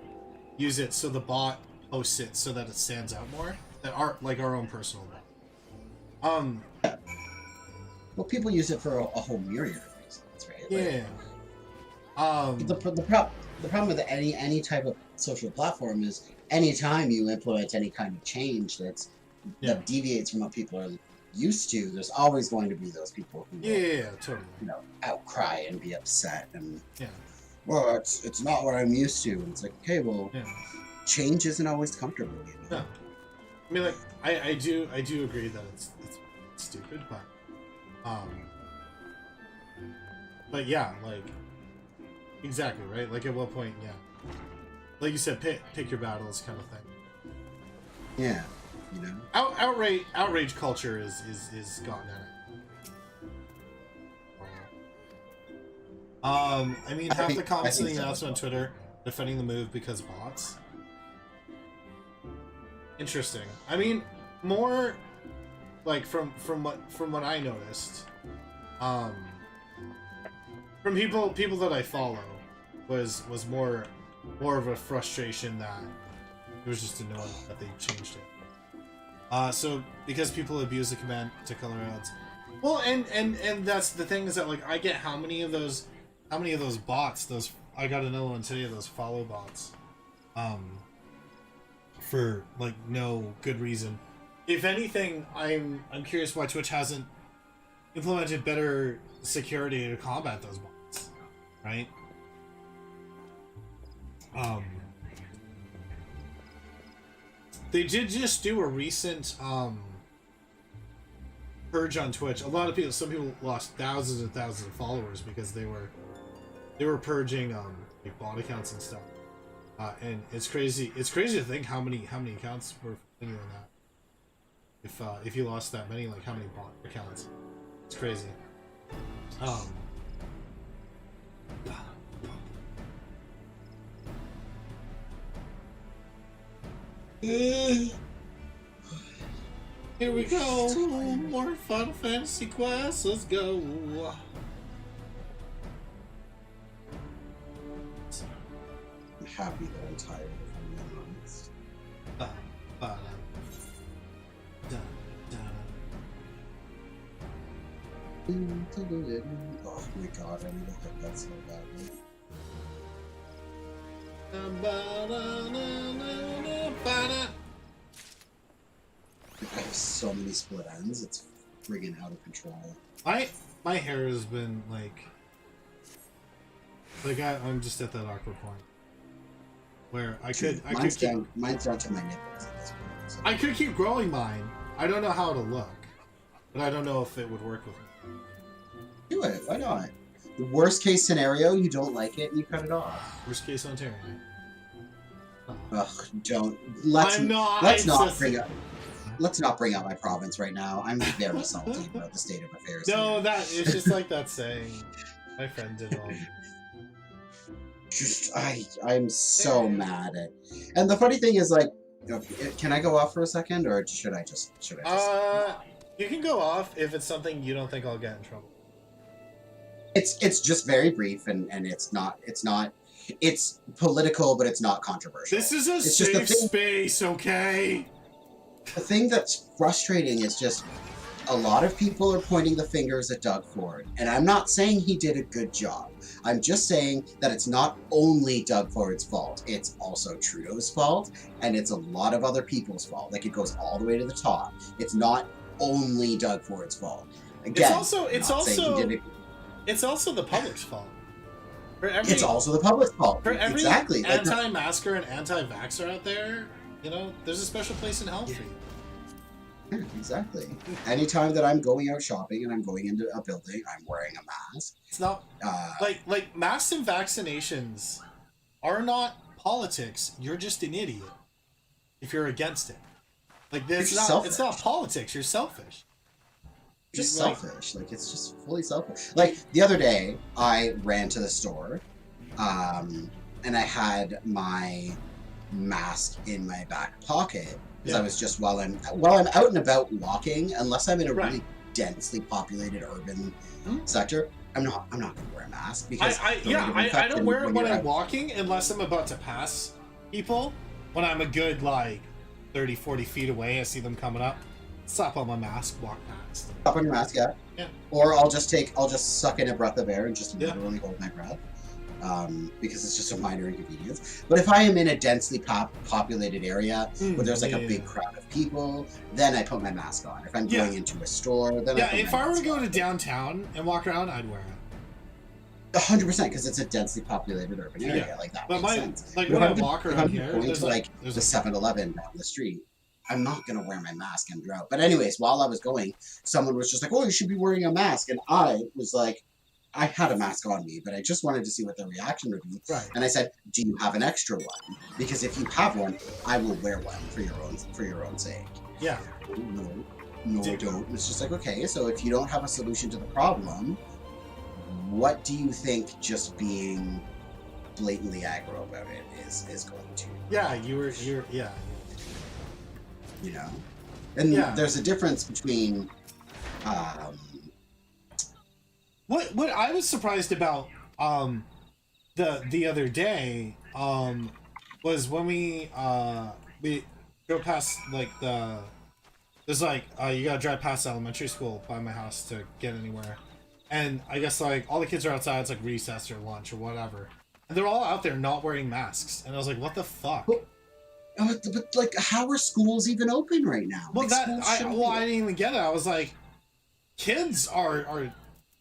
use it so the bot posts it so that it stands out more. That are like our own personal bot. Well, people use it for a whole myriad of reasons, right? Like, the problem with any type of social platform is anytime you implement any kind of change that deviates from what people are used to, there's always going to be those people who totally, you know, outcry and be upset and well, it's not what I'm used to. And it's like, okay, well, change isn't always comfortable. You know? No, I mean, like, I do agree that it's stupid, but yeah, like, exactly right. Like, at what point, like you said, pick your battles, kind of thing. Yeah, you know, outrage culture is gotten at it. I mean, half the comments in the announcement on Twitter defending the move because of bots. Interesting. I mean, more like from what I noticed, from people that I follow, was more of a frustration that it was just annoying that they changed it. So because people abuse the command to color ads. Well, and that's the thing, is that, like, I get how many of those bots, I got another one today, those follow bots, for like no good reason. If anything, I'm curious why Twitch hasn't implemented better security to combat those bots, right? They did just do a recent purge on Twitch. A lot of people, some people lost thousands and thousands of followers because they were purging like bot accounts and stuff. And it's crazy. It's crazy to think how many accounts were doing that. If you lost that many, like how many bot accounts? It's crazy. Here we go. More Final Fantasy quests. Let's go. I'm happy that I'm tired, if I'm being honest. Oh my god, I need to hit that so badly. I have so many split ends, it's friggin' out of control. My hair has been like I'm just at that awkward point where mine's down to my nipples at this point. So. I could keep growing mine. I don't know how it'll look, but I don't know if it would work with me. Do it. Why not? The worst case scenario, you don't like it and you cut it off. Worst case Ontario. Ugh, don't. Let's not bring up my province right now. I'm very salty about the state of affairs. No, it's just like that saying. My friend did all. I'm so mad at. And the funny thing is, like, can I go off for a second, or should I just? You can go off if it's something you don't think I'll get in trouble. It's just very brief, and it's not. It's political, but it's not controversial. This is a safe space, okay? The thing that's frustrating is just a lot of people are pointing the fingers at Doug Ford, and I'm not saying he did a good job. I'm just saying that it's not only Doug Ford's fault, it's also Trudeau's fault, and it's a lot of other people's fault. Like, it goes all the way to the top. It's not only Doug Ford's fault. Again, it's also the public's fault. It's also the public's fault. For every exactly. anti-masker and anti-vaxxer out there, you know, there's a special place in hell for you. Yeah, exactly. Anytime that I'm going out shopping and I'm going into a building, I'm wearing a mask. It's not like masks and vaccinations are not politics. You're just an idiot if you're against it. Like it's not politics. You're selfish. Just selfish. Like, it's just fully selfish. Like, the other day, I ran to the store, and I had my mask in my back pocket because I was just while I'm out and about walking, unless I'm in a really densely populated urban sector, I'm not gonna wear a mask because I don't wear it when I'm walking unless I'm about to pass people. When I'm a good 30-40 feet away, I see them coming up. Slap on my mask, walk past. Slap on your mask, yeah. Or I'll just suck in a breath of air and just literally hold my breath, because it's just a minor inconvenience. But if I am in a densely populated area where there's like a big crowd of people, then I put my mask on. If I'm going into a store, then if I were to go to downtown and walk around, I'd wear it. 100%, because it's a densely populated urban area. Like, that makes sense. Like when I walk around here, there's the 7-Eleven down the street. I'm not going to wear my mask and drought. But anyways, while I was going, someone was just like, oh, you should be wearing a mask. And I was like, I had a mask on me, but I just wanted to see what the reaction would be. Right. And I said, do you have an extra one? Because if you have one, I will wear one for your own sake. Yeah. No, I don't. It's just like, okay, so if you don't have a solution to the problem, what do you think just being blatantly aggro about it is going to? Yeah, you're. You know, and there's a difference between what I was surprised about the other day was when we go past there's you gotta drive past the elementary school by my house to get anywhere, and I guess all the kids are outside. It's like recess or lunch or whatever, and they're all out there not wearing masks, and I was like, what the fuck? But like, how are schools even open right now? Well, Like, I didn't even get it. I was like, kids are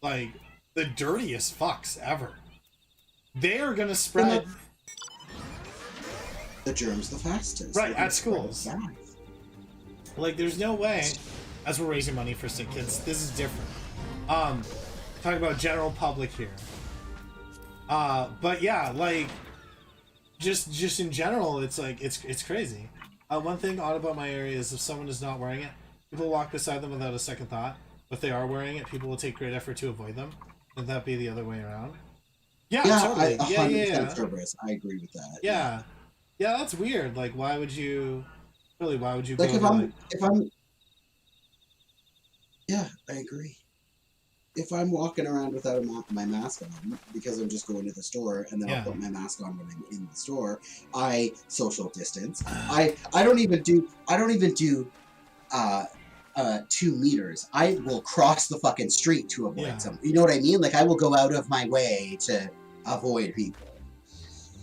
like the dirtiest fucks ever. They are gonna spread the germs the fastest. Right, at schools. Like, there's no way, as we're raising money for sick kids, this is different. Talking about general public here. But yeah, like, just in general, it's like, it's crazy. One thing odd about my area is if someone is not wearing it, people walk beside them without a second thought. If they are wearing it, people will take great effort to avoid them. Would that be the other way around? Yeah, totally. Yeah. I agree with that. Yeah. Yeah, that's weird. Like, why would you Like, go if to, I'm yeah, I agree. If I'm walking around without my mask on because I'm just going to the store and then I'll put my mask on when I'm in the store, I social distance. I don't even do 2 meters. I will cross the fucking street to avoid some. You know what I mean? Like, I will go out of my way to avoid people.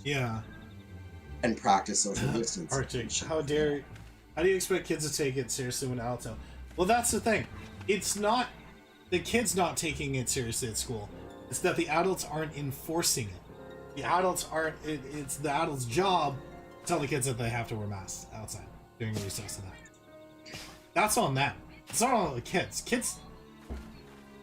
Yeah. And practice social distance. Arctic, how do you expect kids to take it seriously when adults don't? Well, that's the thing. It's not the kids not taking it seriously at school. It's that the adults aren't enforcing it. The adults aren't. It's the adults' job to tell the kids that they have to wear masks outside during recess and that. That's on them. It's not on the kids. Kids,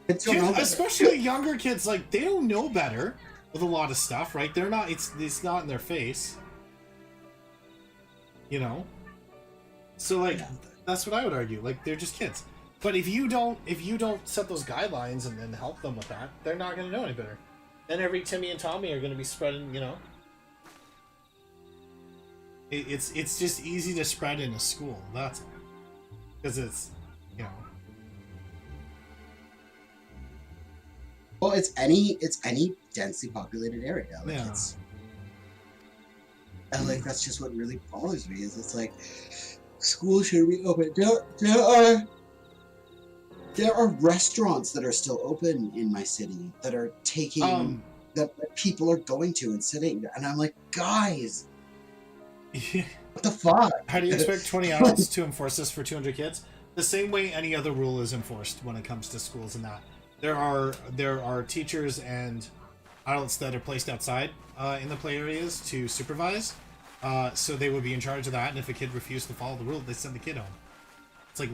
especially younger kids, like, they don't know better with a lot of stuff, right? They're not. It's not in their face. You know. So, like, that's what I would argue. Like, they're just kids. But if you don't set those guidelines and help them with that, they're not going to know any better. Then every Timmy and Tommy are going to be spreading, you know. It's just easy to spread in a school. That's all. Because it's, you know. Well, it's any densely populated area. Like, and like, that's just what really bothers me. Is it's like, schools should be open. There are restaurants that are still open in my city that are taking that people are going to and sitting, and I'm like, guys, what the fuck? How do you expect 20 adults to enforce this for 200 kids? The same way any other rule is enforced when it comes to schools and that. There are teachers and adults that are placed outside in the play areas to supervise, so they would be in charge of that. And if a kid refused to follow the rule, they send the kid home. It's like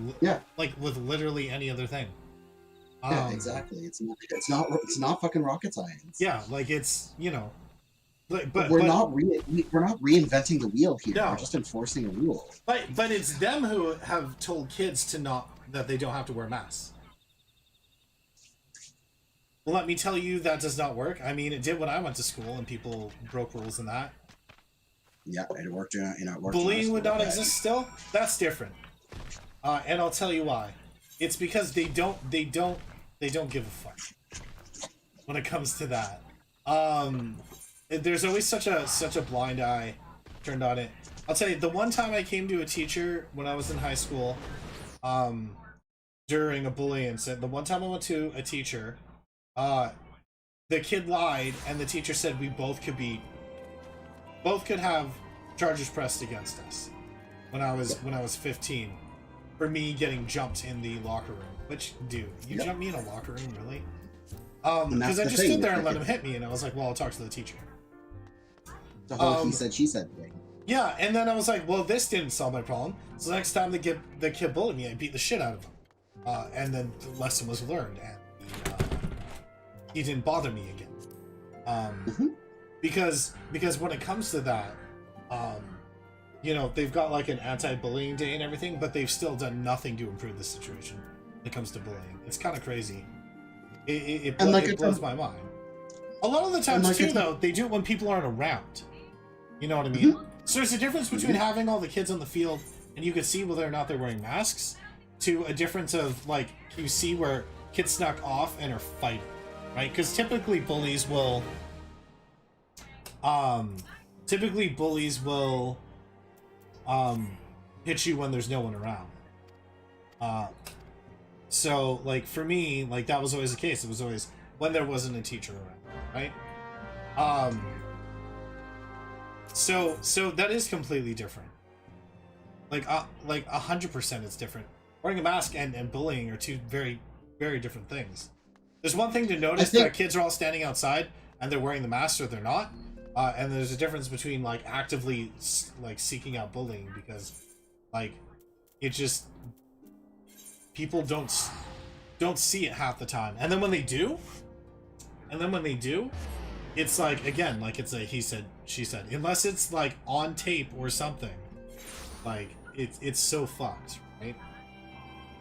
like with literally any other thing. Yeah, exactly. It's not fucking rocket science. Yeah, like, it's, you know, but we're not reinventing the wheel here. No. We're just enforcing a rule. But it's them who have told kids that they don't have to wear masks. Well, let me tell you, that does not work. I mean, it did when I went to school and people broke rules and that. Yeah, it worked. Bullying would not exist still. That's different. And I'll tell you why. It's because they don't give a fuck when it comes to that. There's always such a blind eye turned on it. I'll tell you, the one time I came to a teacher when I was in high school, during a bullying incident, the one time I went to a teacher, the kid lied, and the teacher said we both could have charges pressed against us when I was 15 for me getting jumped in the locker room. Which, dude, you jumped me in a locker room, really? Because I just stood there and let him hit me, and I was like, well, I'll talk to the teacher. The whole he said, she said thing. Yeah, and then I was like, well, this didn't solve my problem. So the next time the kid bullied me, I beat the shit out of him. And then the lesson was learned, and he didn't bother me again. Because when it comes to that, you know, they've got like an anti-bullying day and everything, but they've still done nothing to improve the situation when it comes to bullying. It's kind of crazy. It blows my mind. A lot of the times, too, though, they do it when people aren't around. You know what I mean? So there's a difference between having all the kids on the field and you can see whether or not they're wearing masks, to a difference of, like, you see where kids snuck off and are fighting, right? Because typically bullies will hit you when there's no one around. So, like, for me, like, that was always the case. It was always when there wasn't a teacher around, right? So that is completely different. like 100% it's different. Wearing a mask and bullying are two very, very different things. There's one thing to notice that kids are all standing outside and they're wearing the mask or they're not. And there's a difference between like actively like seeking out bullying, because like it just, people don't see it half the time. And then when they do, it's like, again, like it's a he said, she said, unless it's like on tape or something, like it's so fucked, right?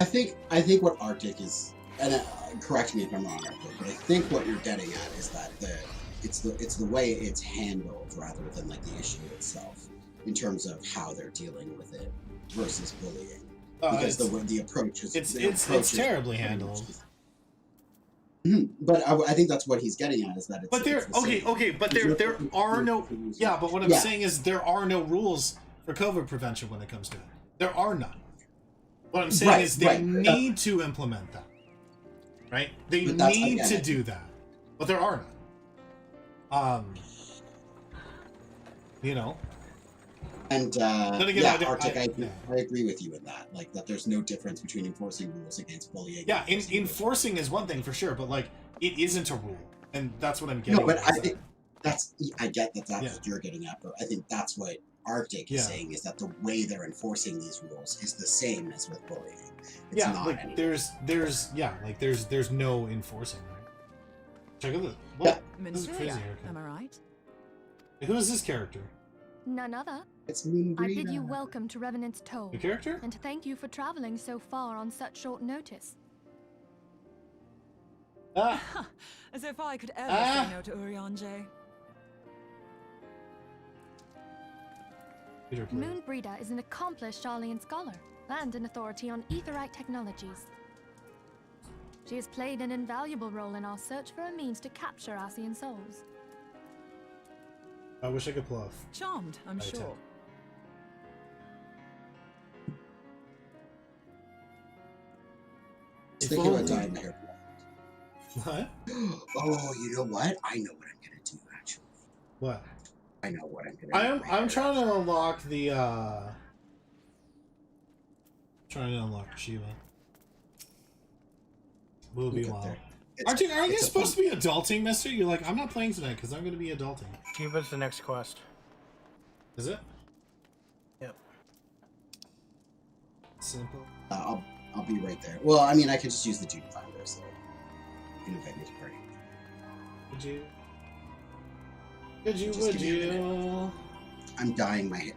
I think what Arctic is, and correct me if I'm wrong, Arctic, but I think what you're getting at is that it's the way it's handled rather than like the issue itself, in terms of how they're dealing with it versus bullying. Because the approach is it's terribly handled. But I think that's what he's getting at, is that it's. But there are no. Yeah, but what I'm saying is there are no rules for COVID prevention when it comes to it. There are none. What I'm saying is they need to implement that. Right? They need to do that, but there are none. You know. And again, Arctic, I agree with you in that. Like that, there's no difference between enforcing rules against bullying. Yeah, enforcing is one thing for sure, but like it isn't a rule, and that's what I'm getting. No, but I think I get that that's what you're getting at, but I think that's what Arctic is saying, is that the way they're enforcing these rules is the same as with bullying. It's not like there's no enforcing. Right? Check out this. What? This is crazy. Am I right? Who is this character? None other. It's Moon I bid you welcome to Revenant's Toll. The character? And thank you for traveling so far on such short notice. As if I could ever say no to Urianger. Moonbreeder is an accomplished Sharlayan scholar and an authority on aetherite technologies. She has played an invaluable role in our search for a means to capture Ascian souls. I wish I could pull off. Charmed, I'm sure. Thinking about dyeing my hair. What? Oh, you know what? I know what I'm gonna do, actually. What? I know what I'm gonna do. I'm trying to unlock the Shiva. Will be wild. Aren't you supposed to be adulting, mister? You're like, I'm not playing tonight because I'm gonna be adulting. Shiva's the next quest. Is it? Yep. Simple. I'll be right there. Well, I mean, I could just use the Dude Finder, so you can invite me to party. Would you? Would you? I'm dyeing my hair,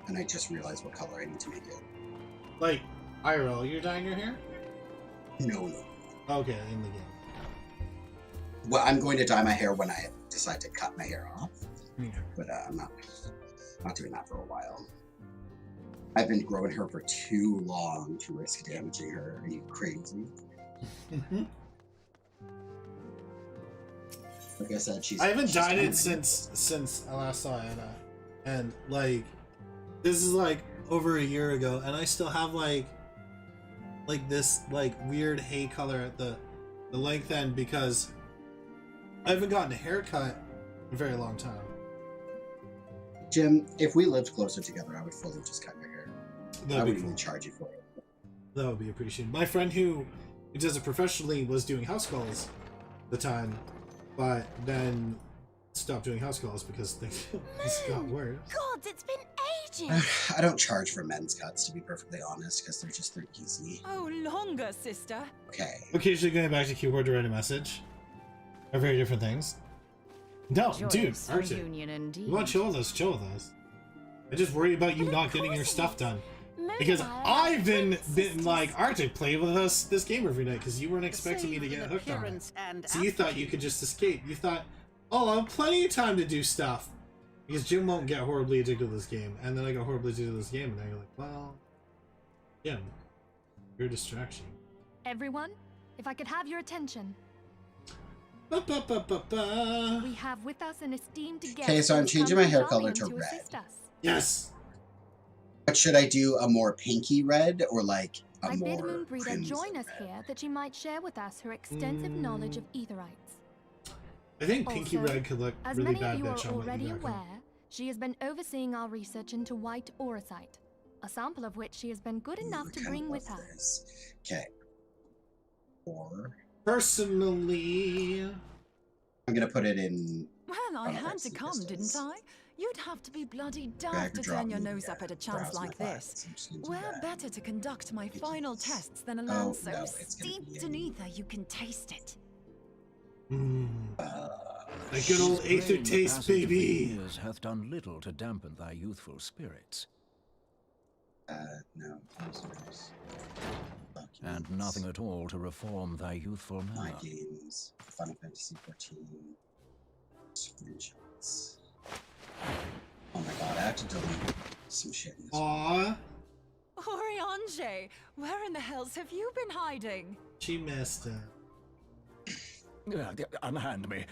and I just realized what color I need to make it. Like, IRL, you're dyeing your hair? No. Okay, in the game. Well, I'm going to dye my hair when I decide to cut my hair off, but I'm not doing that for a while. I've been growing her for too long to risk damaging her. Are you crazy? Like I said, I haven't dyed it since I last saw Anna, and like this is like over a year ago, and I still have like this like weird hay color at the length end because I haven't gotten a haircut in a very long time. Jim, if we lived closer together, I would fully just cut your hair. I wouldn't even charge you for it. That would be appreciated. My friend who does it professionally was doing house calls at the time, but then stopped doing house calls because things got worse. God, it's been ages! I don't charge for men's cuts, to be perfectly honest, because they're easy. Oh, longer, sister. Okay. Occasionally going back to keyboard to write a message are very different things. No, dude, Arctic. You want to chill with us? Chill with us. I just worry about you not getting your stuff done. Because I've been like, Arctic, play with us this game every night because you weren't expecting me to get hooked on it. So you thought you could just escape. You thought, oh, I have plenty of time to do stuff. Because Jim won't get horribly addicted to this game. And then I got horribly addicted to this game, and now you're like, well, yeah, you're a distraction. Everyone, if I could have your attention. Ba, ba, ba, ba, ba. We have with us an esteemed guest. Okay, so I'm changing my hair color to red. Yes. But should I do a more pinky red or like a more I bid Moonbreeder join us red? here that she might share with us her extensive knowledge of aetherites. I think pinky red could look really bad. As many of you are already aware, she has been overseeing our research into white auracite. a sample of which she has been good enough to bring with her. Okay. Or personally, I'm gonna put it in. Well, I had to come, didn't I? You'd have to be bloody daft to turn your nose up at a chance like this. Where better to conduct my final tests than a land so steeped in ether you can taste it? A good old aether taste, baby. Years hath done little to dampen thy youthful spirits. No. And nothing at all to reform thy youthful manner. My games, Final Fantasy XIV, screenshots. Oh my god, I have to delete some shit in this. Aww. Oriange, where in the hells have you been hiding? She messed up. Unhand me.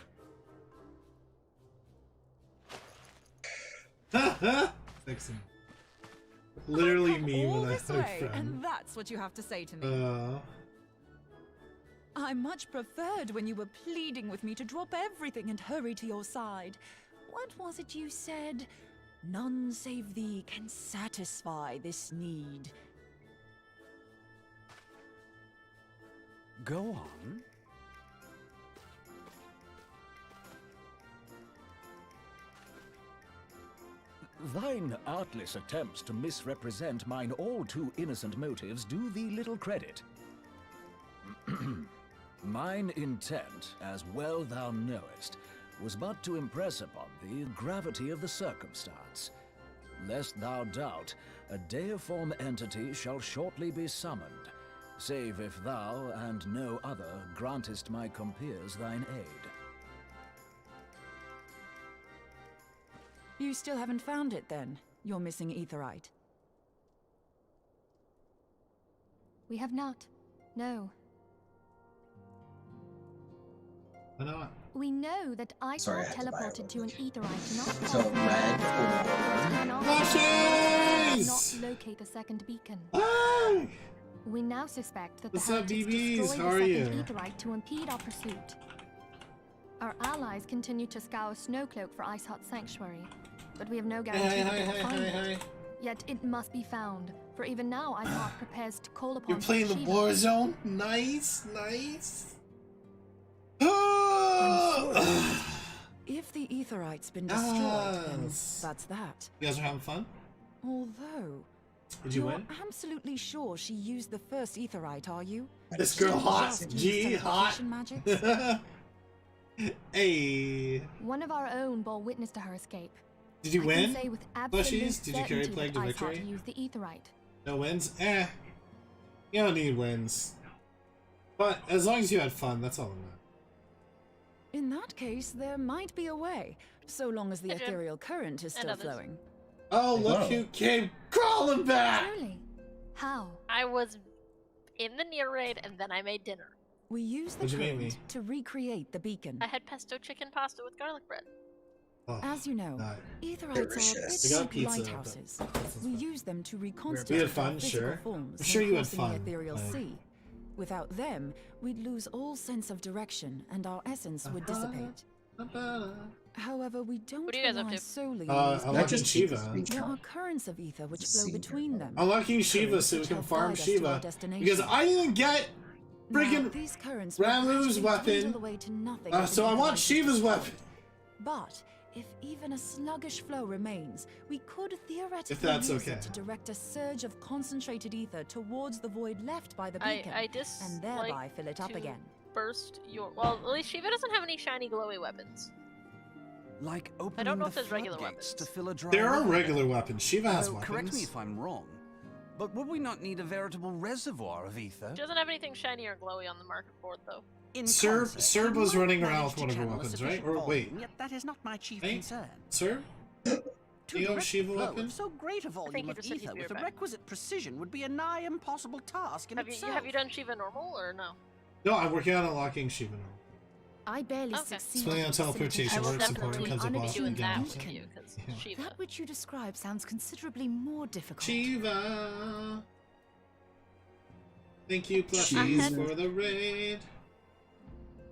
Fix him. Literally me all when I this had a way, friend. and that's what you have to say to me. I much preferred when you were pleading with me to drop everything and hurry to your side. What was it you said? None save thee can satisfy this need. Go on. Thine artless attempts to misrepresent mine all too innocent motives do thee little credit. Mine intent, as well thou knowest, was but to impress upon thee the gravity of the circumstance. Lest thou doubt, a deiform entity shall shortly be summoned, save if thou and no other grantest my compeers thine aid. You still haven't found it then, your missing aetherite? We have not. No. Why not? We know that I teleported to an aetherite not So red not locate the second beacon. Ah! We now suspect that What's the up, heretics BBs? destroyed How the are second you? aetherite to impede our pursuit. Our allies continue to scour Snowcloak for Ice Hut Sanctuary, but we have no guarantee that they will find it. Yet it must be found, for even now Ice Hut prepares to call upon You're playing the Shiva. war zone? Nice, nice. If the aetherite's been destroyed, then that's that. You guys are having fun? Although, Did you you're win? absolutely sure she used the first aetherite, are you? This girl hot. Just used G hot. teleportation magics? Hey. One of our own bore witness to her escape. Did you I win? can say with absolute Plushies? Did you carry certainty Plague to that Ice Hut victory? used the aetherite. No wins? Eh. You don't need wins. But as long as you had fun, that's all that matters. In that case, there might be a way, so long as the ethereal current is still flowing. Oh, look who came crawling back! Truly. How? I was in the near raid and then I made dinner. We use the What'd you make me? current to recreate the beacon. I had pesto chicken pasta with garlic bread. Oh, As you know, God. aetherites are a I bit got like pizza, lighthouses. but We use them to reconstitute We had our fun, physical sure. forms I'm sure when you had crossing fun. the ethereal Like- sea. Without them, we'd lose all sense of direction, and our essence would dissipate. However, we don't What do you guys up rely to? solely on these unlocking currents. Shiva. There are currents of ether which flow between them. Unlocking Shiva Currents so we which can help farm guide us to our Shiva. destination. Because I didn't get Now, friggin' these currents will Ramu's gradually weapon. dwindle away to nothing So I within want the Shiva's weapon. But if even a sluggish flow remains, we could theoretically If that's use okay. it to direct a surge of concentrated ether towards the void left by the I beacon, dislike and thereby fill it up to again. Burst your. Well, at least Shiva doesn't have any shiny glowy weapons. Like I opening don't know the if there's regular floodgates weapons. to fill a dry There are river. regular weapons. Shiva has Although, weapons. correct me if I'm wrong, but would we not need a veritable reservoir of ether? She doesn't have anything shiny or glowy on the market board though. Serb was running around with one of her weapons, right? Or wait. Yet that is not my chief Hey, concern. Serb? To Do you have direct Shiva the flow weapon? of so great a volume of Peter said he'd ether be with the right back. requisite precision would be a nigh impossible task in Have itself. you done Shiva normal or no? No, I'm working on unlocking Shiva now. I barely Okay. succeed. It's playing on teleportation, I will work support, definitely comes up be often doing that games. with you because Shiva. That which you describe sounds considerably more difficult. Shiva. Thank you, Shiva. plushies, for the raid.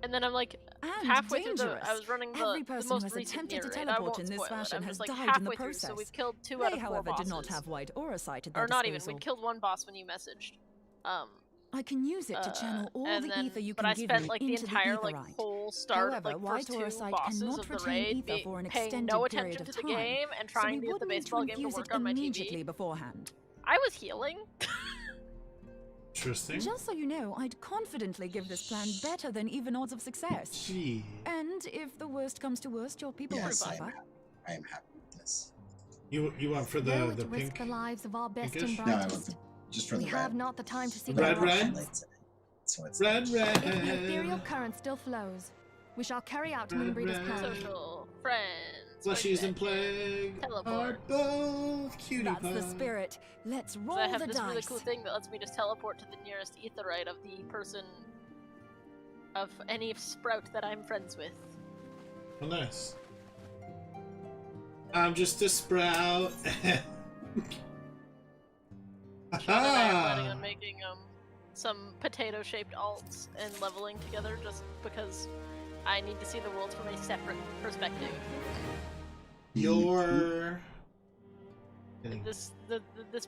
And then I'm like, and halfway through dangerous. I was running Every the person most who has recent attempted to year raid. I teleport won't in this spoil it. fashion I'm has just like died in the halfway through, process. so we've killed 2 They, out of 4 however, bosses. did not have wide aura sight at their Or not even. disposal. We killed 1 boss when you messaged. I can use it to channel all and the then, ether you but can I give spent me like the into entire the like etherite. whole start However, of like first white aura 2 sight bosses cannot of the retain raid ether for an paying extended no period attention of to the time, game and so trying we to get the would need baseball to game to infuse work it on my immediately TV. beforehand. I was healing. Interesting. Just so you know, I'd confidently give this plan better than even odds of success. Gee. And if the worst comes to worst, your people will suffer. I am happy with this. You went for Though the it risk pink? the lives of our best pinkish? and No, I went brightest. just for We the have red. not the time to seek Red, corruption. red? So it's Red, If the ethereal red. current still flows, we shall carry out Red, Moonbreeder's red. plan. Social friends. Fleshies and plague Teleport. are both cutie That's the pies. spirit. Let's roll I have the this dice. really cool thing that lets me just teleport to the nearest etherite of the person of any sprout that I'm friends with. Oh, nice. I'm just a sprout. Sean and I are planning on making some potato-shaped alts and leveling together just because I need to see the world from a separate perspective. Your This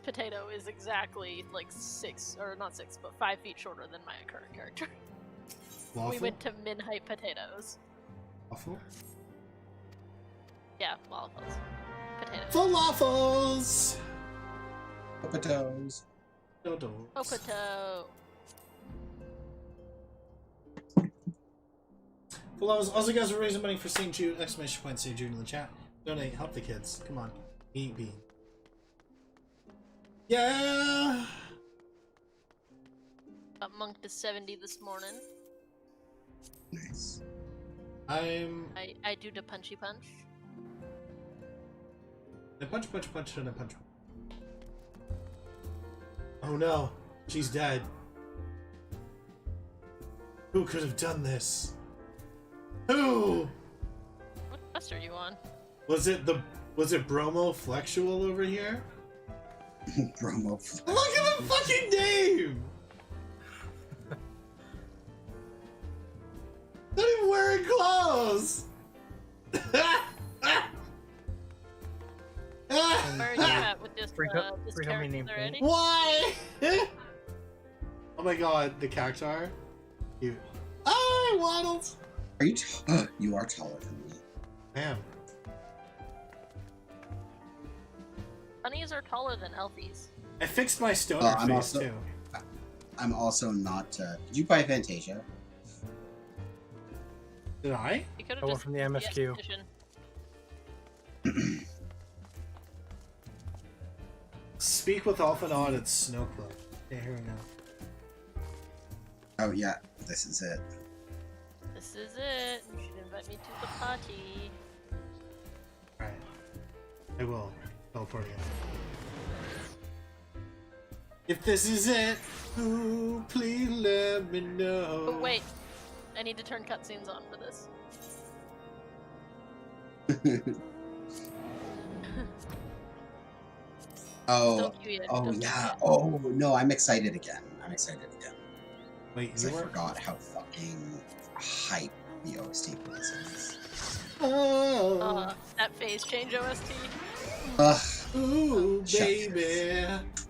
potato is exactly like 6, or not 6, but 5 feet shorter than my current character. waffle? We went to min-height potatoes. Waffle? Yeah, waffles. Potatoes. Falafels! Potatoes. Dodo. Potato. Falafels. Also, guys, we're raising money for St. Jude! Exclamation point, St. Jude in the chat. Donate, help the kids. Come on. Eat bean. Yeah! Got monk to 70 this morning. Nice. I do the punchy punch. I punch, and I punch. Oh no, she's dead. Who could have done this? Who? What quest are you on? Was it Bromo Flexual over here? Bromo. Look at the fucking name! Not even wearing clothes! Where are you at with this, Free this company character name already? Why? Oh my god, the cactuar. Cute. Ah, waddles! Are you? You are taller than me. Damn. Bunnies are taller than elfies. I fixed my stoner I'm face also- too. I'm also not. Did you buy Fantasia? Did I? You could have I went just from the MSQ. Speak with Alphanod at Snow Club. Yeah, here we go. Oh yeah, this is it. This is it. You should invite me to the party. Alright. I will. Teleport again. If this is it, ooh, please let me know. Oh wait, I need to turn cutscenes on for this. Oh, Don't cue yet, oh don't cue yeah. yet. Oh no, I'm excited again. Wait, 'Cause you I were? forgot how fucking hype the OST was. Oh. That phase change OST. Ugh. Ooh, Shut baby.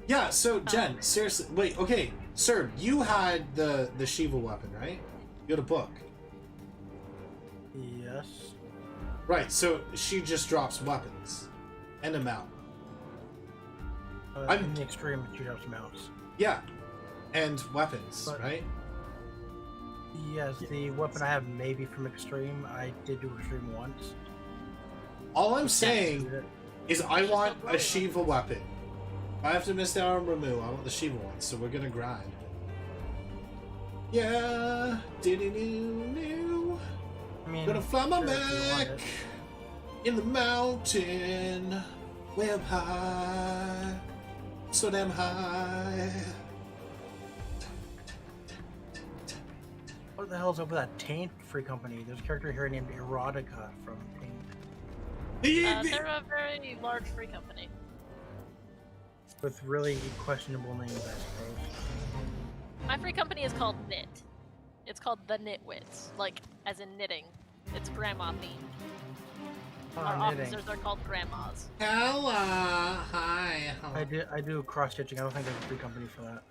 Yeah, so Jen, seriously, wait, okay, sir, you had the Shiva weapon, right? You had a book. Yes. Right, so she just drops weapons and a mount. In the extreme, she drops mounts. Yeah, and weapons, But- right? Yes, the weapon I have maybe from extreme. I did do extreme once. All I'm saying is I want a Shiva weapon. If I have to miss out on Ramu, I want the Shiva one, so we're gonna grind. Yeah, diddy-doo-doo. I mean, Gonna fly my sure, if you want back it. in the mountain, way up high, so damn high. What the hell's up with that Taint Free Company? There's a character here named Erotica from Taint. They're a very large free company. With really questionable names, I suppose. My free company is called Knit. It's called the Nitwits, like as in knitting. It's grandma themed. Our Knitting. officers are called grandmas. Hello, hi. I do cross stitching. I don't think there's a free company for that.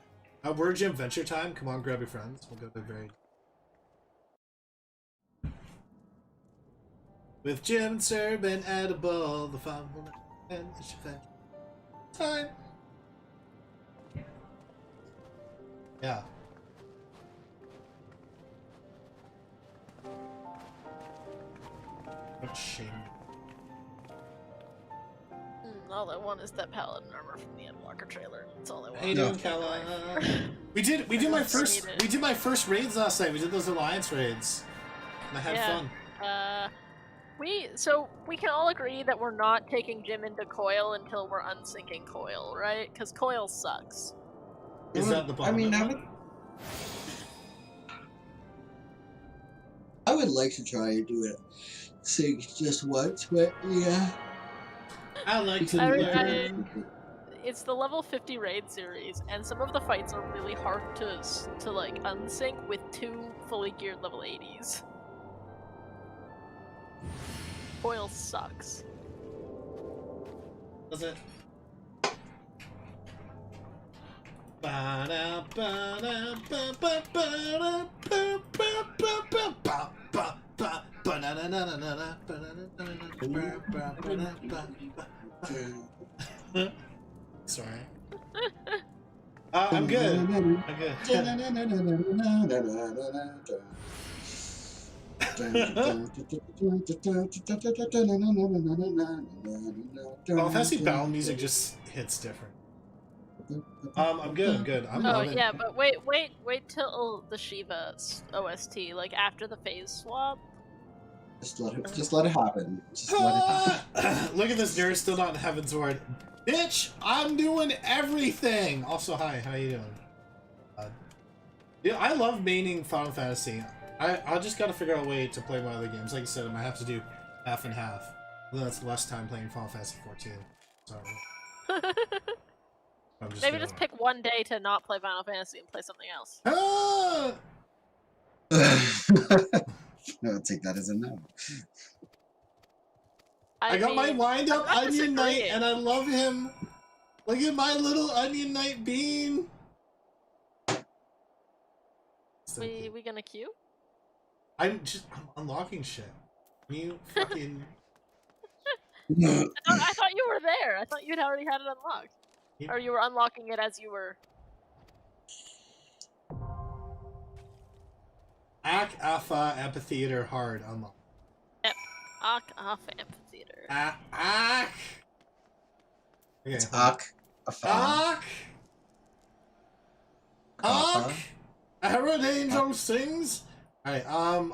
We're Jim Venture Time. Come on, grab your friends. We'll go to very. With Jim and Serb and Edible, the fun will end. It's your time. Yeah. What shame. All I want is that paladin armor from the Endwalker trailer. That's all I want. How you doing, Kella? We did my first raids last night. We did those alliance raids. And I had fun. So we can all agree that we're not taking Jim into Coil until we're unsinking Coil, right? Because Coil sucks. Is that the bottom? I mean, I would like to try and do it sync just once, but yeah. I like to learn. It's the level 50 raid series, and some of the fights are really hard to like unsync with 2 fully geared level 80s. Coil sucks. Does it? Sorry. I'm good. I'm good. Fantasy battle music just hits different. I'm good. I'm loving. Yeah, but wait till the Shiva OST, like after the phase swap. Just let it happen. Look at this nerd still not in Heavensward. Bitch, I'm doing everything. Also, hi, how you doing? Yeah, I love maining Final Fantasy. I just gotta figure out a way to play my other games. Like I said, I might have to do half and half. Then that's less time playing Final Fantasy XIV. Sorry. Maybe just pick one day to not play Final Fantasy and play something else. I'll take that as a no. I got my wind up Onion Knight and I love him. Look at my little Onion Knight bean. We gonna queue? I'm unlocking shit. You fucking. I thought you were there. I thought you'd already had it unlocked. Yeah. Or you were unlocking it as you were. Ak Alpha Amphitheater hard unlock. Yep. Ak Alpha Amphitheater. Ak. Okay, it's Ak. Ak. Ak. Herod Angel sings. Alright,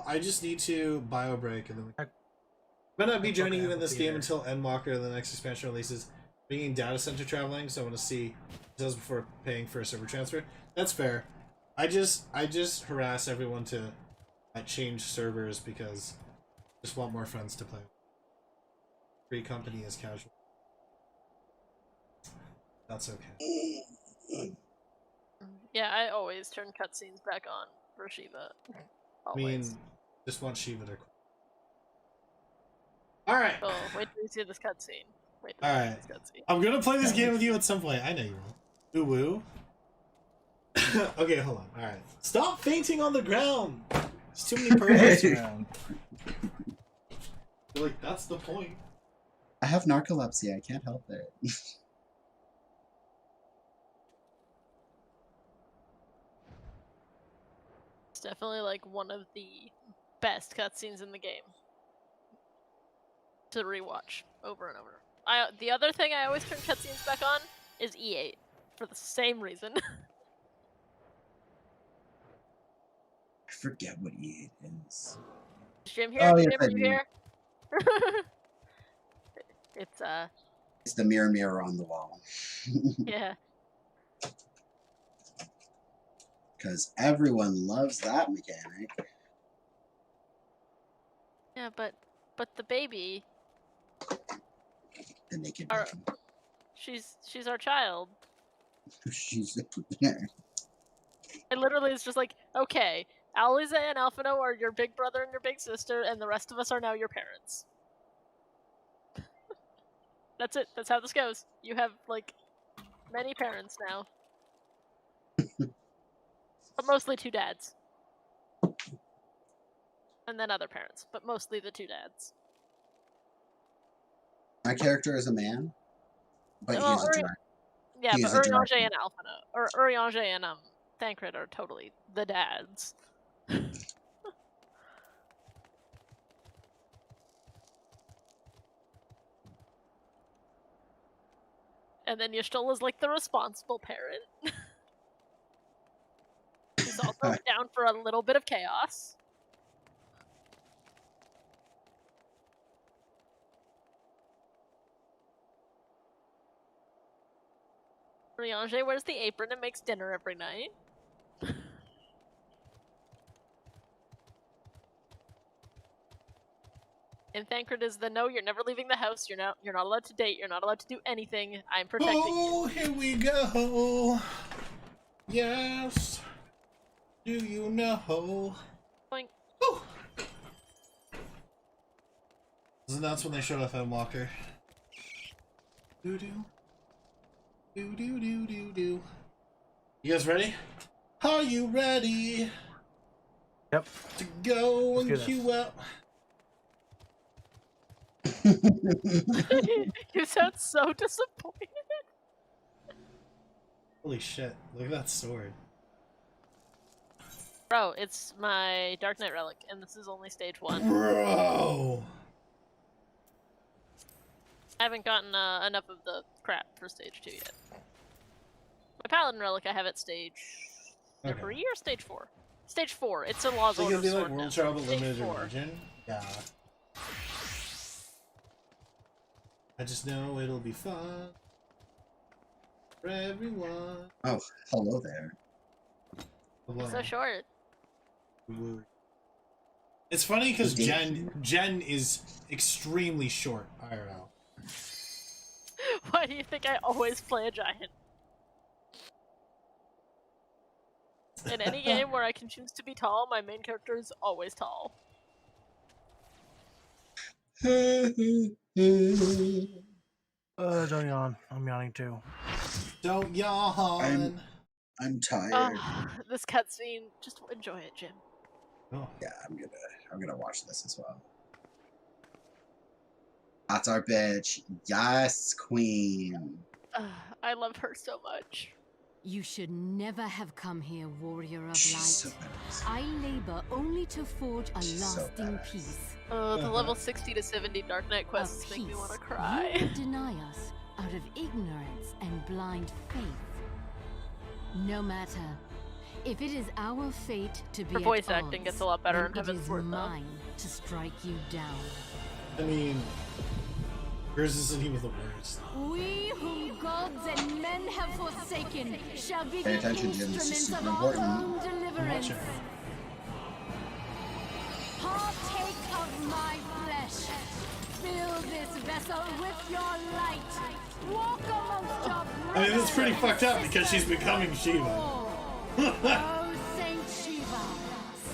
I just need to bio break and then I'm gonna be joining you in this game until Endwalker, the next expansion releases. Being data center traveling, so I want to see details before paying for a server transfer. That's fair. I just harass everyone to change servers because I just want more friends to play. Free company is casual. That's okay. Yeah, I always turn cutscenes back on for Shiva. Always. I mean, just want Shiva to. All right. Oh, wait till you see this cutscene. All right. I'm gonna play this game with you at some point. I know you will. Ooh woo. Okay, hold on. All right. Stop fainting on the ground. There's too many perverts around. You're like, that's the point. I have narcolepsy. I can't help it. It's definitely like one of the best cutscenes in the game to rewatch over and over. The other thing I always turn cutscenes back on is E8 for the same reason. I forget what E8 is. Is Jim here? Oh, yes, Jim, are you here? It's the mirror on the wall. Yeah. Because everyone loves that mechanic. Yeah, but the baby. The naked our, baby. She's our child. She's It literally is just like, okay, Aliza and Alphino are your big brother and your big sister, and the rest of us are now your parents. That's it. That's how this goes. You have, like, many parents now. But mostly 2 dads. And then other parents, but mostly the 2 dads. My character is a man, but Well, he's a dragon. Yeah, He but is a Urianger dragon. and Alphino, or Urianger and Thancred are totally the dads. And then Y'shtola is like the responsible parent. He's also down for a little bit of chaos. Urianger wears the apron and makes dinner every night. And Thancred is the no, you're never leaving the house, you're not allowed to date, you're not allowed to do anything, I'm protecting you. Oh, here we go. Yes. Do you know? Boink. Oh. And that's when they showed off Walker. Doo doo. Doo doo doo doo doo. You guys ready? Are you ready? Yep. To go and queue up. You sound so disappointed. Holy shit, look at that sword. Bro, it's my Dark Knight relic, and this is only stage 1. Bro! I haven't gotten enough of the crap for stage 2 yet. My Paladin relic I have at stage 3 or stage 4? Stage 4. It's a Law's So Order you'll be sword like World now. Travel Stage Limited 4. Region? Yeah. I just know it'll be fun for everyone. Oh, hello there. Hello. So short. It's funny because Jen is extremely short IRL. Why do you think I always play a giant? In any game where I can choose to be tall, my main character is always tall. Don't yawn. I'm yawning too. Don't yawn. I'm tired. This cutscene, just enjoy it, Jim. Oh. Yeah, I'm gonna watch this as well. That's our bitch. Yes, queen. I love her so much. You should never have come here, warrior of light. So I labor only to forge a lasting peace. The level 60 to 70 Dark Knight quests make me want to cry. You would deny us out of ignorance and blind faith. No matter. If it is our fate to be Her voice at acting odds, gets a lot better in then it is Heavensward, though. mine to strike you down. I mean, hers isn't even the worst. We whom gods and men have forsaken shall be Pay the attention, Jim. This is instruments super of our important. own deliverance. Watch Partake of my flesh. Fill this vessel with your light. Walk amongst your I mean, it's pretty fucked up because she's becoming Shiva. Oh, Saint Shiva,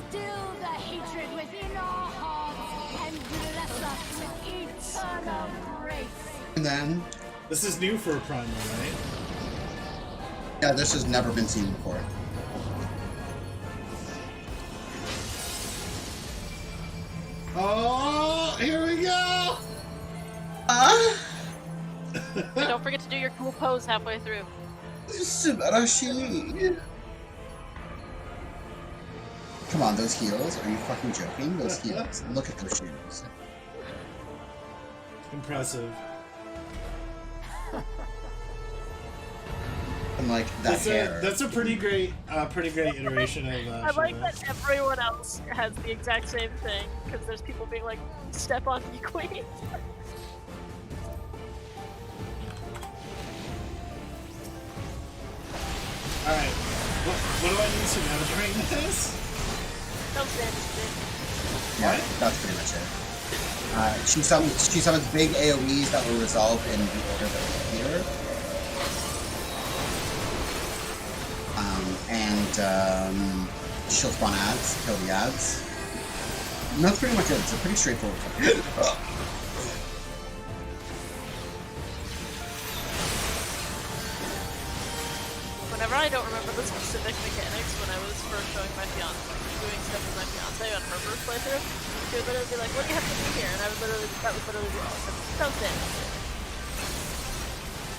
still the hatred within our hearts and bless us with eternal grace. And then, this is new for a Primal, right? yeah, this has never been seen before. Oh, here we go! Don't forget to do your cool pose halfway through. Come on, those heels? Are you fucking joking? Those heels. Look at those shoes. Impressive. And like that hair. That's a pretty great iteration of. I like that everyone else has the exact same thing because there's people being like, "Step on me, queen." All right, what do I need to know during this? Don't stand it. Yeah, that's pretty much it. She summons big AoEs that will resolve in the order that we appear. Shield spawn ads, kill the ads. And that's pretty much it. It's a pretty straightforward fight. Whenever I don't remember the specific mechanics when I was first showing my fiance, doing stuff with my fiance on her first playthrough, she would literally be like, what do you have to do here? And I would literally, that would literally be all I said, don't stand there.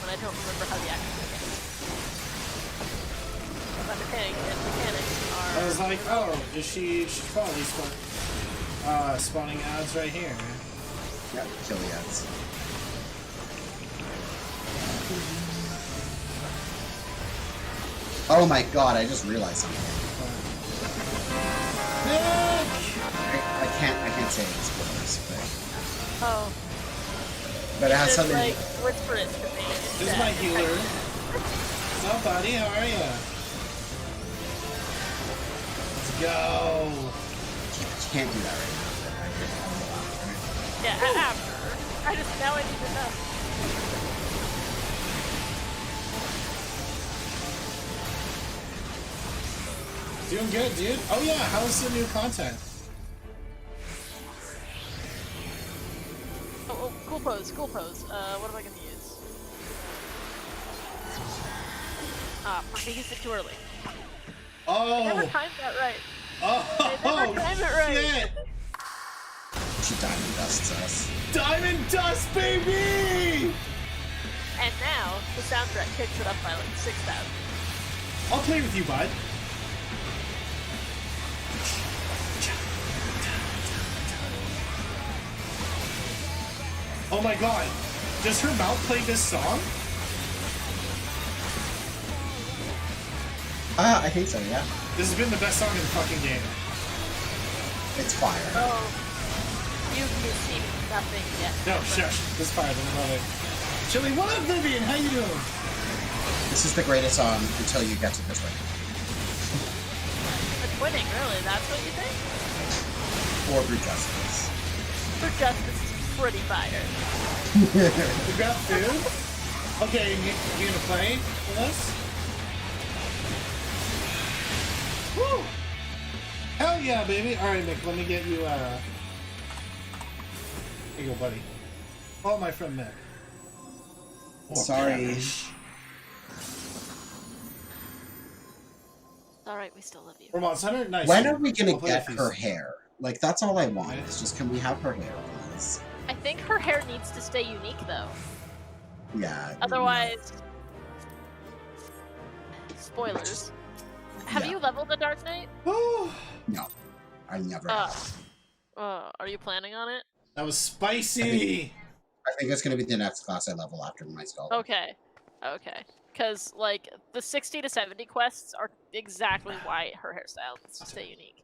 When I don't remember how the actual mechanics are. Mechanics are... I was like, oh, she's probably spawning ads right here. Yeah, kill the ads. Oh my god, I just realized something. I can't say any spoilers, but... Oh. But it has something... like, whisper it to me. This is my healer. What's up, buddy? How are you? Let's go. You can't do that right now. Yeah, after. Now I need to know. Doing good, dude. Oh yeah, how's the new content? Oh, cool pose, cool pose. What am I gonna use? Ah, I used it too early. Oh! I never timed that right. Oh! I never timed it right. Shit! She diamond dusts us. Diamond dust, baby! And now, the soundtrack kicks it up by like 6,000. I'll play with you, bud. Oh my god, does her mouth play this song? I think so, yeah. This has been the best song in the fucking game. It's fire. Oh, you've seen nothing yet. No, shush. This fire, I love it. Chili, what up, Vivian? How you doing? This is the greatest song until you get to this one. It's winning, really? That's what you think? For Brute Justice. For Justice is pretty fire. We got food? Okay, you gonna play with us? Woo! Hell yeah, baby! Alright, Nick, let me get you, Here you go, buddy. Oh, my friend Nick. Oh, sorry. Alright, we still love you. Ramon, send her nice. When are we gonna get her hair? Like, that's all I want. It's just, can we have her hair, please? I think her hair needs to stay unique, though. Yeah. Otherwise... Spoilers. Have you leveled the Dark Knight? No. I never have. Are you planning on it? That was spicy! I think it's gonna be the next class I level after my skull. Okay. Okay. Because, like, the 60 to 70 quests are exactly why her hairstyle needs to stay unique.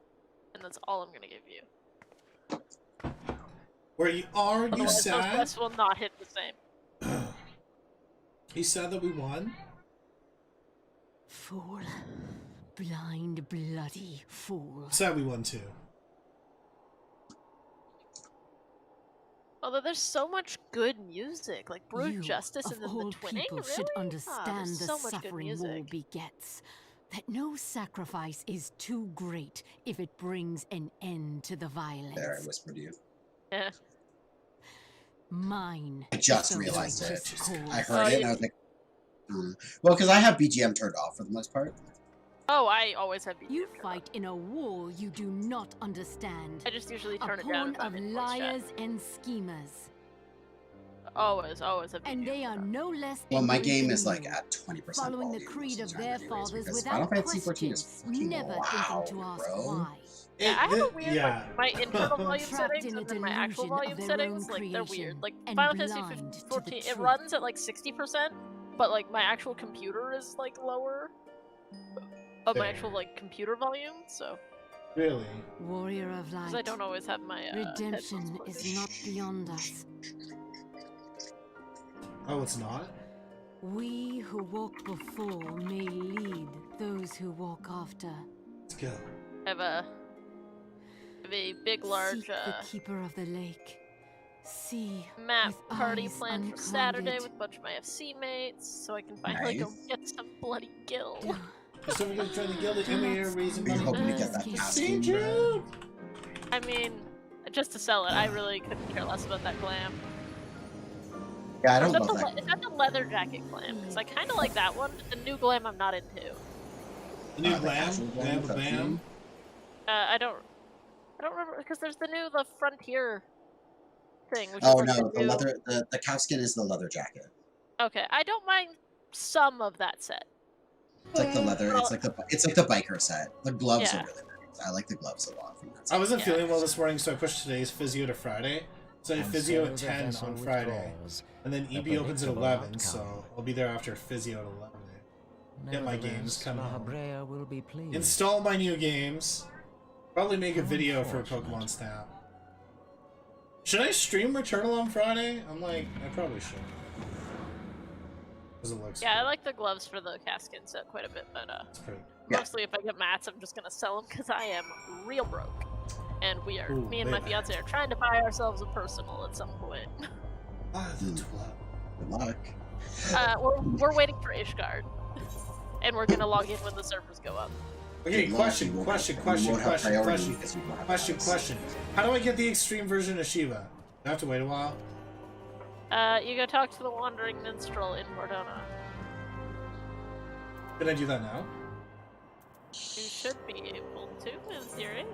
And that's all I'm gonna give you. Where you are you Otherwise, sad? those quests will not hit the same. You sad that we won? Fool. Blind, bloody fool. Sad we won too. Although there's so much good music, like Brute Justice and then the twinning, people really? should understand there's the so much good suffering music. war begets. That no sacrifice is too great if it brings an end to the violence. There, I whispered to you. Yeah. Mine. I just is the realized it. righteous cause. I heard it and I was like, Well, because I have BGM turned off for the most part. Oh, I always have BGM. You fight in a war you do not understand. I just usually turn a it down. pawn of liars and schemers. Always have BGM. And they are no less. Well, my angry game than is like you. at 20% Following the volume creed most of the their time anyways, fathers because without Final Fantasy XIV is questions, fucking never loud, thinking to ask bro. why. Yeah, I have a weird, yeah. like, my internal volume Trapped settings in a and then my actual delusion of volume their settings, own like, they're weird. creation Like, and Final Fantasy blind to the 14, it truth. runs at, like, 60%, but, like, my actual computer is, like, lower of my actual, like, computer volume, so... Really? Warrior of light. Because I don't always have my, redemption is not beyond us. Oh, it's not? We who walked before may lead those who walk after. Let's go. I have a big, large, Seek the keeper of the lake. See map with party eyes planned for unclouded. Saturday with a bunch of my FC mates, so I can finally go Nice. get some bloody guild. Just over here trying to get it in here, raising money. Hoping to get that casting. I mean, just to sell it, I really couldn't care less about that glam. Yeah, I don't love that. Is that the leather jacket glam? Because I kind of like that one. But the new glam I'm not into. The new glam? Glam? I don't remember because there's the frontier thing. Which Oh is no, like the leather, the calfskin is the leather jacket. Okay, I don't mind some of that set. It's like the leather. It's like the biker set. The gloves are really nice. I like the gloves a lot from that set. I wasn't feeling well this morning, so I pushed today's physio to Friday. So I have physio at 10 on Friday, and then EB opens at 11, so I'll be there after physio at 11. Get my games, come home. Install my new games. Probably make a video for Pokemon Snap. Should I stream Returnal on Friday? I'm like, I probably should. Because it looks I like the gloves for the casket set quite a bit, but mostly if I get mats, I'm just gonna sell them because I am real broke. And we are, me and my fiance are trying to buy ourselves a personal at some point. Good luck. We're waiting for Ishgard. And we're gonna log in when the servers go up. Okay, question. How do I get the extreme version of Shiva? Do I have to wait a while? You go talk to the Wandering Minstrel in Mordona. Can I do that now? You should be able to, in theory.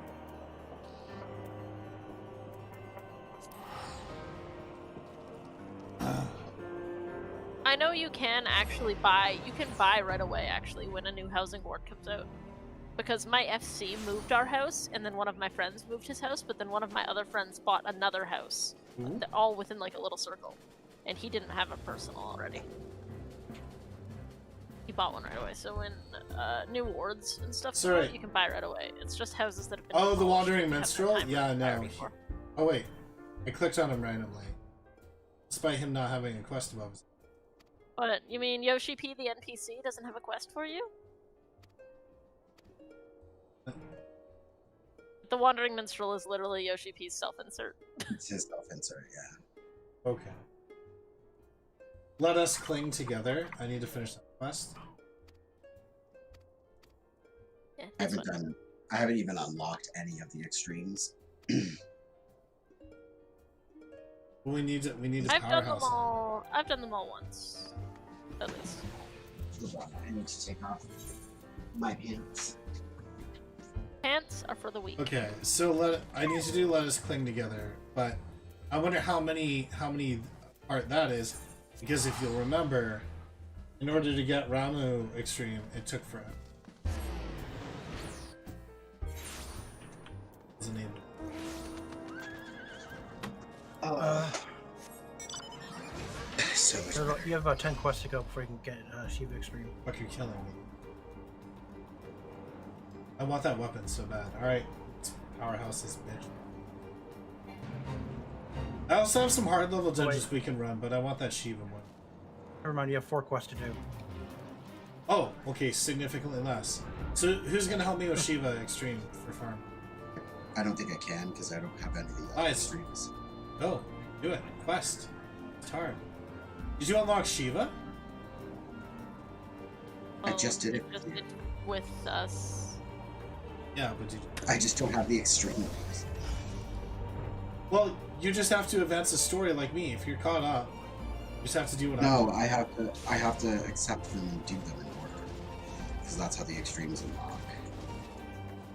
I know you can actually buy, right away actually when a new housing board comes out. Because my FC moved our house, and then one of my friends moved his house, but then one of my other friends bought another house. All within like a little circle. And he didn't have a personal already. He bought one right away, so when new wards and stuff come out, you can buy right away. It's just houses that have been the Wandering Minstrel? Yeah, no. Oh wait, I clicked on him randomly. Despite him not having a quest above his. What, you mean Yoshi P the NPC doesn't have a quest for you? The Wandering Minstrel is literally Yoshi P's self-insert. It's his self-insert, yeah. Okay. Let us cling together. I need to finish that quest. Yeah, I haven't even unlocked any of the extremes. Well, we need to I've done them powerhouse. all. I've done them all once, at least. I need to take off my pants. Pants are for the weak. Okay, so I need to do let us cling together, but I wonder how many part that is, because if you'll remember, in order to get Ramu Extreme, it took forever. Wasn't able. So much you have about 10 quests to go before you can get Shiva Extreme. Fuck, you're killing me. I want that weapon so bad. Alright, powerhouse this bitch. I also have some hard level dungeons we can run, but I want that Shiva one. Never mind, you have 4 quests to do. Oh, okay, significantly less. So who's gonna help me with Shiva Extreme for farm? I don't think I can because I don't have anything left. Extremes. Go, do it. Quest. It's hard. Did you unlock Shiva? I just did it with us. Yeah, but did you? I just don't have the extremes. Well, you just have to advance the story like me. If you're caught up, you just have to do what I have to accept them and do them in order. Because that's how the extremes unlock.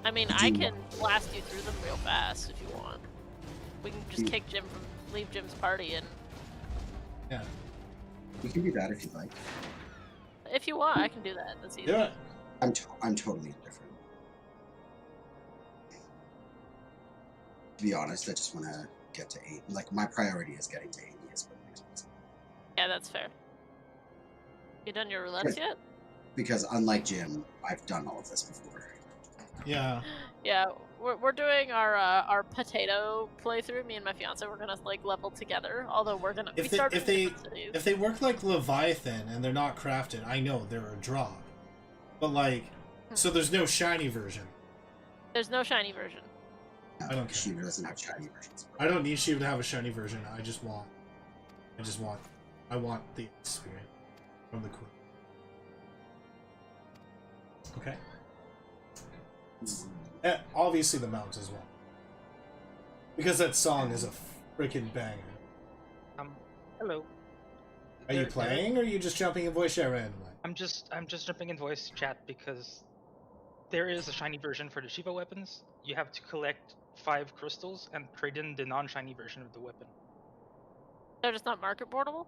I mean, I can blast you through them real fast if you want. We can just kick Jim leave Jim's party and... Yeah. We can do that if you'd like. If you want, I can do that. That's easy. Do it. I'm totally indifferent. To be honest, I just want to get to 8. Like, my priority is getting to 80 as well. Yeah, that's fair. You done your roulettes yet? Because unlike Jim, I've done all of this before. Yeah. Yeah, we're doing our potato playthrough. Me and my fiance, we're gonna like level together. Although we're gonna if they work like Leviathan and they're not crafted, I know they're a drop. But like, so there's no shiny version. There's no shiny version. No, I don't care. Shiva doesn't have shiny versions. I don't need Shiva to have a shiny version. I want the experience from the queen. Okay. Obviously the mount as well. Because that song is a freaking banger. Hello. Are you playing, or are you just jumping in voice chat randomly? I'm just jumping in voice chat because there is a shiny version for the Shiva weapons. You have to collect 5 crystals and trade in the non-shiny version of the weapon. They're just not market portable?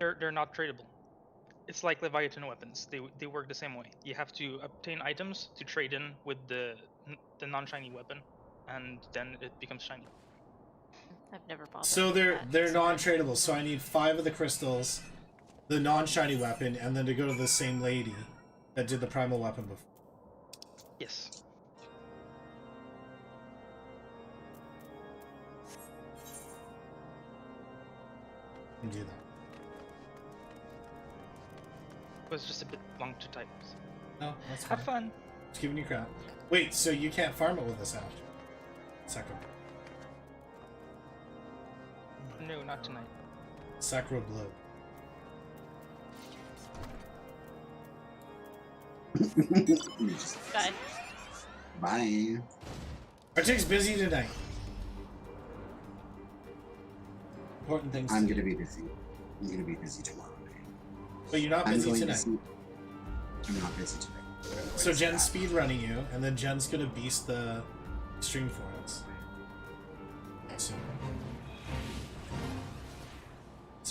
They're not tradable. It's like Leviathan weapons. They work the same way. You have to obtain items to trade in with the non-shiny weapon, and then it becomes shiny. I've never bothered. So they're non-tradable. So I need 5 of the crystals, the non-shiny weapon, and then to go to the same lady that did the primal weapon before. Yes. And do that. It was just a bit long to type. No, that's fine. Have fun. Just giving you crap. Wait, so you can't farm it with us after? Sacro. No, not tonight. Sacro Blue. Bye. Bye. Arctic's busy tonight. Important things. I'm gonna be busy. I'm gonna be busy tomorrow. But you're not busy tonight. I'm not busy today. So Jen's speed running you, and then Jen's gonna beast the stream for us. So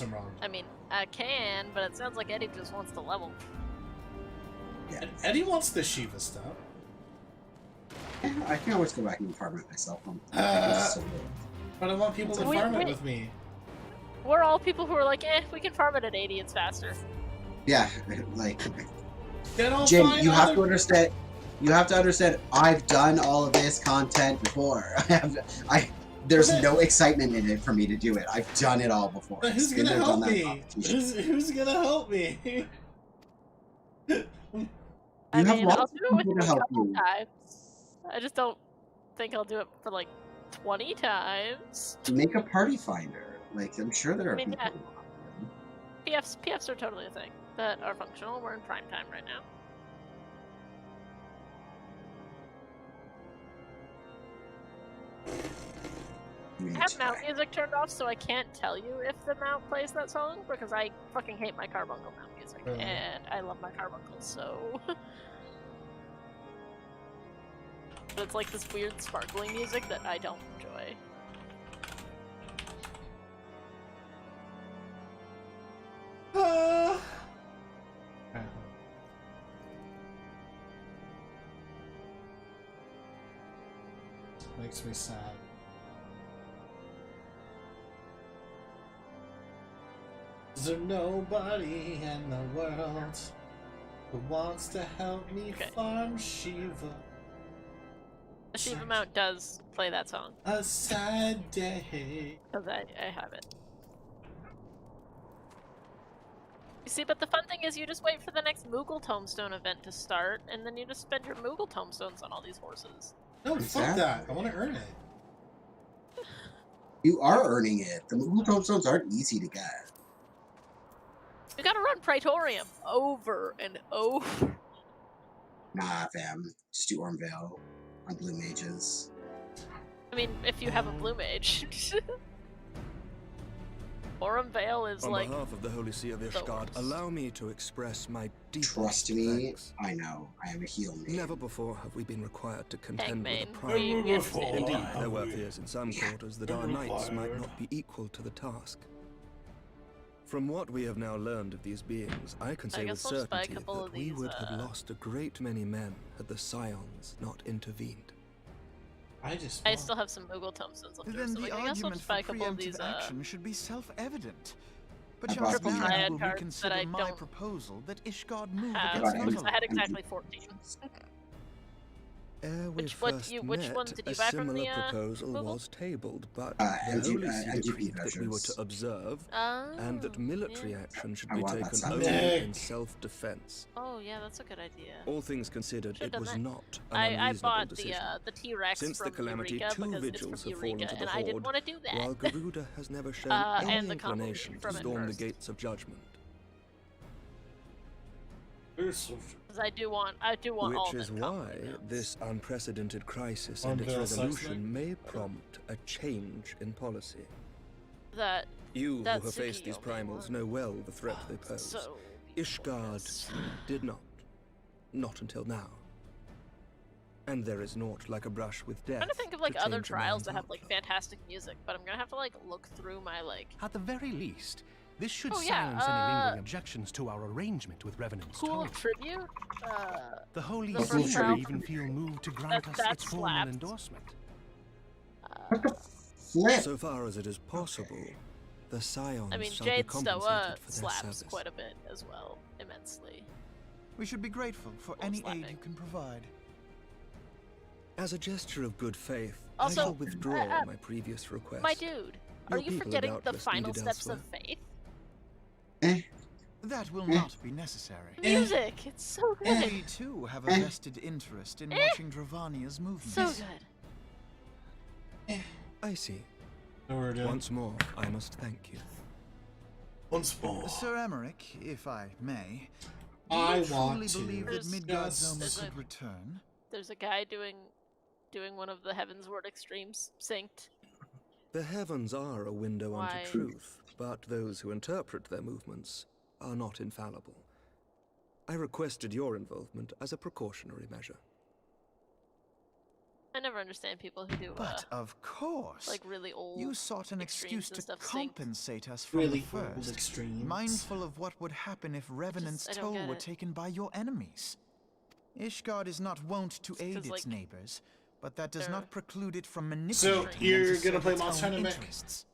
I'm wrong. I mean, I can, but it sounds like Eddie just wants to level. Yeah. Eddie wants the Shiva stuff. Yeah, I can always go back and farm it myself. But I want people to farm it with me. We're all people who are like, we can farm it at 80, it's faster. Yeah, like Jim, you have to understand. You have to understand. I've done all of this content before. There's no excitement in it for me to do it. I've done it all before. But who's gonna help me? Who's gonna help me? I mean, I'll do it with you a couple times. I just don't think I'll do it for like 20 times. Make a party finder. Like, I'm sure there are people. Yeah. PFs are totally a thing that are functional. We're in prime time right now. I have mount music turned off, so I can't tell you if the mount plays that song because I fucking hate my carbuncle mount music, and I love my carbuncles, so. But it's like this weird sparkling music that I don't enjoy. Makes me sad. Is there nobody in the world who wants to help me farm Shiva? The Shiva mount does play that song. A sad day. Because I have it. You see, but the fun thing is you just wait for the next Moogle Tombstone event to start, and then you just spend your Moogle Tombstones on all these horses. No, fuck that. I want to earn it. You are earning it. The Moogle Tombstones aren't easy to get. You gotta run Praetorium over and over. Nah, fam. Just do Ormvale on blue mages. I mean, if you have a blue mage. Ormvale is on like... On behalf of the Holy See of Ishgard, allow me to express my deepest Trust me, thanks. I know. I am a heel mage. Never before have we been required to contend with a Never prime. before. Indeed, there were fears in some quarters that our knights might not be equal to the task. From what we have now learned of these beings, I can say with certainty that we would have lost a great many men had the Scions not intervened. I still have some Moogle Tombstones left. Then so the I guess I'll argument just buy a for couple of these. preemptive action should be self-evident. I But bought chances the, are Triad you will cards reconsider that I my don't proposal that Ishgard move have, against because I had England. exactly 14. Ere we Which first one met, did you a buy from similar the proposal Moogle? was tabled, but MG, the Holy See MGP decreed that we were measures. to observe, and that military action should I be want that taken sound. only Nick. in self-defense. Oh yeah, that's a good idea. All things considered, Should've it done was that. not an I unreasonable bought decision. the T-Rex Since from the calamity, Eureka 2 because vigils it's from have fallen Eureka, to the and I Horde, didn't want to do that. while Garuda has never shown and any the compliment inclination to from it storm the first. gates of judgment. Because I do want all Which is why this unprecedented crisis and its Unveil resolution Sexton? may prompt a change in policy. that You who that have faced these Tsukiyo may primals want. know well the threat they pose. So Ishgard did not. Not until now. And there is naught like a brush with death. I'm trying to think of like other change a trials man's that have like fantastic music, but I'm gonna have to like look through my like. At the very least, this should Oh, yeah, silence any lingering objections to our arrangement with Revenant's Cool Toll. tribute. The Holy the See first trial. may even feel moved to grant us That its formal slapped. endorsement. So far as it is possible, the Scions I mean, shall be Jade compensated Stoa for their slaps service. quite a bit as well, immensely. We should be grateful for any aid you can provide. As a gesture of good faith, Also, I shall withdraw my previous request. My dude, are Your you people forgetting are the doubtless final needed steps of elsewhere. faith? That will not be necessary. Music, it's so good. We too have a vested interest in watching Dravania's movements. So good. I see. Order. Once more, I must thank you. Once more. Sir Emmerich, if I may, do I you want truly to believe that Midgard's discuss- Zoma could return? There's a guy doing one of the Heavensward extremes synced. The heavens are a window Why? unto truth, but those who interpret their movements are not infallible. I requested your involvement as a precautionary measure. I never understand people who do But of course, like really old. you sought an extremes excuse and to stuff synced. compensate us from Really the old first, extremes. mindful of what would happen if Revenant's I don't Toll get were it. taken by your enemies. Ishgard is not wont to aid 'cause, its like, neighbors, but that does they're- not preclude it from So manipulating them you're to gonna serve play its Monster own Hunter Mech? interests.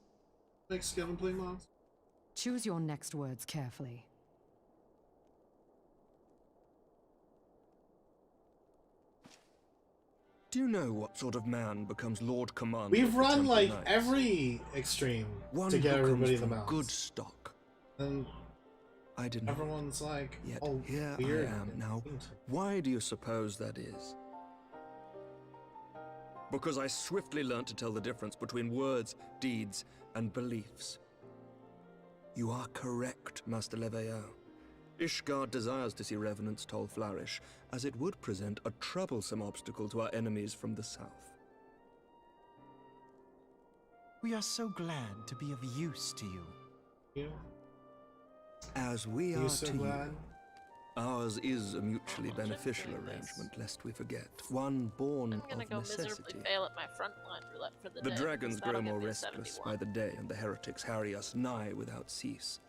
Next, gonna play Mods. Choose your next words carefully. Do you know what sort of man becomes Lord Commander? We've of the run Temple like Knights? every extreme One to get who everybody comes the from mounts. good stock. And I did not. everyone's like, Yet oh, here weird. I am now. Why do you suppose that is? Because I swiftly learnt to tell the difference between words, deeds, and beliefs. You are correct, Master Leveilleur. Ishgard desires to see Revenant's Toll flourish, as it would present a troublesome obstacle to our enemies from the south. We are so glad to be of use to you. Yeah. As we Are you are so to glad? you. Ours is a mutually beneficial arrangement, lest we forget. One born I'm gonna of go necessity. miserably fail at my frontline roulette for the The day. dragons because that'll grow more give me a restless 71. by the day, and the heretics harry us nigh without cease.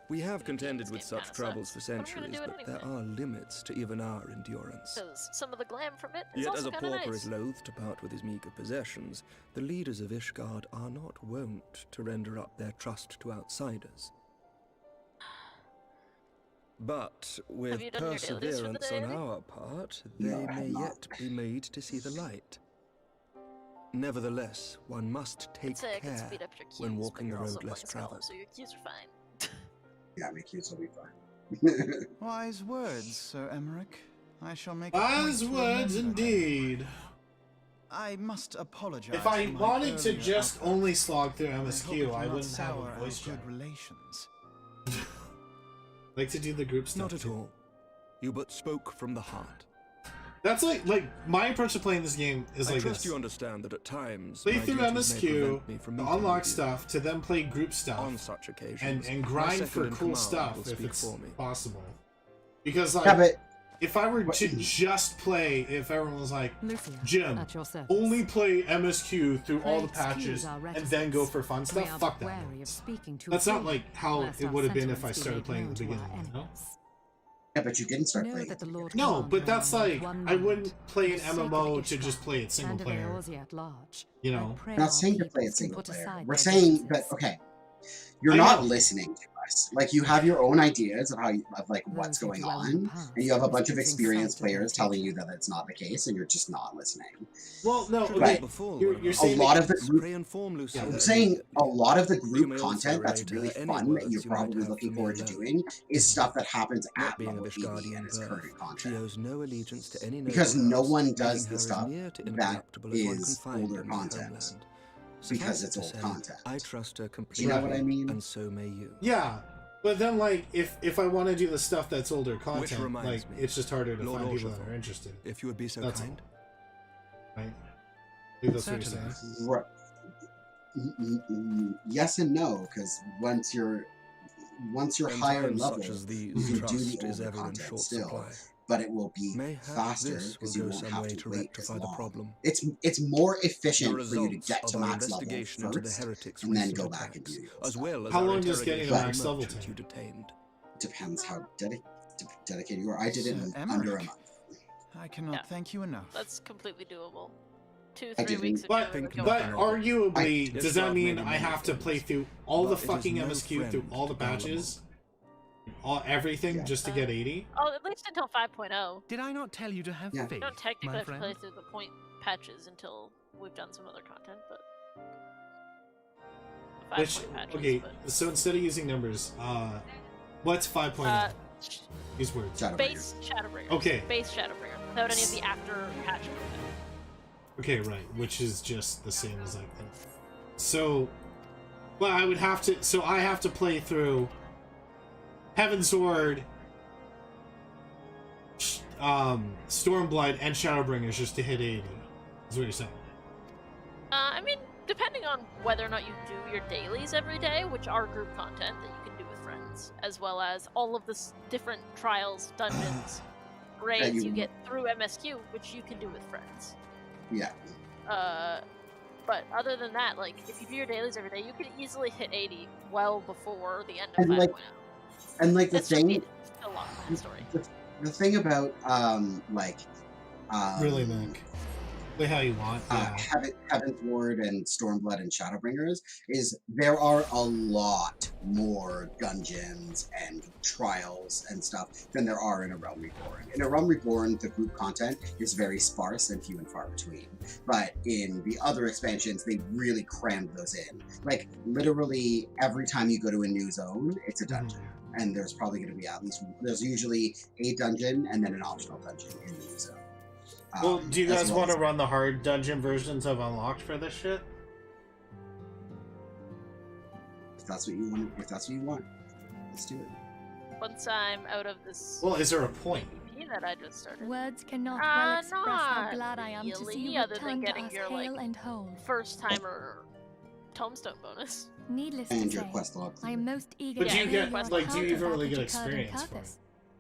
We have contended with such troubles for centuries, do it but there are limits to even our endurance. Because some of the glam from it is Yet also as a kind of pauper nice. is loath to part with his meager possessions, the leaders of Ishgard are not wont to render up their trust to outsiders. But with Have you done your dailies for the perseverance day, on Eddie? our part, No, they I have may not. yet be made to see the light. Nevertheless, one must take I'd say I could care speed up your queues, when but walking the you're also road less playing Scholar, traveled. so your queues are fine. Yeah, my queues will be fine. Wise words, Sir Emmerich. I shall make Wise a point to words remember them. indeed. I must apologize. If I for my wanted to earlier just outburst. only slog through I hope it MSQ, will I not wouldn't have sour a our voice good chat. relations. Like to do the group stuff. Not at too. all. You but spoke from the heart. That's like my approach to playing this game is I like trust this. you understand that at times Play my through duties may MSQ, prevent me from meeting unlock with you. stuff, to then play group stuff. On such occasions, and my grind second for in cool command stuff will if speak it's for me. possible. Because like, Yeah, but if I were to just play, if everyone was like, Lucia, Jim, at your service. only play MSQ through all the Excuse patches our and then go for fun We stuff, are fuck that. wary of noise. speaking too That's not freely, like how lest it our would have been if I sentiments be started made playing known at the to our beginning, you know? enemies. yeah, but you didn't start Know playing. that the Lord No, Commander but that's only like, has one I wouldn't mind, play for an the sake of MMO to Ishtar just play it single and of player. Eorzea at large. You I know? pray We're not our saying to play peoples it can single put player. aside We're their saying that differences. okay, you're I not know. listening to us. Like you have your own ideas of like what's Those who going dwell in the on, past and you have a must bunch of give insight experienced to their players telling future. you that it's not the case, and you're just not listening. Well, no, Should okay. we befall You're one another? A saying lot that- of the group, Pray inform Lucia I'm that saying a immediately. lot of the You group may also content that's relate to really her any fun that words you're you might probably have looking for me forward to alone. doing is stuff that happens Not at being level of 80 Ishgardian and is birth, current she content. owes no allegiance to any Because noble no house, one making does her the as stuff near to that incorruptible as one can is find older in my content. homeland. Because Suffice it's it to old say, content. I trust her You completely, know what I mean? and so may you. Yeah, But then, like, if I want to do the stuff that's older content, reminds like, me, it's just harder to Lord find people that Orchefort, are interested. If you would be so That's kind. all. Right? I think that's what you're saying. Right. Yes and no, because once you're higher level, such as these, you can do trust the is older ever in content short still, supply. but it will be Mayhap faster this because will you go won't some have way to to wait rectify as the long. problem. It's more The efficient for you to results get of to our max level investigation into the first, heretics' and then recent go back and do attacks, the other as stuff. well as How our long does getting to interrogation of max the level merchant take? you detained. Depends how dedicated you are. I did it in Sir under a Emmerich. month. I cannot thank you enough. That's completely doable. 2-3 I didn't- weeks ago. But we were going but back. arguably, Yes, does that God mean made I many have to things, play through all the but it is fucking no MSQ through friend all the to Palamon. patches, everything just to get 80? Oh, at least until 5.0. Did I not tell you to have Yeah. faith, You don't technically my have to play friend? through the point patches until we've done some other content, but. The Which 5 patches, okay, but... so instead of using numbers, what's 5.0? Use words. Base Shadowbringer. Okay. Base Shadowbringer, without any of the after patch content. Okay, right, which is just the same as like that. So, well, I would have to. So I have to play through Heavensward, Stormblight, and Shadowbringers just to hit 80. Is what you're saying? I mean, depending on whether or not you do your dailies every day, which are group content that you can do with friends, as well as all of the different trials, dungeons, raids you get through MSQ, which you can do with friends. Yeah. But other than that, like, if you do your dailies every day, you can easily hit 80 well before the end of And 5.0. like, and like the It's just thing, a long behind story. the thing about Really, Nick. Play how you want. Yeah. Heavensward and Stormblood and Shadowbringers is there are a lot more dungeons and trials and stuff than there are in A Realm Reborn. In A Realm Reborn, the group content is very sparse and few and far between. But in the other expansions, they really crammed those in. Like, literally, every time you go to a new zone, it's a dungeon. And there's probably going to be there's usually a dungeon and then an optional dungeon in the new zone. Well, do you guys want to run the hard dungeon versions of Unlocked for this shit? If that's what you want, let's do it. Once I'm out of this. Well, is there a point? PvP that I just started. Words cannot well express how Not glad I am to see really, you other than return to getting us your hale like and whole. first timer tombstone bonus. Needless And to your say, quest logs. I am most eager But to do you hear get, your like, do you account even of really that get which occurred in experience for it? Curthis,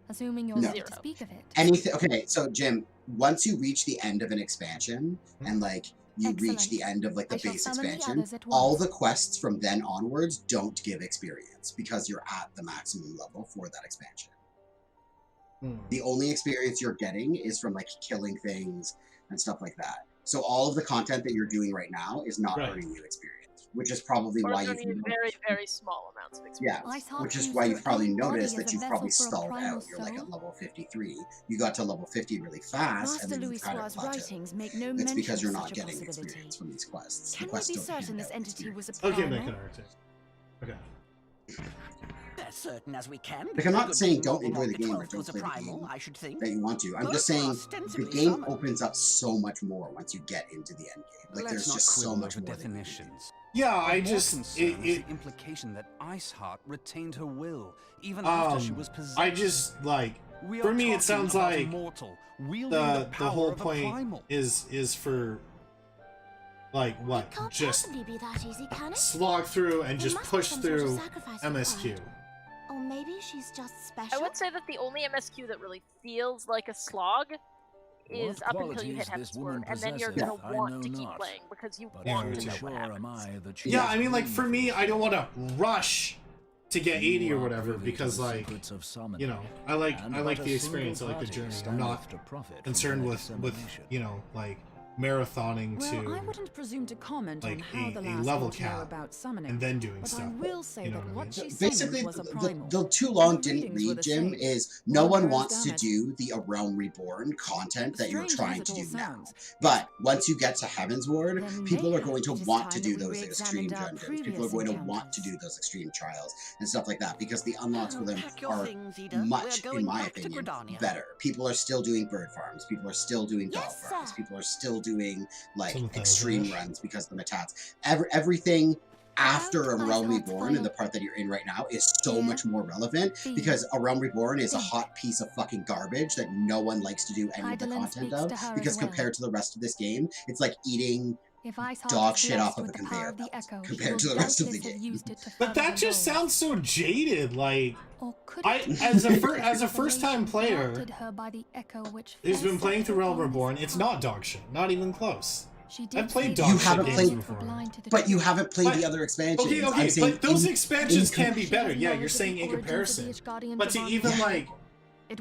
assuming you're No. ready to speak of it. Anything. Okay, so Jim, once you reach the end of an expansion and like you reach Excellent. the end of like the I shall base summon the expansion, others at all once. the quests from then onwards don't give experience because you're at the maximum level for that expansion. The only experience you're getting is from like killing things and stuff like that. So all of the content that you're doing right now is not earning you experience, which is probably Or why it's you've only very, very small amounts of yeah, experience. which is why you've probably noticed that you've probably stalled out. You're like at level 53. You got to level 50 really fast, and Master then Louis you kind of Suar's plateaued. writings make no It's mention because you're of not such a getting possibility. experience from these quests. Can The we quests be don't certain hand this out entity was a Okay, primal? make an artist. Okay. As certain as we can. Like, I'm not Good saying thing don't Voldemort enjoy the the game or 12th don't was a play the primal, game I should think. that you want to. I'm Both just were saying the ostensibly game summoned. opens up so much more once you get into the end game. Like, Let's there's not just so quibble much over more. definitions. Yeah, Of I more just concern is the implication that Iceheart retained her will even after she was possessed. I just like We for are me it talking sounds about a like mortal wielding the power whole of a point primal. is for like what just Possibly be that easy, can it? slog through and There just must be push some sort of through sacrifice MSQ. required. Or maybe she's just special. I would say that the only MSQ that really feels like a slog is What up until you hit qualities this woman Heavensward, and then you're possesseth, gonna I want know to keep not. playing because you But want to full know sure what am happens. I that she Yeah, is I mean, like for me, I don't want to rush to get 80 or are whatever privy to because, the like, secrets of summoning, you know, I like and the but a experience, I single like the party journey. I'm not standeth to profit from concerned their with dissemination. you know, like marathoning Well, I to wouldn't presume to comment on like how the a last level ought to know cap about summoning, and then doing but stuff. I will say you know that what I what mean? she Basically, summoned was a primal. the too long The didn't readings were read, the Jim, same. is no Well, one there is wants to damage. do the A Realm Reborn content that you're Strange trying as to it do all now. sounds. But once you get to Heavensward, Then people are mayhap going to it is want to time do that we those extreme re-examined our dungeons. People are previous going to want to encounters. do those extreme trials and stuff like that because the unlocks for them Pack your are things, Ida. much, We're in going my back to opinion, Gridania. better. People are still doing bird farms. People are still doing dog Yes, farms. sir. People are still doing like 7,000. extreme runs because of the Metats. Everything after A Realm Reborn and the part that you're in right now is so much more relevant because A Realm Reborn is a hot piece of fucking garbage that no one likes to do any of the content of because compared to the rest of this game, it's like eating dog shit off of a conveyor belt compared to the rest of the game. But that just sounds so jaded. Like, as a first time player who's been playing through Realm Reborn, it's not dog shit. Not even close. I've played dog shit games before. But you haven't played the other expansions. Okay, but those expansions can be better. Yeah, you're saying in comparison. But to even like,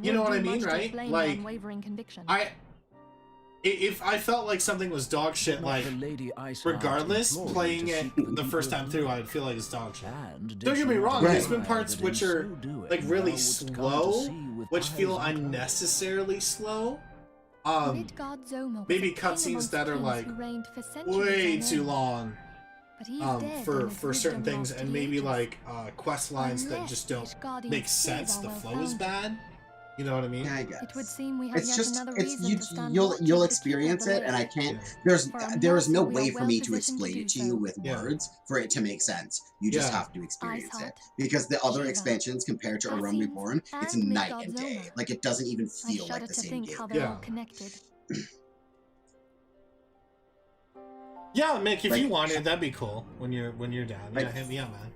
you know what I mean, right? Like, if I felt like something was dog shit, like, regardless, playing it the first time through, I'd feel like it's dog shit. Don't get me wrong, there's been parts which are, like, really slow, which feel unnecessarily slow. Maybe cutscenes that are, like, way too long for certain things, and maybe, like, quest lines that just don't make sense. The flow is bad. You know what I mean? Yeah, I guess. It would seem we have It's yet just, another it's reason to stand you'll watch experience to keep it, and I can't. For There is no we are way for me to well-positioned explain to it to do you so. with words for it to make sense. You just have to experience it because the other expansions compared to A Realm Reborn, it's night and day. Like it doesn't even feel like the same game. Yeah, Mick, if you wanted, that'd be cool when you're down. Yeah, hit me up, man.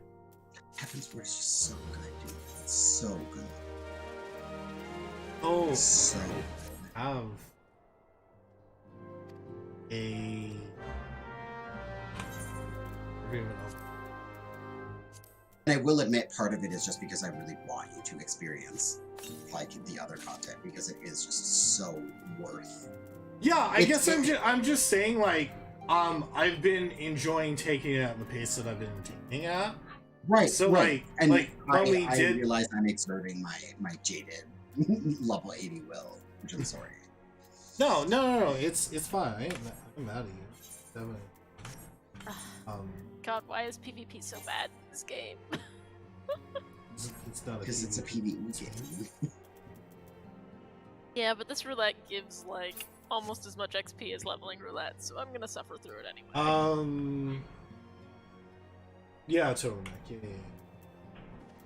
Heavensward is just so good, dude. It's so good. Oh, so have a and I will admit part of it is just because I really want you to experience like the other content because it is just so worth. Yeah, I guess I'm just saying like I've been enjoying taking it at the pace that I've been taking it at. Right. So right. like I realize I'm exerting my jaded level 80 will, which I'm sorry. No, it's fine. I'm mad at you. Definitely. God, why is PvP so bad in this game? It's not because it's a PvE game. Yeah, but this roulette gives like almost as much XP as leveling roulette, so I'm gonna suffer through it anyway. Yeah, totally. Yeah.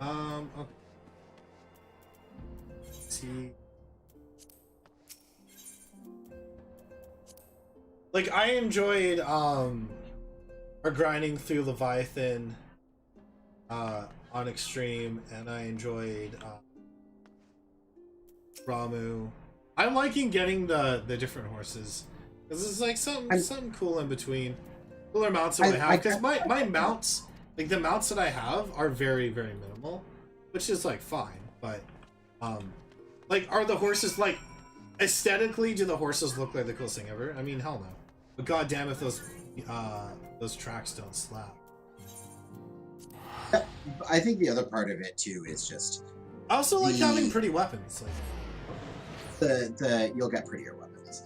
Okay. See. Like I enjoyed our grinding through Leviathan on extreme, and I enjoyed Ramu. I'm liking getting the different horses because it's like something cool in between. Cooler mounts that I have because my mounts, like the mounts that I have, are very very minimal, which is like fine. But like are the horses like aesthetically? Do the horses look like the coolest thing ever? I mean, hell no. But goddamn, if those tracks don't slap. I think the other part of it too is just. I also like having pretty weapons. Like you'll get prettier weapons.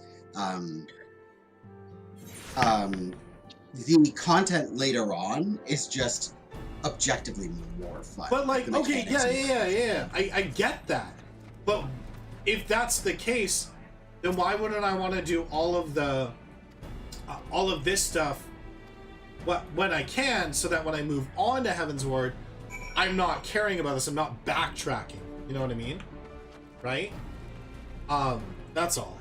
The content later on is just objectively more fun. But like, okay, yeah. I get that. But if that's the case, then why wouldn't I want to do all of this stuff when I can, so that when I move on to Heavensward, I'm not caring about this. I'm not backtracking. You know what I mean? Right? That's all.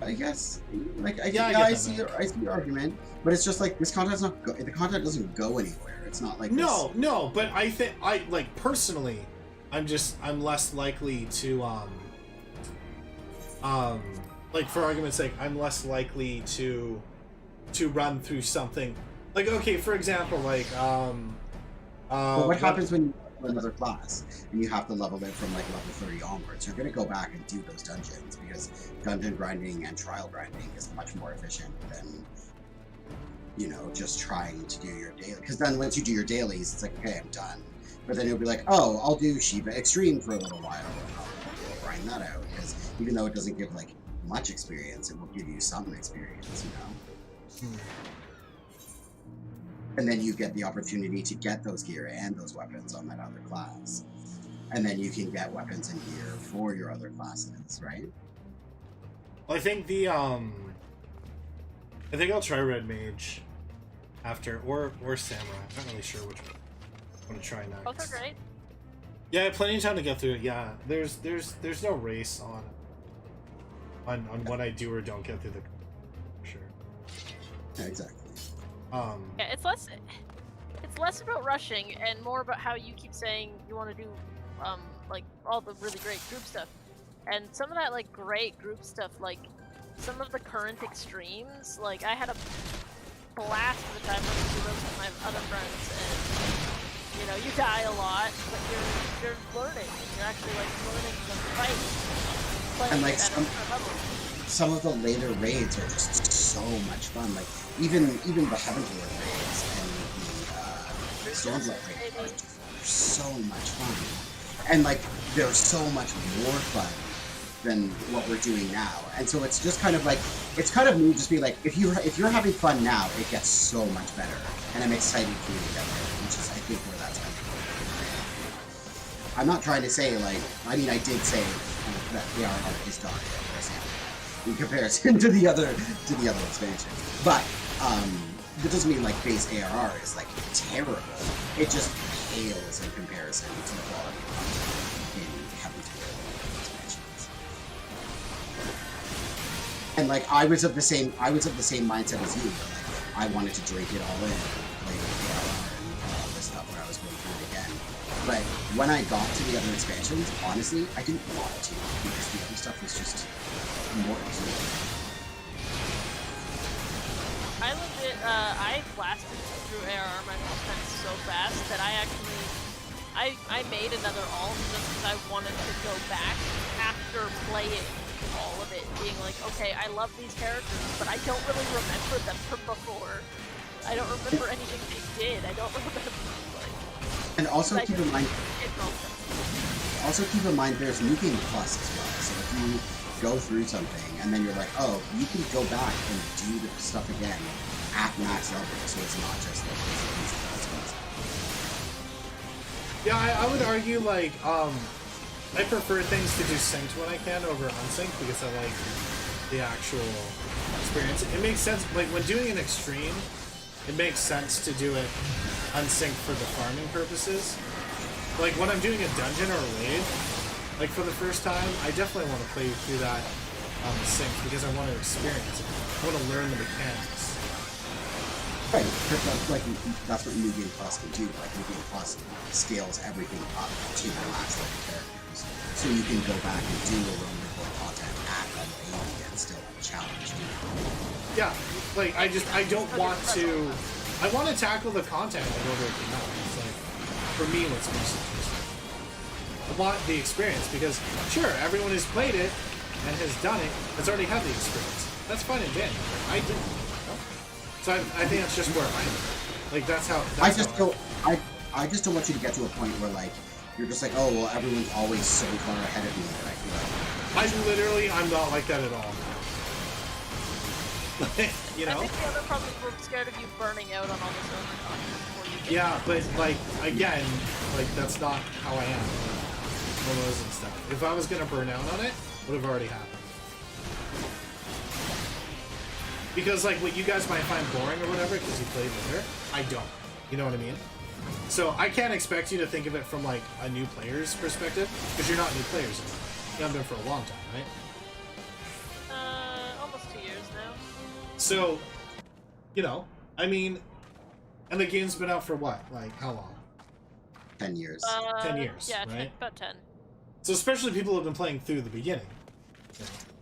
I guess, like, I see your argument, but it's just like this content's not. The content doesn't go anywhere. It's not like no, but I think like personally, I'm less likely to like for argument's sake, I'm less likely to run through something like okay, for example, like But what happens when you level another class and you have to level it from like level 30 onwards? You're gonna go back and do those dungeons because dungeon grinding and trial grinding is much more efficient than just trying to do your daily. Because then once you do your dailies, it's like okay, I'm done. But then you'll be like, oh, I'll do Shiva Extreme for a little while and I'll grind that out because even though it doesn't give like much experience, it will give you some experience, And then you get the opportunity to get those gear and those weapons on that other class. And then you can get weapons and gear for your other classes, right? Well, I think the I think I'll try Red Mage after, or Samurai. I'm not really sure which one I want to try next. Both are great. Yeah, plenty of time to get through it. Yeah, there's no race on what I do or don't get through the for sure. Yeah, exactly. Yeah, it's less about rushing and more about how you keep saying you want to do like all the really great group stuff. And some of that like great group stuff, like some of the current extremes, like I had a blast of the time when I do those with my other friends, and you know, you die a lot, but you're learning. You're actually like learning the fight. And like some of the later raids are just so much fun. Like even the Heavensward raids and the Stormblood raids are so much fun. And like they're so much more fun than what we're doing now. And so it's just kind of like, it's kind of me just being like, if you're having fun now, it gets so much better. And I'm excited for you to get there, which is I think where that's going to go. I'm not trying to say like, I mean I did say that the ARR is dark, for example, in comparison to the other expansions. But that doesn't mean like base ARR is like terrible. It just pales in comparison to the quality of content in Heavensward expansions. And like I was of the same mindset as you. Like I wanted to drink it all in, play with ARR and all this stuff when I was going through it again. But when I got to the other expansions, honestly, I didn't want to because the other stuff was just more exciting. I blasted through ARR my first time so fast that I made another alt just because I wanted to go back after playing all of it, being like, okay, I love these characters, but I don't really remember them from before. I don't remember anything they did. I don't remember like. And also keep in mind. There's New Game Plus as well. So if you go through something and then you're like, oh, you can go back and do the stuff again at max level, so it's not just like Yeah, I would argue like I prefer things to do synced when I can over unsynced because I like the actual experience. It makes sense, like when doing an extreme, it makes sense to do it unsynced for the farming purposes. Like when I'm doing a dungeon or a raid, like for the first time, I definitely want to play through that synced because I want to experience it. I want to learn the mechanics. Right, that's what New Game Plus can do. Like New Game Plus scales everything up to the last level characters, so you can go back and do a little bit more content at level 80 and still challenge you. Yeah, like I want to tackle the content in order to know. It's like, for me, what's most interesting. I want the experience because, sure, everyone who's played it and has done it has already had the experience. That's fine and dandy. I didn't. So I think that's just where I'm. Like that's how. I just don't want you to get to a point where like you're just like, oh well, everyone's always so far ahead of me that I feel like. I'm not like that at all. You know. I think the other problem is we're scared of you burning out on all this other content before you get. Yeah, but like again, like that's not how I am. Like, and stuff. If I was gonna burn out on it, it would have already happened. Because like what you guys might find boring or whatever because you played later, I don't. You know what I mean? So I can't expect you to think of it from like a new player's perspective because you're not new players anymore. You haven't been for a long time, right? Almost 2 years now. So, you know, I mean, and the game's been out for what? Like how long? 10 years. 10 years, yeah, right? About 10. So especially people who have been playing through the beginning.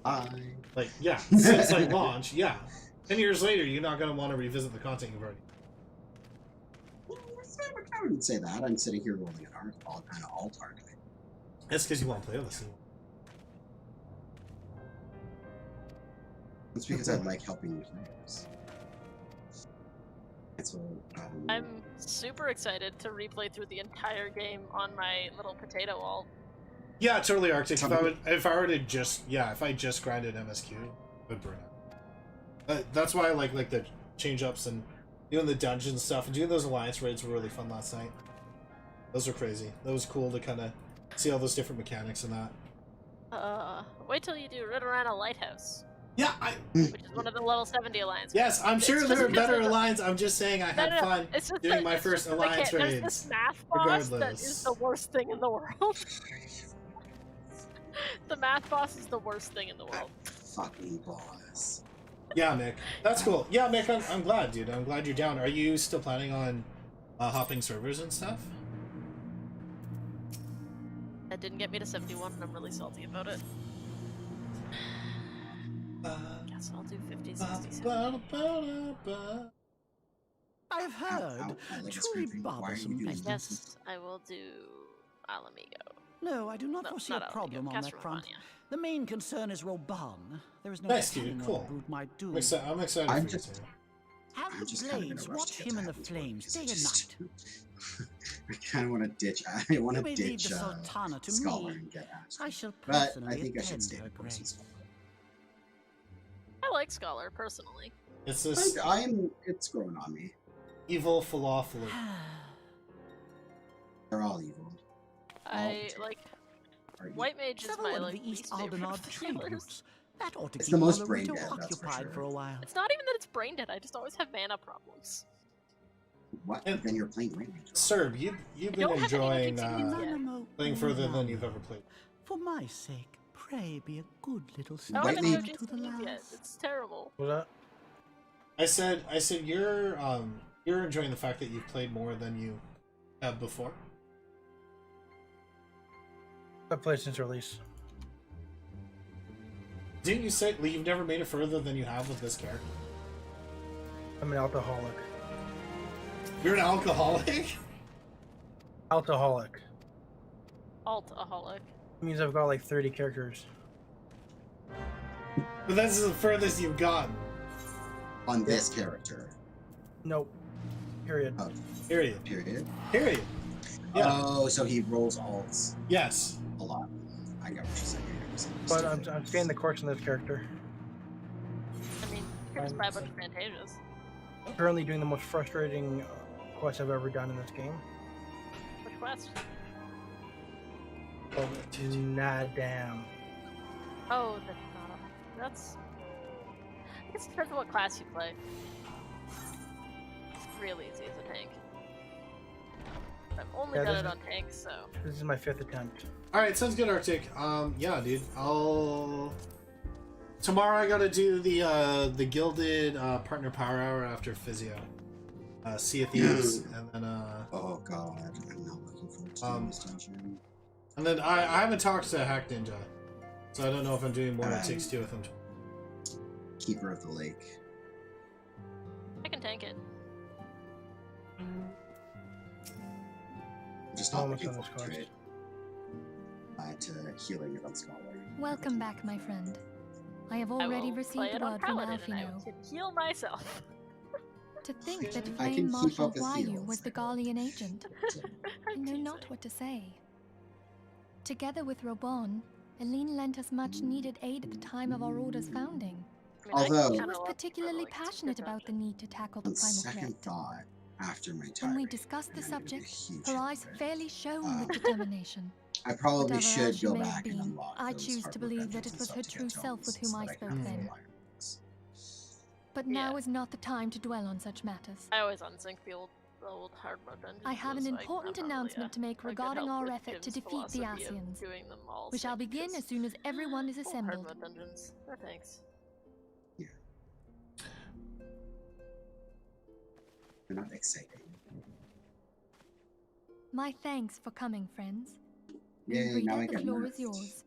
Like, yeah, since like launch, yeah. 10 years later, you're not going to want to revisit the content you've already. I wouldn't say that. I'm sitting here rolling an art, all kind of alt art. That's because you won't play with us anymore. It's because I like helping new players. That's what. I'm super excited to replay through the entire game on my little potato alt. Yeah, totally Arctic. If I just grinded MSQ, it would burn out. That's why I like the change ups and doing the dungeon stuff and doing those alliance raids were really fun last night. Those were crazy. That was cool to kind of see all those different mechanics and that. Wait till you do Rid Around a Lighthouse. Yeah, which is one of the level 70 alliances. Yes, I'm sure It's there are just better because of the- alliance. I'm just saying I had fun It's just doing that- my it's first just that alliance there's raids. this math boss that is Regardless. the worst thing in the world. The math boss is the worst thing in the world. Fucking boss. Yeah, Mick. That's cool. Yeah, Mick, I'm glad, dude. I'm glad you're down. Are you still planning on hopping servers and stuff? That didn't get me to 71, and I'm really salty about it. Guess I'll do 50, 60, 70. I've heard truly bothersome things. Yes, I will do Alamigo. No, I do not No, foresee not a problem Alamigo, on that front. Castlevania. The main concern is Roban. There is no Nice, telling dude. what Cool. the brute might do. I'm excited I'm for you, just- too. Have I'm the just kind of in a blades rush watch to get him to in the Heavensward flames because I day and just- night. I kind of want to ditch. I want You to may leave ditch the Sultana to Scholar me. and get Ash. I shall But I personally think I should attend stay her the course grave. as well. I like Scholar, personally. It's this It's growing on me. evil falafel. They're all evil. I like... White Mage is Several my, of like, the East least favorite Aldenard of the tree healers. roots. That ought to It's keep the most Naruto brain dead, that's for occupied sure. for a while. It's not even that it's brain dead, I just always have mana problems. What? Then you're playing White Mage. Serb, you've been don't have any enjoying Nanamo, playing further than you've ever played. For my sake, pray be a good little I don't White have Mage- any to the OGs yet. last. It's terrible. What was that? I said you're enjoying the fact that you've played more than you have before. I've played since release. Didn't you say you've never made it further than you have with this character? I'm an alcoholic. You're an alcoholic? Alcoholic. Altaholic. It means I've got like 30 characters. But that's the furthest you've gotten. On this character. Nope. Period. Oh, Period. period. Period. Yeah. Oh, so he rolls alts Yes. a lot. I got what you're saying. But I'm staying the course in this character. I mean, you could just buy a bunch of Fantasias. Currently doing the most frustrating quest I've ever done in this game. Which quest? Oh, nah, damn. Oh, that's... I guess it depends on what class you play. It's real easy as a tank. I've only Yeah, done this it is- on tanks, so... This is my 5th attempt. Alright, sounds good, Arctic. Yeah, dude. Tomorrow I gotta do the gilded partner power hour after physio. Sea of Thieves, and then Oh god, I'm not looking forward to doing this dungeon. and then I haven't talked to Hack Ninja, so I don't know if I'm doing more than 62 with him. Keeper of the Lake. I can tank it. I'm just not Almost looking on this forward to it. To healing it on Scholar. Welcome back, my friend. I have I already will received play the it on word from Paladin, and I Alfino. can heal myself. To think that I can Flame keep Marshal up with Guayu heals. was the Gallian agent. I know not what to say. Together with Robon, Eileen lent us much needed aid at the time of our order's founding. Although, She was particularly passionate about the need to tackle the on primal second threat. thought, after my When we tirade, discussed the and I made a subject, huge her eyes effort, fairly shone with determination. I probably Whatever should else she go may have back and been, unlock I those choose to hardware believe that dungeons it was and her stuff to true get self with tokens whom I so that spoke can then. roll irons. But now is not the time to dwell on such matters. I always unsync the old hard mode dungeons. I have an so important I'm probably, announcement to make a good regarding help our with effort to Jim's defeat the philosophy of Asians. doing them all We shall sync, begin because as soon as everyone is old assembled. hard mode dungeons. No thanks. They're not exciting. My thanks for coming, friends. Yay, Rita, now I the get floor nerfed. is yours.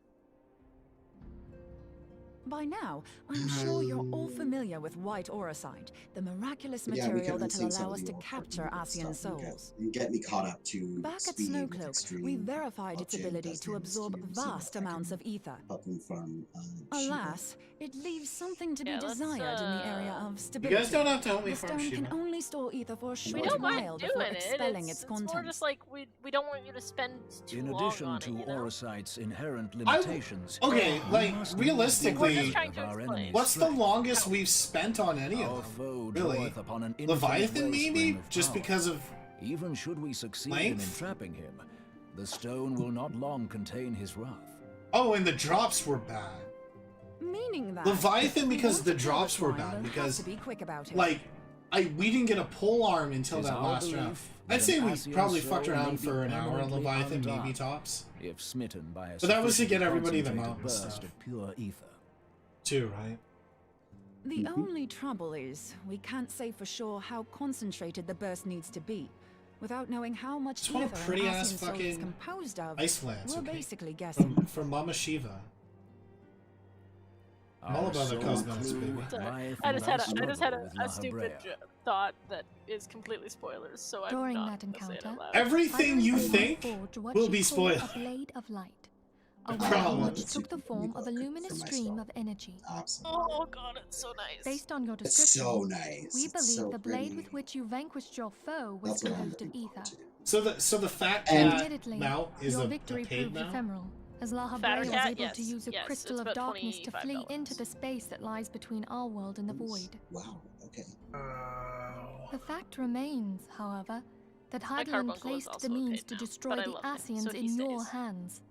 By now, I'm sure you're all familiar with white auricite, the miraculous Yeah, we material can that will unsync allow us some to of the capture old Asian stuff and souls. get me caught up to Back at speed with Snowcloak, extreme we verified its Jim ability does to the absorb MSQ, so vast I can amounts of ether. help him farm Alas, it leaves something to be Yeah, let's, desired in the area of You stability. guys don't have to help me The farm stone can Shiva. only store ether for a We short don't mind while doing before it. expelling It's its more contents. just like we don't want you to spend too In long addition on to it, you know? Orosite's inherent limitations, Okay, we like must realistically, know the of our enemy's what's the strength. longest we've spent on any Our of them? foe Really? draweth upon an infinite Leviathan, wellspring maybe? of Just power. because of Even should we succeed in length? entrapping him, the stone will not long contain his wrath. Oh, and the drops were bad. meaning that? Leviathan We because want the to kill drops were slime, bad. we'll have Because to be quick about it. like we didn't get a pole arm until Is that our last belief round. that I'd say an we Asian probably soul fucked may around be for an hour on permanently Leviathan, maybe undone tops. if smitten by a But that was to get sufficiently everybody the concentrated mount and burst stuff. of pure ether. Too, right? The only trouble is, we can't say for sure how concentrated the burst needs to be. Without knowing how much Just want a ether an pretty ass Asian soul is fucking composed of, ice lance, we're okay? basically guessing. From Mama Shiva. I'm all Our about the sole cosmetics, clue baby. lieth I in just our had struggle with a stupid Mahabrea. thought that is completely spoilers, so I'm During not that gonna say it encounter, out loud. Everything you Iron think forged what will she be called spoiled. A blade of light. A A crown. weapon which took the form of a luminous stream of energy. Oh god, it's so nice. Based on your It's description, so nice. we It's believe so the blade pretty. with which you vanquished your foe was That's what I'm composed of looking ether. So the fact And- that Admittedly, now is your a victory paid proved now. ephemeral, as La Fatter Habrea was cat? able to Yes, use a yes, crystal it's of about darkness to flee $25. into the space that lies between our world and the void. Wow. Okay. The fact remains, however, that My Hydaelyn carbuncle is placed also the a means paid to now, destroy but I the love him, Asians so he in your stays. hands.